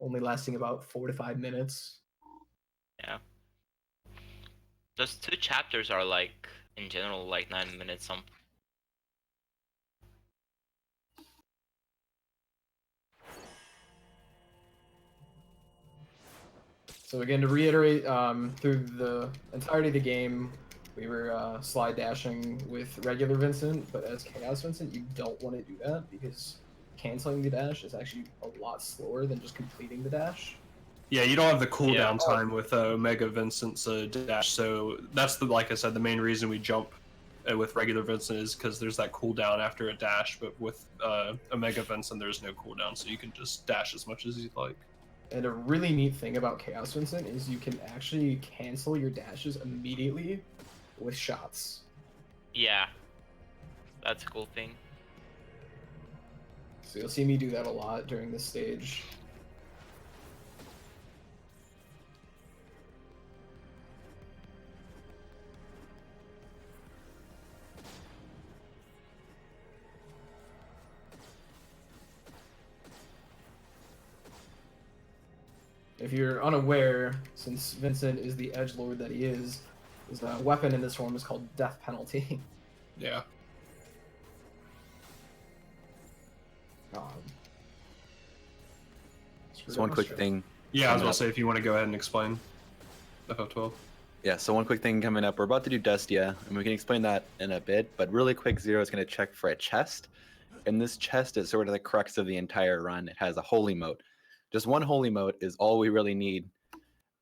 [SPEAKER 4] only lasting about 4 to 5 minutes.
[SPEAKER 5] Yeah. Those 2 chapters are like, in general, like 9 minutes.
[SPEAKER 4] So again, to reiterate, through the entirety of the game, we were slide dashing with regular Vincent, but as Chaos Vincent, you don't want to do that because canceling the dash is actually a lot slower than just completing the dash.
[SPEAKER 3] Yeah, you don't have the cooldown
[SPEAKER 5] Yeah.
[SPEAKER 3] time with Omega Vincent's dash, so that's like I said, the main reason we jump with regular Vincent is because there's that cooldown after a dash, but with Omega Vincent, there's no cooldown, so you can just dash as much as you'd like.
[SPEAKER 4] And a really neat thing about Chaos Vincent is you can actually cancel your dashes immediately with shots.
[SPEAKER 5] Yeah. That's a cool thing.
[SPEAKER 4] So you'll see me do that a lot during this stage. if you're unaware, since Vincent is the edgelord that he is, his weapon in this form is called Death Penalty.
[SPEAKER 3] Yeah.
[SPEAKER 8] So one quick thing.
[SPEAKER 3] Yeah, I was
[SPEAKER 8] coming
[SPEAKER 3] gonna
[SPEAKER 8] up.
[SPEAKER 3] say if you want to go ahead and explain FF12.
[SPEAKER 8] Yeah, so one quick thing coming up. We're about to do Dustia, and we can explain that in a bit, but really quick, Zero is going to check for a chest. And this chest is sort of the crux of the entire run. It has a holy moat. Just one holy moat is all we really need,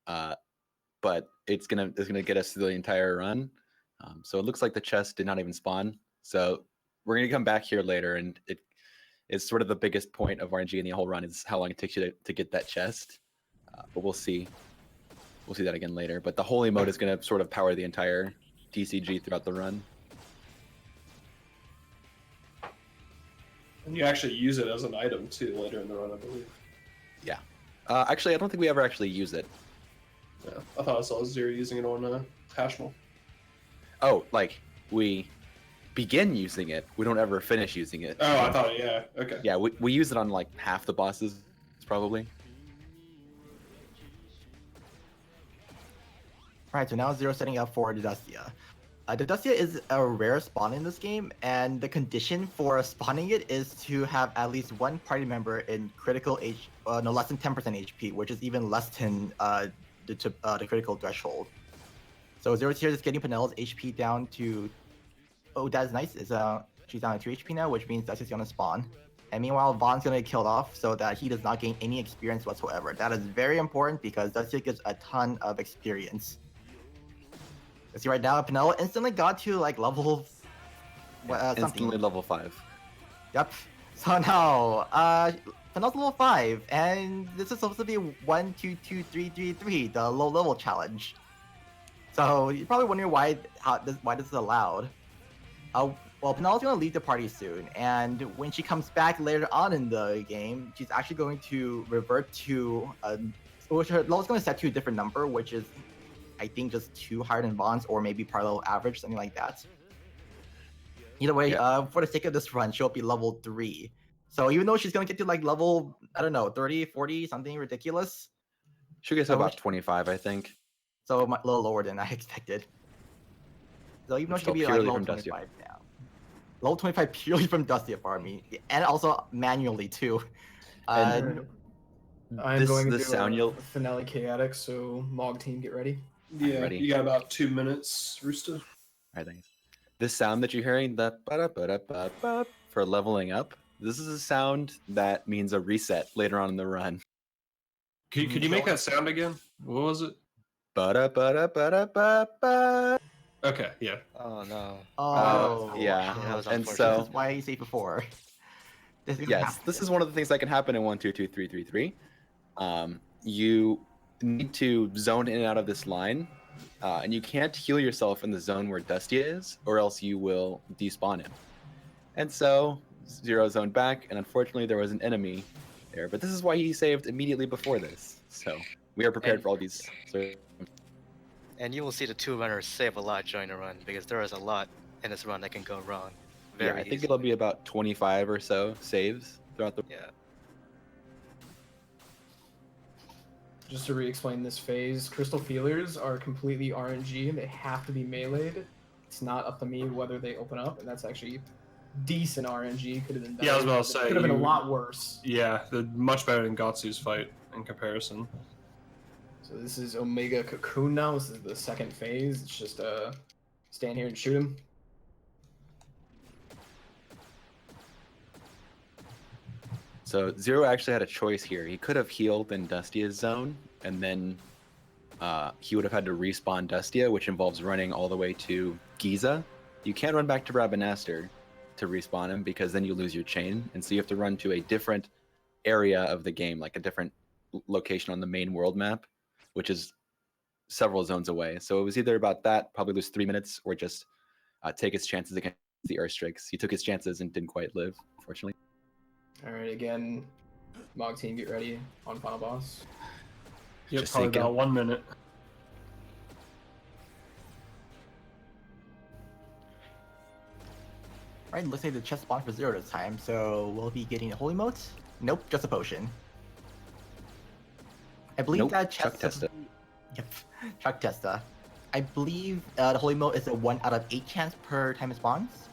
[SPEAKER 8] but it's gonna get us through the entire run. So it looks like the chest did not even spawn. So we're gonna come back here later, and it is sort of the biggest point of RNG in the whole run is how long it takes you to get that chest. But we'll see. We'll see that again later. But the holy mode is going to sort of power the entire TCG throughout the run.
[SPEAKER 3] And you actually use it as an item too later in the run, I believe.
[SPEAKER 8] Yeah. Actually, I don't think we ever actually use it.
[SPEAKER 3] Yeah, I thought I saw Zero using it on Hashmal.
[SPEAKER 8] Oh, like we begin using it. We don't ever finish using it.
[SPEAKER 3] Oh, I thought, yeah, okay.
[SPEAKER 8] Yeah, we use it on like half the bosses, probably.
[SPEAKER 7] Right, so now Zero setting up for the Dustia. The Dustia is a rare spawn in this game, and the condition for spawning it is to have at least one party member in critical no less than 10% HP, which is even less than the critical threshold. So Zero's here is getting Penelo's HP down to, oh, that's nice. She's down to 2 HP now, which means Dustia's gonna spawn. And meanwhile, Vaughn's gonna get killed off so that he does not gain any experience whatsoever. That is very important because Dustia gives a ton of experience. Let's see right now, Penelo instantly got to like level
[SPEAKER 8] Instantly level 5.
[SPEAKER 7] Yep. So now, Penelo's level 5, and this is supposed to be 1, 2, 2, 3, 3, 3, the low level challenge. So you're probably wondering why this is allowed. Well, Penelo's gonna leave the party soon, and when she comes back later on in the game, she's actually going to revert to which her level's going to set to a different number, which is I think just 2 higher than Vaughn's, or maybe par level average, something like that. Either way, for the sake of this run, she'll be level 3. So even though she's gonna get to like level, I don't know, 30, 40, something ridiculous.
[SPEAKER 8] She'll get to about 25, I think.
[SPEAKER 7] So a little lower than I expected. So even though she could be like level 25 now. Level 25 purely from Dustia for me, and also manually too.
[SPEAKER 4] I'm going to do
[SPEAKER 8] sound
[SPEAKER 4] a finale chaotic, so Mog team, get ready.
[SPEAKER 3] Yeah,
[SPEAKER 8] ready.
[SPEAKER 3] You got about 2 minutes, Rooster.
[SPEAKER 8] I think this sound that you're hearing, the ba-da-ba-da-ba-ba, for leveling up, this is a sound that means a reset later on in the run.
[SPEAKER 3] Could you make that sound again? What was it?
[SPEAKER 8] Ba-da-ba-da-ba-da-ba-ba.
[SPEAKER 3] Okay, yeah.
[SPEAKER 9] Oh no.
[SPEAKER 7] Oh,
[SPEAKER 8] yeah.
[SPEAKER 9] that was
[SPEAKER 8] And
[SPEAKER 9] unfortunate.
[SPEAKER 8] so,
[SPEAKER 7] this is why I say before.
[SPEAKER 8] yes, this is one of the things that can happen in 1, 2, 2, 3, 3, 3. You need to zone in and out of this line, and you can't heal yourself in the zone where Dustia is, or else you will despawn him. And so Zero zoned back, and unfortunately there was an enemy there. But this is why he saved immediately before this. So we are prepared for all these.
[SPEAKER 9] And you will see the 2 runners save a lot during the run because there is a lot in this run that can go wrong.
[SPEAKER 8] Yeah, I think it'll be about 25 or so saves throughout the.
[SPEAKER 9] Yeah.
[SPEAKER 4] Just to re-explain this phase, Crystal Feelers are completely RNG and they have to be meleeed. It's not up to me whether they open up, and that's actually decent RNG. Could have been better.
[SPEAKER 3] Yeah, I was about to say,
[SPEAKER 4] could have been a lot worse.
[SPEAKER 3] Yeah, they're much better than Gatsu's fight in comparison.
[SPEAKER 4] So this is Omega Cocoon now. This is the second phase. It's just stand here and shoot him.
[SPEAKER 8] So Zero actually had a choice here. He could have healed in Dustia's zone, and then he would have had to respawn Dustia, which involves running all the way to Giza. You can't run back to Rabanaster to respawn him because then you lose your chain, and so you have to run to a different area of the game, like a different location on the main world map, which is several zones away. So it was either about that, probably lose 3 minutes, or just take his chances against the Earthstrix. He took his chances and didn't quite live, unfortunately.
[SPEAKER 4] All right, again, Mog team, get ready on final boss.
[SPEAKER 3] Yep,
[SPEAKER 8] Just
[SPEAKER 3] probably
[SPEAKER 8] thinking.
[SPEAKER 3] about 1 minute.
[SPEAKER 7] Right, looks like the chest spawned for Zero this time, so we'll be getting a holy mote? Nope, just a potion. I believe
[SPEAKER 8] Nope,
[SPEAKER 7] that
[SPEAKER 8] Chuck
[SPEAKER 7] chest.
[SPEAKER 8] Testa.
[SPEAKER 7] Yep, Chuck Testa. I believe the Holy Mode is a 1 out of 8 chance per time it spawns.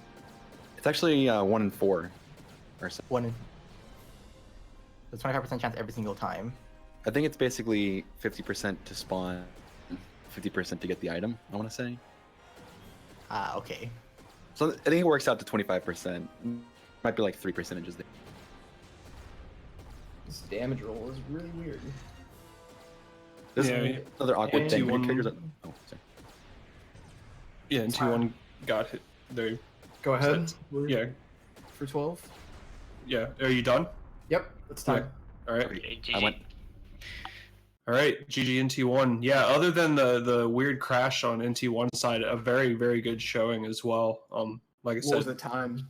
[SPEAKER 8] It's actually 1 in 4, or so.
[SPEAKER 7] One. There's 25% chance every single time.
[SPEAKER 8] I think it's basically 50% to spawn, 50% to get the item. I want to say.
[SPEAKER 7] Ah, okay.
[SPEAKER 8] So I think it works out to 25%. Might be like 3 percentages there.
[SPEAKER 4] This damage roll is really weird.
[SPEAKER 8] This
[SPEAKER 3] Yeah,
[SPEAKER 8] is another awkward
[SPEAKER 3] and
[SPEAKER 8] thing. When
[SPEAKER 3] T1
[SPEAKER 8] your characters are... Oh, sorry.
[SPEAKER 3] Yeah, and T1 got hit. There.
[SPEAKER 4] Go ahead. We're
[SPEAKER 3] Yeah,
[SPEAKER 4] for 12.
[SPEAKER 3] yeah. Are you done?
[SPEAKER 4] Yep, it's time.
[SPEAKER 3] All right.
[SPEAKER 5] Okay,
[SPEAKER 8] I
[SPEAKER 5] GG.
[SPEAKER 8] went.
[SPEAKER 3] All right, GG NT1. Yeah, other than the weird crash on NT1 side, a very, very good showing as well. Like I
[SPEAKER 4] What was
[SPEAKER 3] said,
[SPEAKER 4] the time?